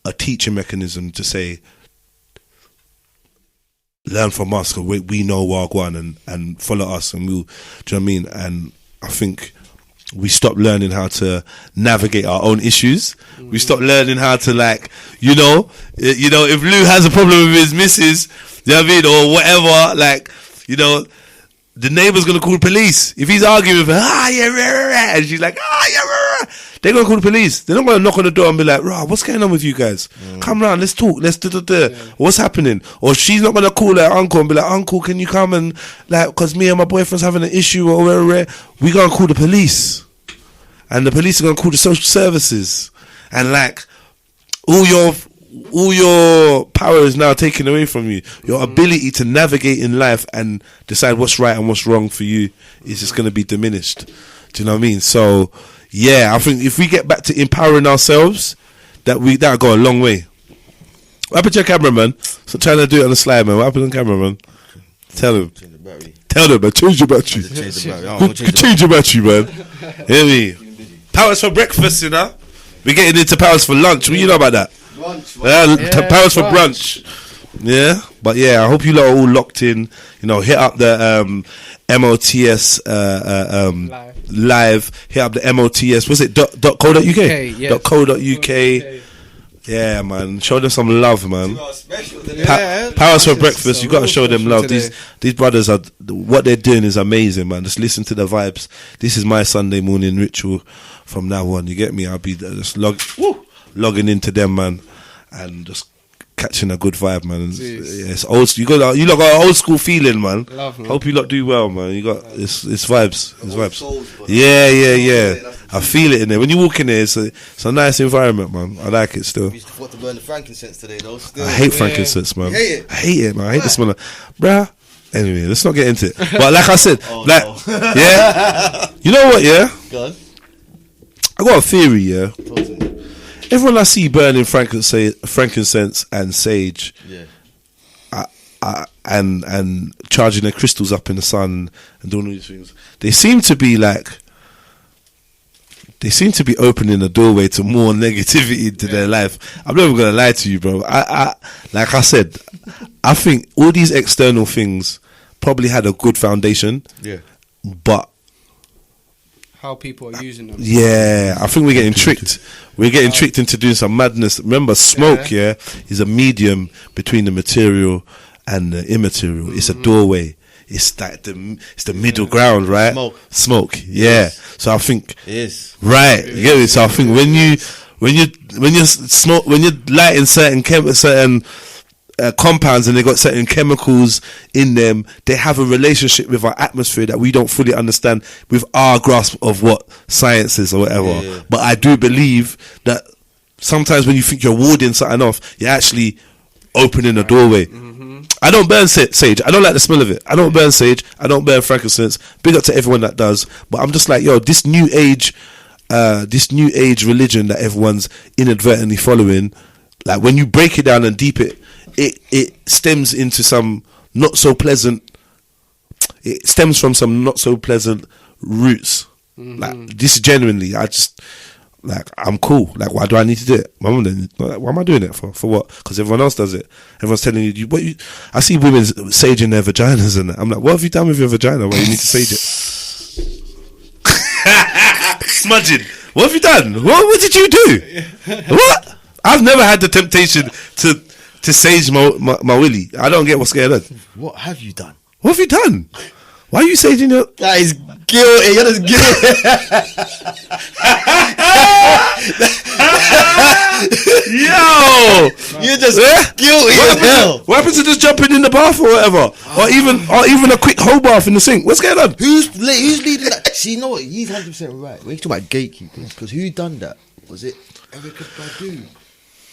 a teaching mechanism to say, learn from us, because we know Wagwan and follow us, and we'll, do you know what I mean? And I think we stop learning how to navigate our own issues. We stop learning how to, like, you know, if Lou has a problem with his missus, you know what I mean, or whatever, like, you know, the neighbour's gonna call the police. If he's arguing with her, and she's like, they're gonna call the police. They're not gonna knock on the door and be like, what's going on with you guys? Come round, let's talk, what's happening? Or she's not gonna call her uncle and be like, uncle, can you come and, like, cause me and my boyfriend's having an issue, or we gonna call the police. And the police are gonna call the social services. And, like, all your power is now taken away from you. Your ability to navigate in life and decide what's right and what's wrong for you is just going to be diminished. Do you know what I mean? So, yeah, I think if we get back to empowering ourselves, that'll go a long way. What happened to your cameraman? So trying to do it on the slide, man. What happened on cameraman? Tell him. Tell them, man. Change your battery. Change your battery, man. Hear me? Powers for breakfast, you know? We're getting into powers for lunch. What you know about that? Powers for brunch. Yeah, but yeah, I hope you lot are all locked in. You know, hit up the MOTS live. Hit up the MOTS. Was it .co.uk? Yes. .co.uk. Yeah, man. Show them some love, man. Powers for breakfast. You got to show them love. These brothers are, what they're doing is amazing, man. Just listen to the vibes. This is my Sunday morning ritual from now on. You get me? I'll be just logging into them, man, and just catching a good vibe, man. Yeah, it's old. You lot got an old school feeling, man. Love, man. Hope you lot do well, man. You got it's vibes. It's vibes. Yeah. I feel it in there. When you walk in there, it's a nice environment, man. I like it still. We used to forgot to burn the frankincense today, though. Still. I hate frankincense, man. You hate it? I hate it, man. I hate the smell of, bruh. Anyway, let's not get into it. But like I said, yeah. You know what? Yeah. Go on. I got a theory, yeah. Everyone I see burning frankincense and sage, and charging their crystals up in the sun and doing all these things, they seem to be opening a doorway to more negativity into their life. I'm not even gonna lie to you, bro. I like I said, I think all these external things probably had a good foundation. Yeah. But how people are using them. Yeah, I think we're getting tricked. We're getting tricked into doing some madness. Remember, smoke, is a medium between the material and the immaterial. It's a doorway. It's like it's the middle ground, right? Smoke. Yeah. Yes. So I think right. You get it? So I think when you smoke, when you're lighting certain compounds and they got certain chemicals in them, they have a relationship with our atmosphere that we don't fully understand with our grasp of what science is or whatever. But I do believe that sometimes when you think you're warding something off, you're actually opening a doorway. I don't burn sage. I don't like the smell of it. I don't burn sage. I don't burn frankincense. Big up to everyone that does. But I'm just like, yo, this new age religion that everyone's inadvertently following, like when you break it down and deep it stems into some not so pleasant. It stems from some not so pleasant roots. Like this, genuinely, I just like I'm cool. Like, why do I need to do it? Why am I doing it for? For what? Because everyone else does it. Everyone's telling you what you. I see women saging their vaginas and I'm like, what have you done with your vagina? Why you need to sage it? Smudging. What have you done? What did you do? What? I've never had the temptation to sage my willy. I don't get what's going on. What have you done? What have you done? Why are you saging your... That is guilty. You're just guilty. Yo! You're just guilty as hell. What happens to just jumping in the bath or whatever? Or even a quick whole bath in the sink? What's going on? Who's leading that? See, you know what? He's 100% right. We're talking about gatekeepers. Because who done that? Was it Erica Badu?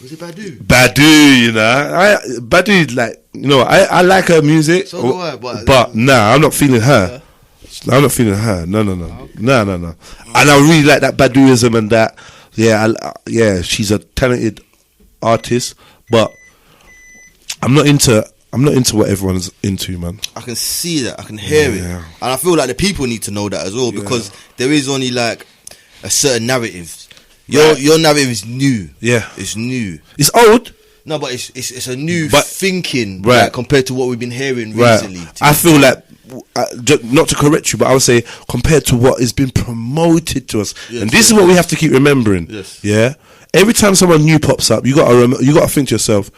Was it Badu? Badu, you know. Badu, like, you know, I like her music. So do I, but nah, I'm not feeling her. I'm not feeling her. No. No. And I really like that Baduism and that. Yeah, she's a talented artist, but I'm not into what everyone's into, man. I can see that. I can hear it. And I feel like the people need to know that as well, because there is only like a certain narrative. Your narrative is new. Yeah. It's new. It's old. No, but it's a new thinking, right, compared to what we've been hearing recently. I feel like not to correct you, but I would say compared to what has been promoted to us, and this is what we have to keep remembering. Yes. Yeah. Every time someone new pops up, you got to think to yourself,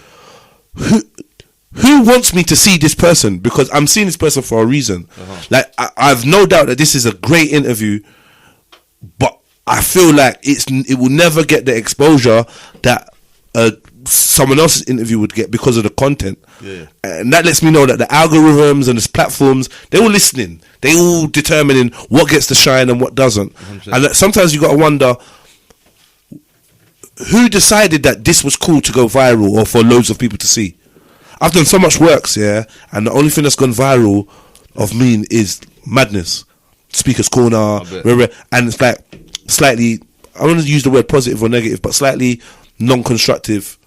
who wants me to see this person? Because I'm seeing this person for a reason. Like I've no doubt that this is a great interview, but I feel like it will never get the exposure that someone else's interview would get because of the content. And that lets me know that the algorithms and the platforms, they're all listening. They all determining what gets the shine and what doesn't. 100%. And sometimes you got to wonder, who decided that this was cool to go viral or for loads of people to see? I've done so much works, and the only thing that's gone viral of me is madness. Speaker's Corner, and it's like slightly, I don't want to use the word positive or negative, but slightly non-constructive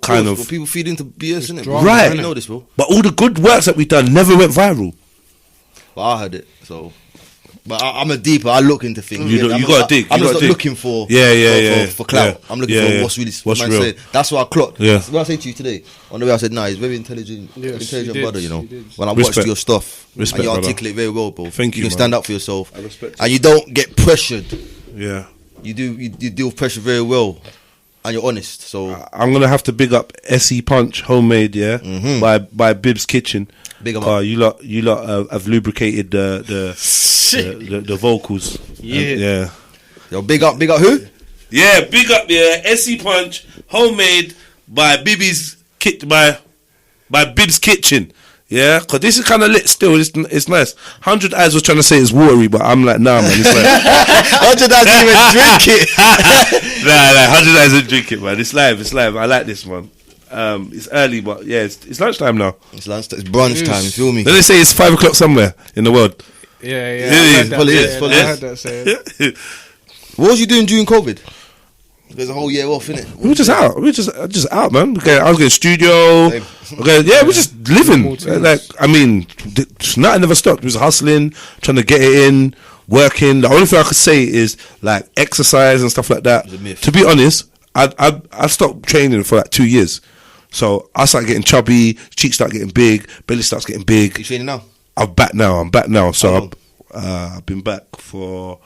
kind of. Well, people feed into BS, isn't it? Right. You know this, bro. But all the good works that we've done never went viral. But I heard it, so. But I'm a deeper. I look into things. You got to dig. I'm just not looking for for clout. I'm looking for what's real. Saying. That's what I clocked. That's what I said to you today. On the way I said, he's very intelligent brother, you know. When I watched your stuff, and you articulate very well, bro. Thank you. You can stand up for yourself. I respect and you don't get pressured. Yeah. You deal with pressure very well. And you're honest, so I'm gonna have to big up SE Punch Homemade, by Bib's Kitchen. Big up. You lot have lubricated the vocals. Yeah. Yo, big up who? Yeah, big up. Yeah, SE Punch Homemade by Bib's Kitchen. Yeah, because this is kind of lit still. It's nice. 100 Eyes was trying to say it's watery, but I'm like, nah, man. It's like 100 Eyes didn't even drink it. Nah, 100 Eyes didn't drink it, man. It's live. I like this one. It's early, but yeah, it's lunchtime now. It's lunchtime. It's brunch time. You feel me? Then they say it's 5 o'clock somewhere in the world. Yeah. I heard that saying. What was you doing during COVID? There's a whole year off, innit? We were just out. We were just out, man. Okay, I was getting studio. Okay, we're just living. Like, I mean, nothing never stopped. We was hustling, trying to get it in, working. The only thing I could say is like exercise and stuff like that. To be honest, I stopped training for like 2 years. So I started getting chubby, cheeks start getting big, belly starts getting big. You training now? I'm back now. So I've been back for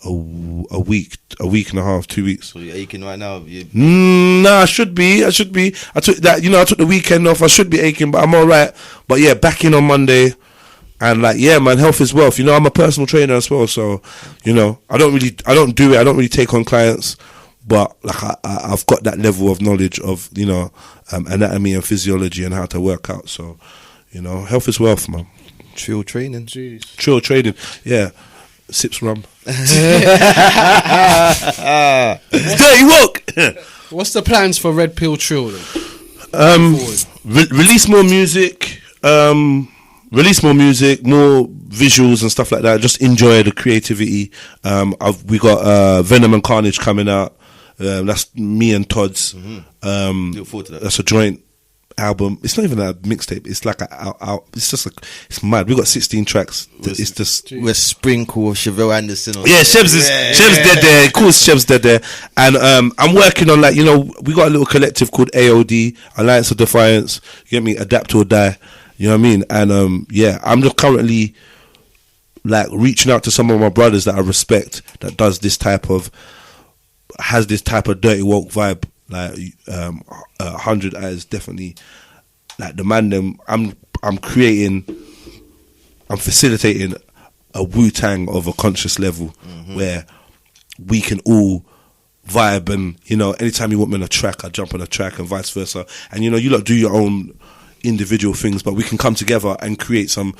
a week and a half, 2 weeks. So you're aching right now? Nah, I should be. I took that. I took the weekend off. I should be aching, but I'm all right. But yeah, back in on Monday, and like, yeah, man, health is wealth. I'm a personal trainer as well, so I don't really take on clients, but like I've got that level of knowledge of anatomy and physiology and how to work out. So health is wealth, man. Trill training. Jeez. Trill training. Yeah. Sips rum. Dirty walk. What's the plans for Red Pill Trill then? Release more music. More visuals and stuff like that. Just enjoy the creativity. We got Venom and Carnage coming out. That's me and Todd's. Look forward to that. That's a joint album. It's not even a mixtape. It's like it's mad. We got 16 tracks. It's just we're sprinkle of Chevelle Anderson. Shev's dead there. Of course, Shev's dead there. And I'm working on we got a little collective called AOD, Alliance of Defiance. You get me? Adapt or Die. You know what I mean? And I'm just currently like reaching out to some of my brothers that I respect that has this type of dirty woke vibe. Like 100 Eyes definitely like the man them. I'm facilitating a Wu-Tang of a conscious level where we can all vibe, and anytime you want me on a track, I jump on a track and vice versa. And you lot do your own individual things, but we can come together and create some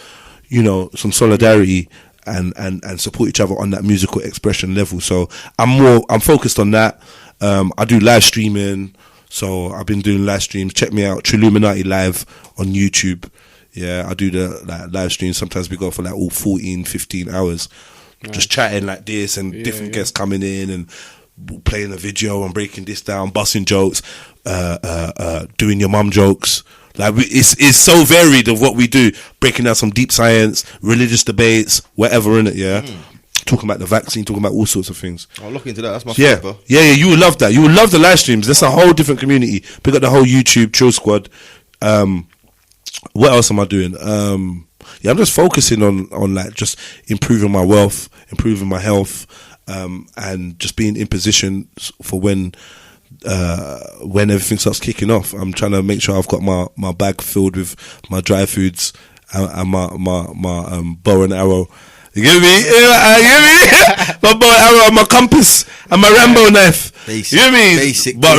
solidarity and support each other on that musical expression level. So I'm focused on that. I do live streaming, so I've been doing live streams. Check me out, Trilluminati Live on YouTube. Yeah, I do the live streams. Sometimes we go for like all 14, 15 hours, just chatting like this, and different guests coming in and playing a video and breaking this down, busting jokes, doing your mum jokes. Like it's so varied of what we do, breaking down some deep science, religious debates, whatever in it. Yeah. Talking about the vaccine, talking about all sorts of things. I'll look into that. That's my favorite, bro. Yeah, you would love that. You would love the live streams. That's a whole different community. Pick up the whole YouTube Trill Squad. What else am I doing? I'm just focusing on like just improving my wealth, improving my health, and just being in position for when everything starts kicking off. I'm trying to make sure I've got my bag filled with my dry foods and my bow and arrow. You get me? My bow and arrow and my compass and my Rambo knife. Basic, you get me? Basic. But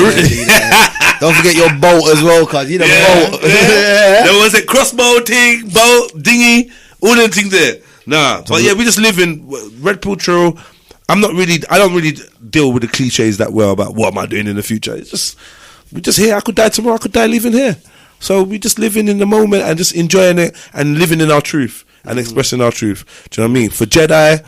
don't forget your boat as well, cause you know boat. There was a crossbow thing, boat, dinghy, all them things there. Nah, but yeah, we just live in Redpilltrill. I don't really deal with the cliches that well about what am I doing in the future. It's just, we're just here. I could die tomorrow. I could die living here. So we just living in the moment and just enjoying it and living in our truth and expressing our truth. Do you know what I mean? For Jedi,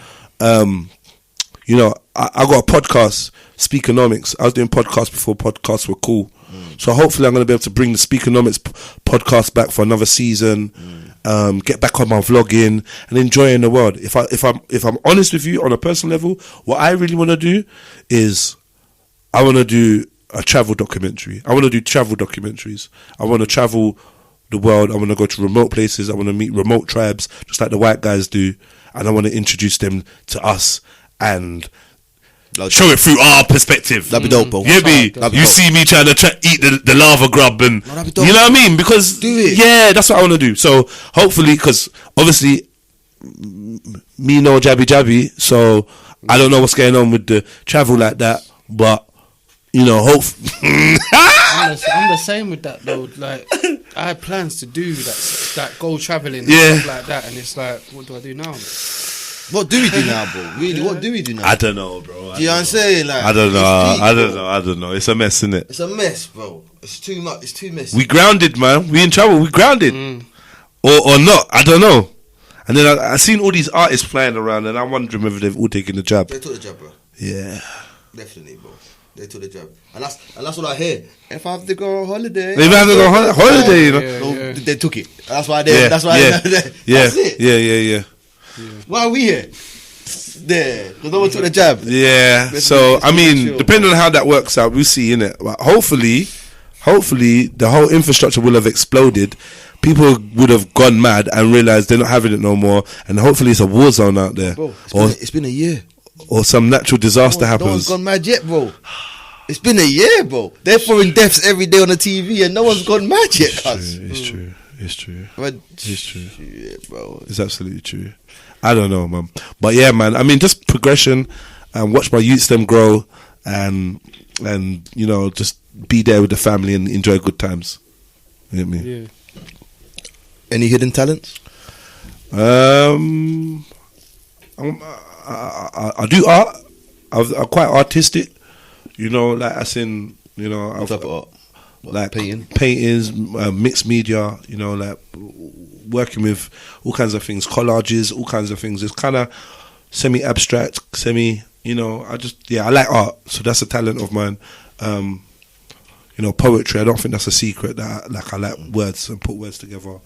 you know, I got a podcast, Speakonomics. I was doing podcasts before podcasts were cool. So hopefully I'm going to be able to bring the Speakonomics podcast back for another season. Get back on my vlogging and enjoying the world. If I'm honest with you on a personal level, what I really want to do is I want to do a travel documentary. I want to do travel documentaries. I want to travel the world. I want to go to remote places. I want to meet remote tribes, just like the white guys do, and I want to introduce them to us and show it through our perspective. That'd be dope, bro. You see me trying to eat the lava grub, and you know what I mean? Because do it. Yeah, that's what I want to do. So hopefully, because obviously me no jabby, so I don't know what's going on with the travel like that, but you know, I'm the same with that though. Like, I had plans to do that, go traveling and stuff like that, and it's like, what do I do now? What do we do now, bro? Really, what do we do now? I don't know, bro. Do you know what I'm saying? Like, I don't know. It's a mess, isn't it? It's a mess, bro. It's too much. It's too messy. We grounded, man. We in trouble. We grounded, or not? I don't know. And then I seen all these artists flying around, and I'm wondering whether they've all taken the jab. They took the jab, bro. Yeah, definitely, bro. They took the jab, and that's what I hear. If I have to go on holiday, they have to go on holiday, you know. Yeah. They took it. That's why they. That's why. Yeah. That's it. Yeah. Why are we here? There, because no one took the jab. Yeah. So I mean, depending on how that works out, we'll see, innit? But hopefully, the whole infrastructure will have exploded. People would have gone mad and realised they're not having it no more, and hopefully it's a war zone out there. Bro, it's been a year. Or some natural disaster happens. No one's gone mad yet, bro. It's been a year, bro. They're throwing deaths every day on the TV, and no one's gone mad yet, cuz. It's true. It's true. Shit, bro. It's absolutely true. I don't know, man. But yeah, man. I mean, just progression and watch my youths them grow, and you know, just be there with the family and enjoy good times. You get me? Yeah. Any hidden talents? I do art. I'm quite artistic, you know, like as in, you know, What type of art? like paintings, mixed media, you know, like working with all kinds of things, collages, all kinds of things. It's kind of semi-abstract, you know, I like art, so that's a talent of mine. You know, poetry, I don't think that's a secret, that I like words and put words together.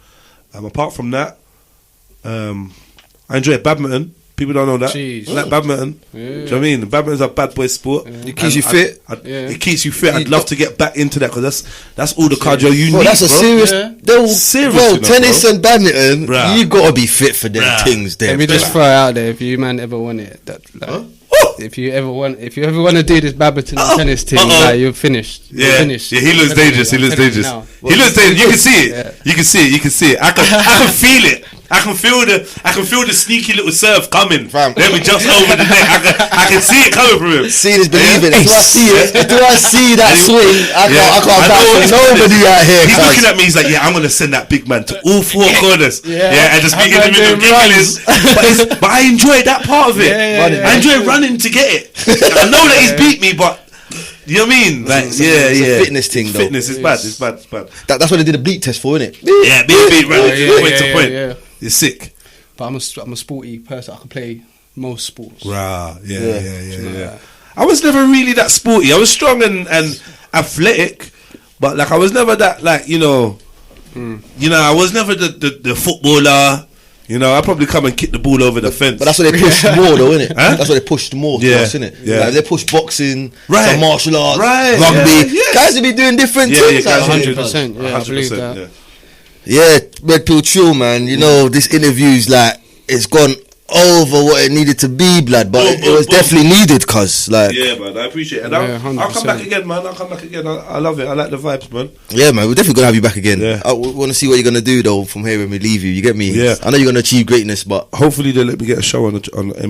Apart from that, I enjoy badminton. People don't know that. I like badminton. Yeah. Do you know what I mean? Badminton's a bad boy sport. Yeah. It keeps you fit. It keeps you fit. I'd love to get back into that, because that's all the cardio you need. That's a serious. Serious, bro, you know, tennis and badminton. Bruh. You gotta be fit for them things. There. Let me just throw it out there. If you man ever want it, if you ever want to do this badminton and tennis thing, like, you're finished. Yeah. You're finished. Yeah, he looks dangerous. He looks dangerous. He looks dangerous. You can see it. Yeah. You can see it. I can feel it. I can feel the sneaky little serve coming. Fam. Let me just over the net. I can see it coming from him. Seeing is believing. Do I see it? Do I see that swing? I can't back for nobody out here. He's looking at me. He's like, yeah, I'm gonna send that big man to all four corners. Yeah, and just be in the middle giggling. But I enjoy that part of it. I enjoy running to get it. I know that he's beat me, but you know what I mean? Like, it's a fitness thing, though. Fitness is bad. It's bad. That's what they did a bleep test for, innit? Yeah, beat running point to point. Yeah. You're sick. But I'm a sporty person. I can play most sports. Right. Yeah. I was never really that sporty. I was strong and athletic, but like I was never that, like, you know, I was never the footballer. You know, I probably come and kick the ball over the fence. But that's what they pushed more, though, innit? Huh? That's what they pushed more, innit? Yeah. Like, they pushed boxing, some martial arts, rugby. Guys will be doing different things. 100%. Yeah, I believe that. Yeah, Redpilltrill, man. You know, this interview's like, it's gone over what it needed to be, blood, but it was definitely needed, cuz, like. Yeah, man, I appreciate it. And I'll come back again, man. I'll come back again. I love it. I like the vibes, man. Yeah, man, we're definitely gonna have you back again. Yeah. I want to see what you're gonna do though from here when we leave you. You get me? Yeah. I know you're gonna achieve greatness, but Hopefully they let me get a show on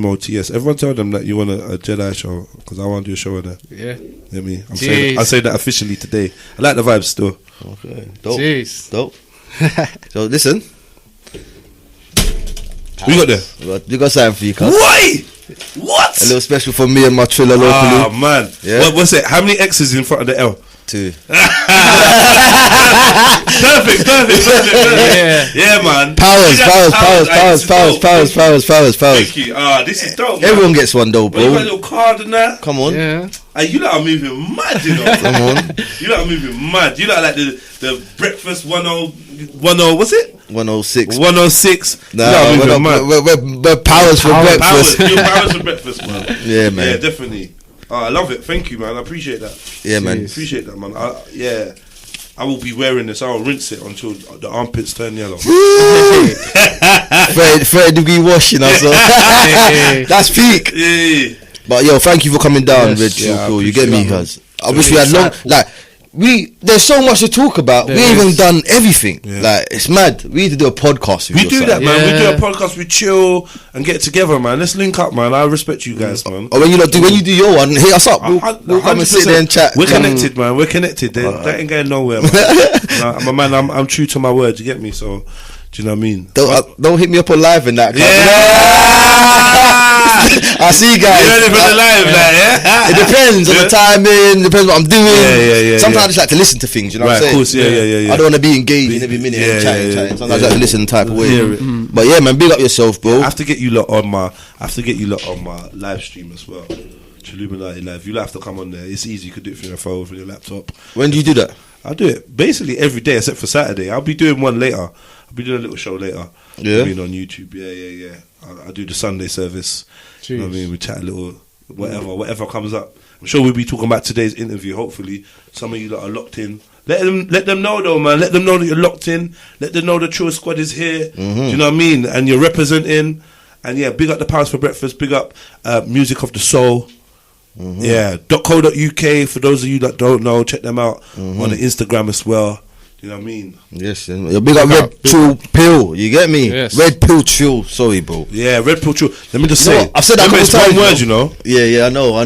MOTS. Everyone tell them that you want a Jedi show, because I want to do a show on there. Yeah. You know me? I'll say that officially today. I like the vibes still. okay, dope, Jeez. dope. So listen, We got there. we got something for you, cuz. What? A little special for me and my Trilla Ah, locally. man. Yeah. What's it? How many X's in front of the L? 2. Perfect. Yeah, man. Powers. Thank you. This is dope, man. Everyone gets one though, Well, you got a bro. little card and that. Come on. Yeah. You lot are moving mad, you know. Come on. You lot are moving mad. You lot like the breakfast 10, what's it? 106. 106. Nah, You lot are moving mad. we're powers for breakfast. Your powers for breakfast, man. Yeah, man. Yeah, definitely. I love it. Thank you, man. I appreciate that. Yeah, man. Appreciate that, man. I will be wearing this. I'll rinse it until the armpits turn yellow. 30-degree wash, you know. So that's peak. Yeah. But yo, thank you for coming down, Yes, Redpilltrill. I You get me, appreciate that, cuz. I wish we had long. Like there's so much to talk about. We ain't even done everything. Yeah. Like it's mad. We need to do a podcast. We do that, man. Yeah. We do a podcast. We chill and get together, man. Let's link up, man. I respect you guys, man. Or when you do your one, hit us up. We'll come and sit there and chat. We're connected, man. We're connected. That ain't going nowhere, man. I'm a man. I'm true to my word. You get me? So, do you know what I mean? Don't hit me up on live and that. I see you guys. You ready for the live, man? Yeah. It depends on the timing. Depends what I'm doing. Yeah. Sometimes I just like to listen to things. You know what I'm saying? Of course, yeah. I don't want to be engaged in every minute and chatting. Sometimes I like to listen type of way. But yeah, man, big up yourself, bro. I have to get you lot on my live stream as well. Illuminati live. You have to come on there. It's easy. You could do it from your phone, from your laptop. When do you do that? I do it basically every day except for Saturday. I'll be doing one later. I'll be doing a little show later. Yeah. I mean on YouTube. Yeah. I do the Sunday service. Jeez. You know what I mean? We chat a little, whatever comes up. I'm sure we'll be talking about today's interview. Hopefully, some of you that are locked in. Let them know though, man. Let them know that you're locked in. Let them know the True Squad is here. Do you know what I mean? And you're representing. And yeah, big up the Powers for Breakfast. Big up Music of the Soul. Yeah, .co.uk. For those of you that don't know, check them out on the Instagram as well. You know what I mean? Yes, and big up Redpilltrill. You get me? Yes. Redpilltrill. Sorry, bro. Yeah, Redpilltrill. Let me just You know say, what? I've said that a couple it's times, one word, bro. you know. Yeah, I know. I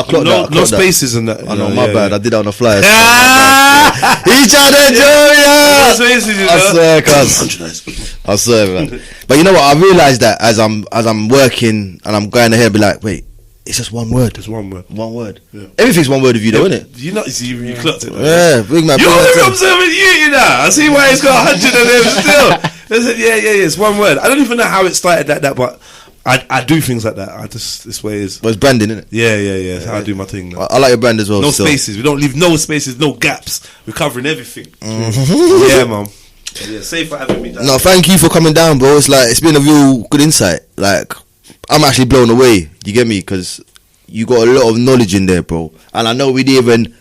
clocked that. No spaces in that. I know, you my bad. yeah. I did that on the flyer. Ah! Each other, Joey. No spaces, you know. I swear, cuz. I swear, man. But you know what? I realised that as I'm working and I'm going ahead, be like, wait, it's just one word. Just one word. One word. Yeah. Everything's one word of you, though, isn't it? You know, you clocked it. Yeah, big man. You're big only man. observing you know. I see why it's got 100 of them still. I said, yeah, it's one word. I don't even know how it started like that, but I do things like that. This way is. But it's branding, isn't it? Yeah. That's how I do my thing. I like your brand as well. No still. spaces. We don't leave no spaces, no gaps. We're covering everything. Yeah, man. Yeah, safe for having me down. No, thank you for coming down, bro. It's been a real good insight. Like, I'm actually blown away. You get me? Because you got a lot of knowledge in there, bro. And I know we didn't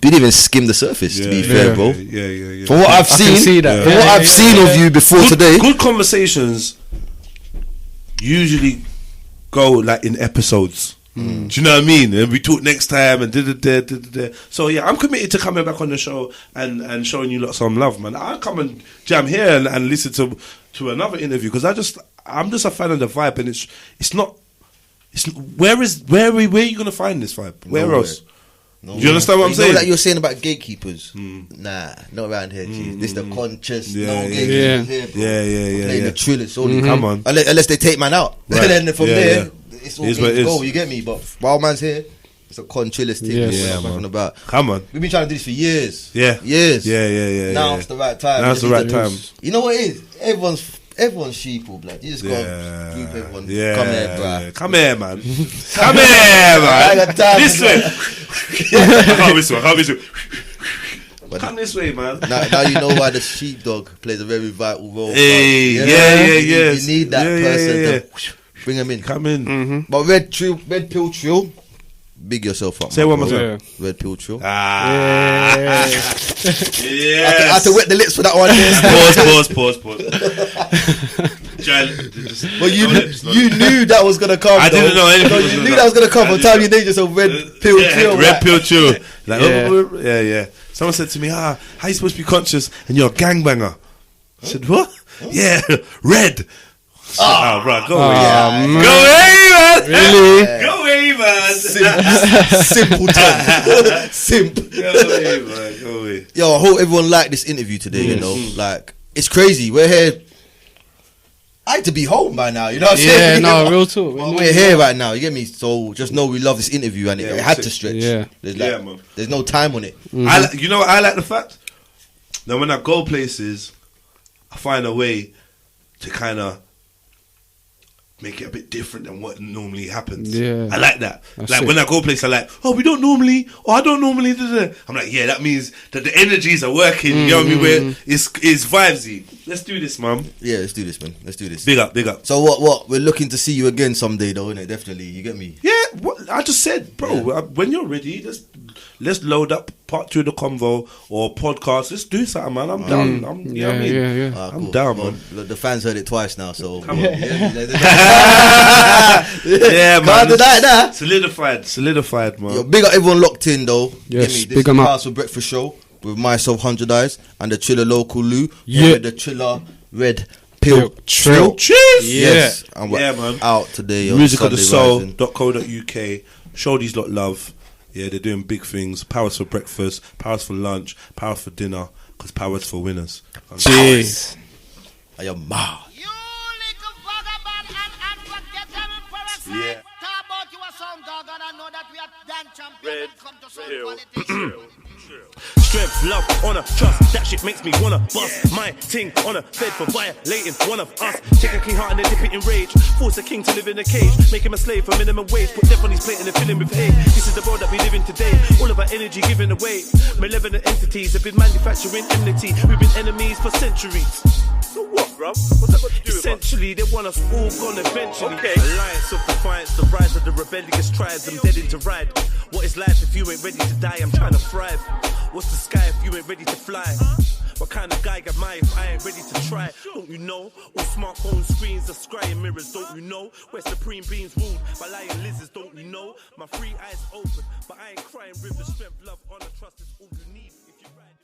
even skim the surface. To be fair, bro. Yeah. From what I've seen, from what I've seen of you before today, Good conversations usually go like in episodes. Do you know what I mean? And we talk next time and da. So yeah, I'm committed to coming back on the show and showing you lot some love, man. I'll come and jam here and listen to another interview because I'm just a fan of the vibe, and it's not. Where are you gonna find this vibe? Where else? Do you understand what I'm saying? You know that you're saying about gatekeepers? Nah, not around here. This is the conscious. No gatekeepers here, bro. Yeah. Playing the trill, it's only Come on. unless they take man out. Right. And then from there, it's all It is what it is. go. You get me? But while man's here, it's a conchillist thing. Yes. Yeah, man. man. About. Come on. We've been trying to do this for years. Yeah. Years. Yeah. Now it's the right time. Now it's the right time. You know what it is? Everyone's sheeple, blood. You just got to group everyone. Yeah. Come here, bruh. Yeah. Come here, man. Come here, man. I got time This for way. that. I can't this way. Come this way, man. Now you know why the sheepdog plays a very vital role. Hey, bruv. yeah. You need that person to bring him in. Come in. But Redpilltrill, Big yourself up. Say one more bro. time. Redpilltrill. Yeah. I had to wet the lips for that one. Pause. But you knew that was gonna come. I didn't know anything. You knew that was gonna come. By the time you named yourself Redpilltrill. Redpilltrill. Yeah. Someone said to me, how you supposed to be conscious and you're a gangbanger? I said, what? Yeah, red. Bro, go away. Go away, man. Really? Go away, man. Simpleton. Simp. Go away, man. Go away. Yo, I hope everyone liked this interview today. You know, like it's crazy. We're here. I had to be home by now. You know what I'm saying? Yeah, no, real talk. But we're here right now. You get me? So just know we love this interview, and it had to stretch. Yeah. Man. There's no time on it. You know what I like the fact that when I go places, I find a way to kind of make it a bit different than what normally happens. Yeah, I like that. When I go places, I like, we don't normally, or I don't normally do that. I'm like, that means that the energies are working. You know what I mean? Where it's vibesy. Let's do this, man. Yeah, let's do this, man. Let's do this. Big up. So what? We're looking to see you again someday, though, innit? Definitely. You get me? Yeah. What I just said, bro. When you're ready, let's load up part 2 of the convo or podcast. Let's do something, man. I'm down. You know what I mean? I'm cool. down, man. Look, the fans heard it twice now, so come on. Yeah, man. Can't deny that. Solidified, man. Yo, big up everyone locked in, though. Yes, This big is the 'em up. House of Breakfast show with myself, 100 Eyes, and the Trilla Local Lou. Yeah. With the Trilla Redpilltrill. Cheers. Yes. And we're man. out today. On musicofthesoul.co.uk. Show these lot love. Yeah, they're doing big things. Powers for breakfast, powers for lunch, powers for dinner, because powers for winners. Jeez. I am mad. You little vagabond and unforgettable parasite. Yeah. Talk about you a sound dog and I know that we are dance champions and come to sound politics. Strength, love, honor, trust. That shit makes me wanna bust my ting on a fed for violating one of us. Take a king heart and then dip it in rage. Force a king to live in a cage. Make him a slave for minimum wage. Put death on his plate and then fill him with hate. This is the world that we live in today. All of our energy given away. Malevolent entities have been manufacturing enmity. We've been enemies for centuries. So what, bruv? What's that got to do with essentially, they want us all gone eventually. Okay. Alliance of defiance, the rise of the rebellious tribes. I'm dead into ride. What is life if you ain't ready to die? I'm trying to thrive. What's the sky if you ain't ready to fly? What kind of guy am I if I ain't ready to try? Don't you know? All smartphone screens are scrying mirrors, don't you know? Where supreme beings ruled by lying lizards, don't you know? My free eyes open, but I ain't crying rivers. Strength, love, honor, trust is all you need if you ride.